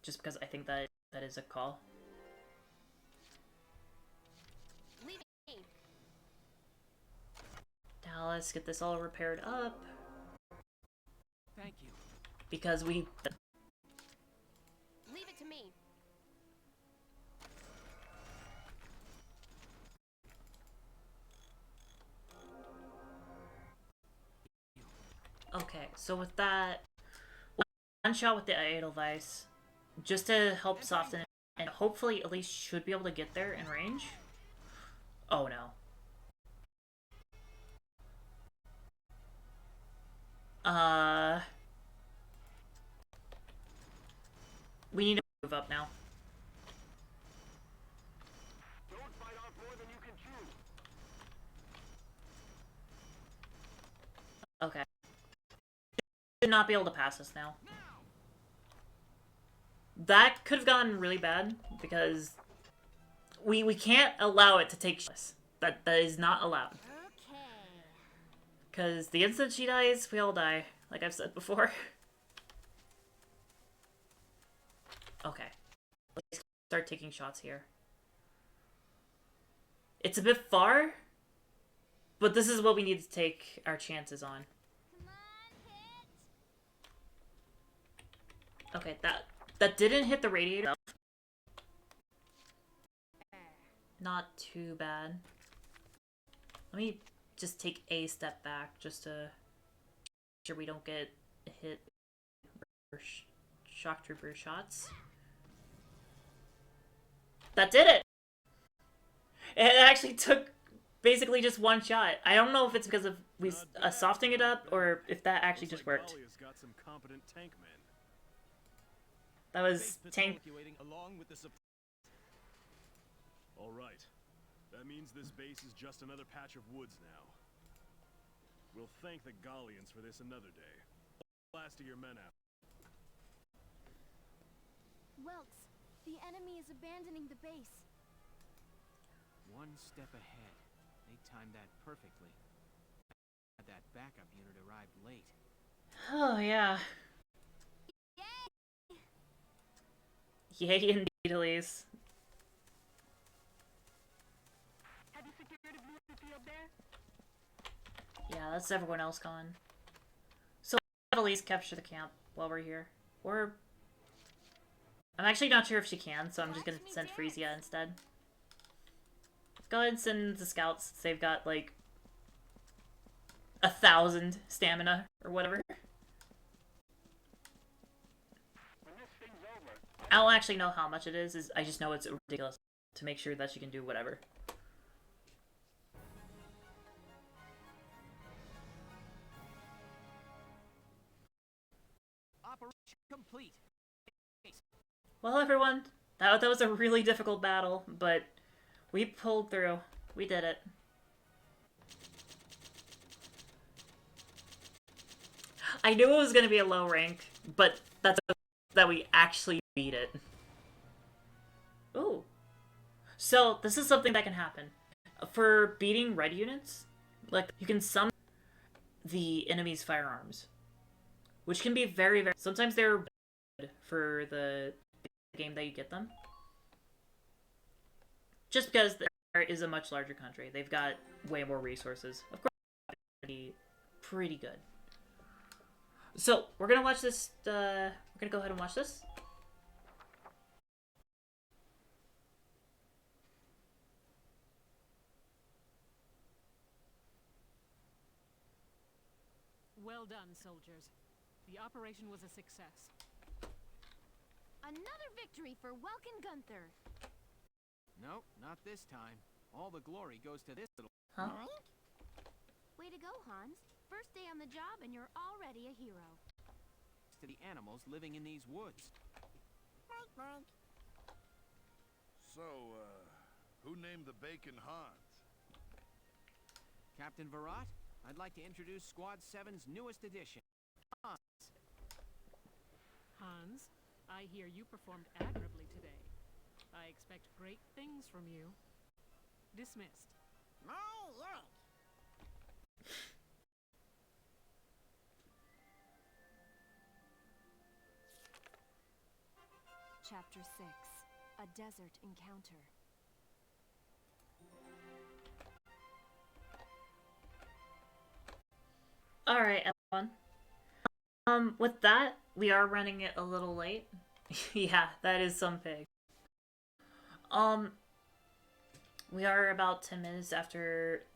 Just because I think that is a call. Dallas, get this all repaired up. Thank you. Because we... Leave it to me. Okay, so with that, one shot with the Edelweiss, just to help soften it, and hopefully at least should be able to get there in range. Oh no. We need to move up now. Don't fight off more than you can chew. Okay. Should not be able to pass us now. That could have gone really bad because we can't allow it to take shots. That is not allowed. Because the instant she dies, we all die, like I've said before. Okay. Let's start taking shots here. It's a bit far, but this is what we need to take our chances on. Okay, that didn't hit the radiator. Not too bad. Let me just take a step back just to sure we don't get hit or shock trooper shots. That did it! It actually took basically just one shot. I don't know if it's because of we softening it up or if that actually just worked. Got some competent tank men. That was tank. Along with the all right. That means this base is just another patch of woods now. We'll thank the Gallians for this another day. Last of your men out. Welks, the enemy is abandoning the base. One step ahead. They timed that perfectly. That backup unit arrived late. Oh, yeah. Yay, indeed, Elise. Have you secured a blue field there? Yeah, that's everyone else gone. So, we'll have Elise capture the camp while we're here. Or... I'm actually not sure if she can, so I'm just gonna send Frisia instead. Go ahead and send the scouts, since they've got, like, 1,000 stamina, or whatever. I don't actually know how much it is, I just know it's ridiculous to make sure that she can do whatever. Operation complete. Well, everyone, that was a really difficult battle, but we pulled through. We did it. I knew it was going to be a low rank, but that's that we actually beat it. Ooh. So, this is something that can happen. For beating red units, like, you can summon the enemy's firearms, which can be very, very... Sometimes they're good for the game that you get them. Just because there is a much larger country. They've got way more resources. Of course, pretty good. So, we're gonna watch this, we're gonna go ahead and watch this. Well done, soldiers. The operation was a success. Another victory for Welk and Gunther. Nope, not this time. All the glory goes to this little... Huh? Way to go, Hans. First day on the job and you're already a hero. To the animals living in these woods. So, who named the bacon Hans? Captain Virat, I'd like to introduce Squad 7's newest addition, Hans. Hans, I hear you performed admirably today. I expect great things from you. Dismissed. Chapter 6. A Desert Encounter. Alright, everyone. With that, we are running it a little late. Yeah, that is some pig. We are about 10 minutes after,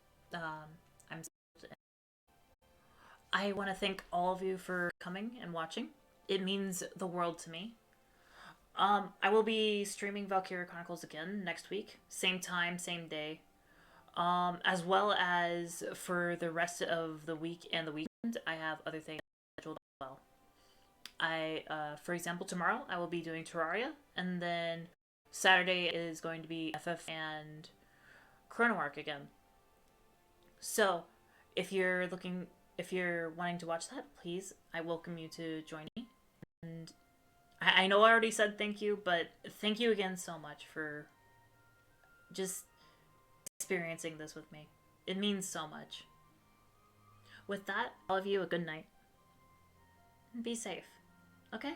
I want to thank all of you for coming and watching. It means the world to me. I will be streaming Valkyria Chronicles again next week. Same time, same day. As well as for the rest of the week and the weekend, I have other things scheduled as well. For example, tomorrow I will be doing Terraria, and then Saturday is going to be FF and Chrono Arc again. So, if you're wanting to watch that, please, I welcome you to join me. And I know I already said thank you, but thank you again so much for just experiencing this with me. It means so much. With that, all of you a good night. And be safe. Okay?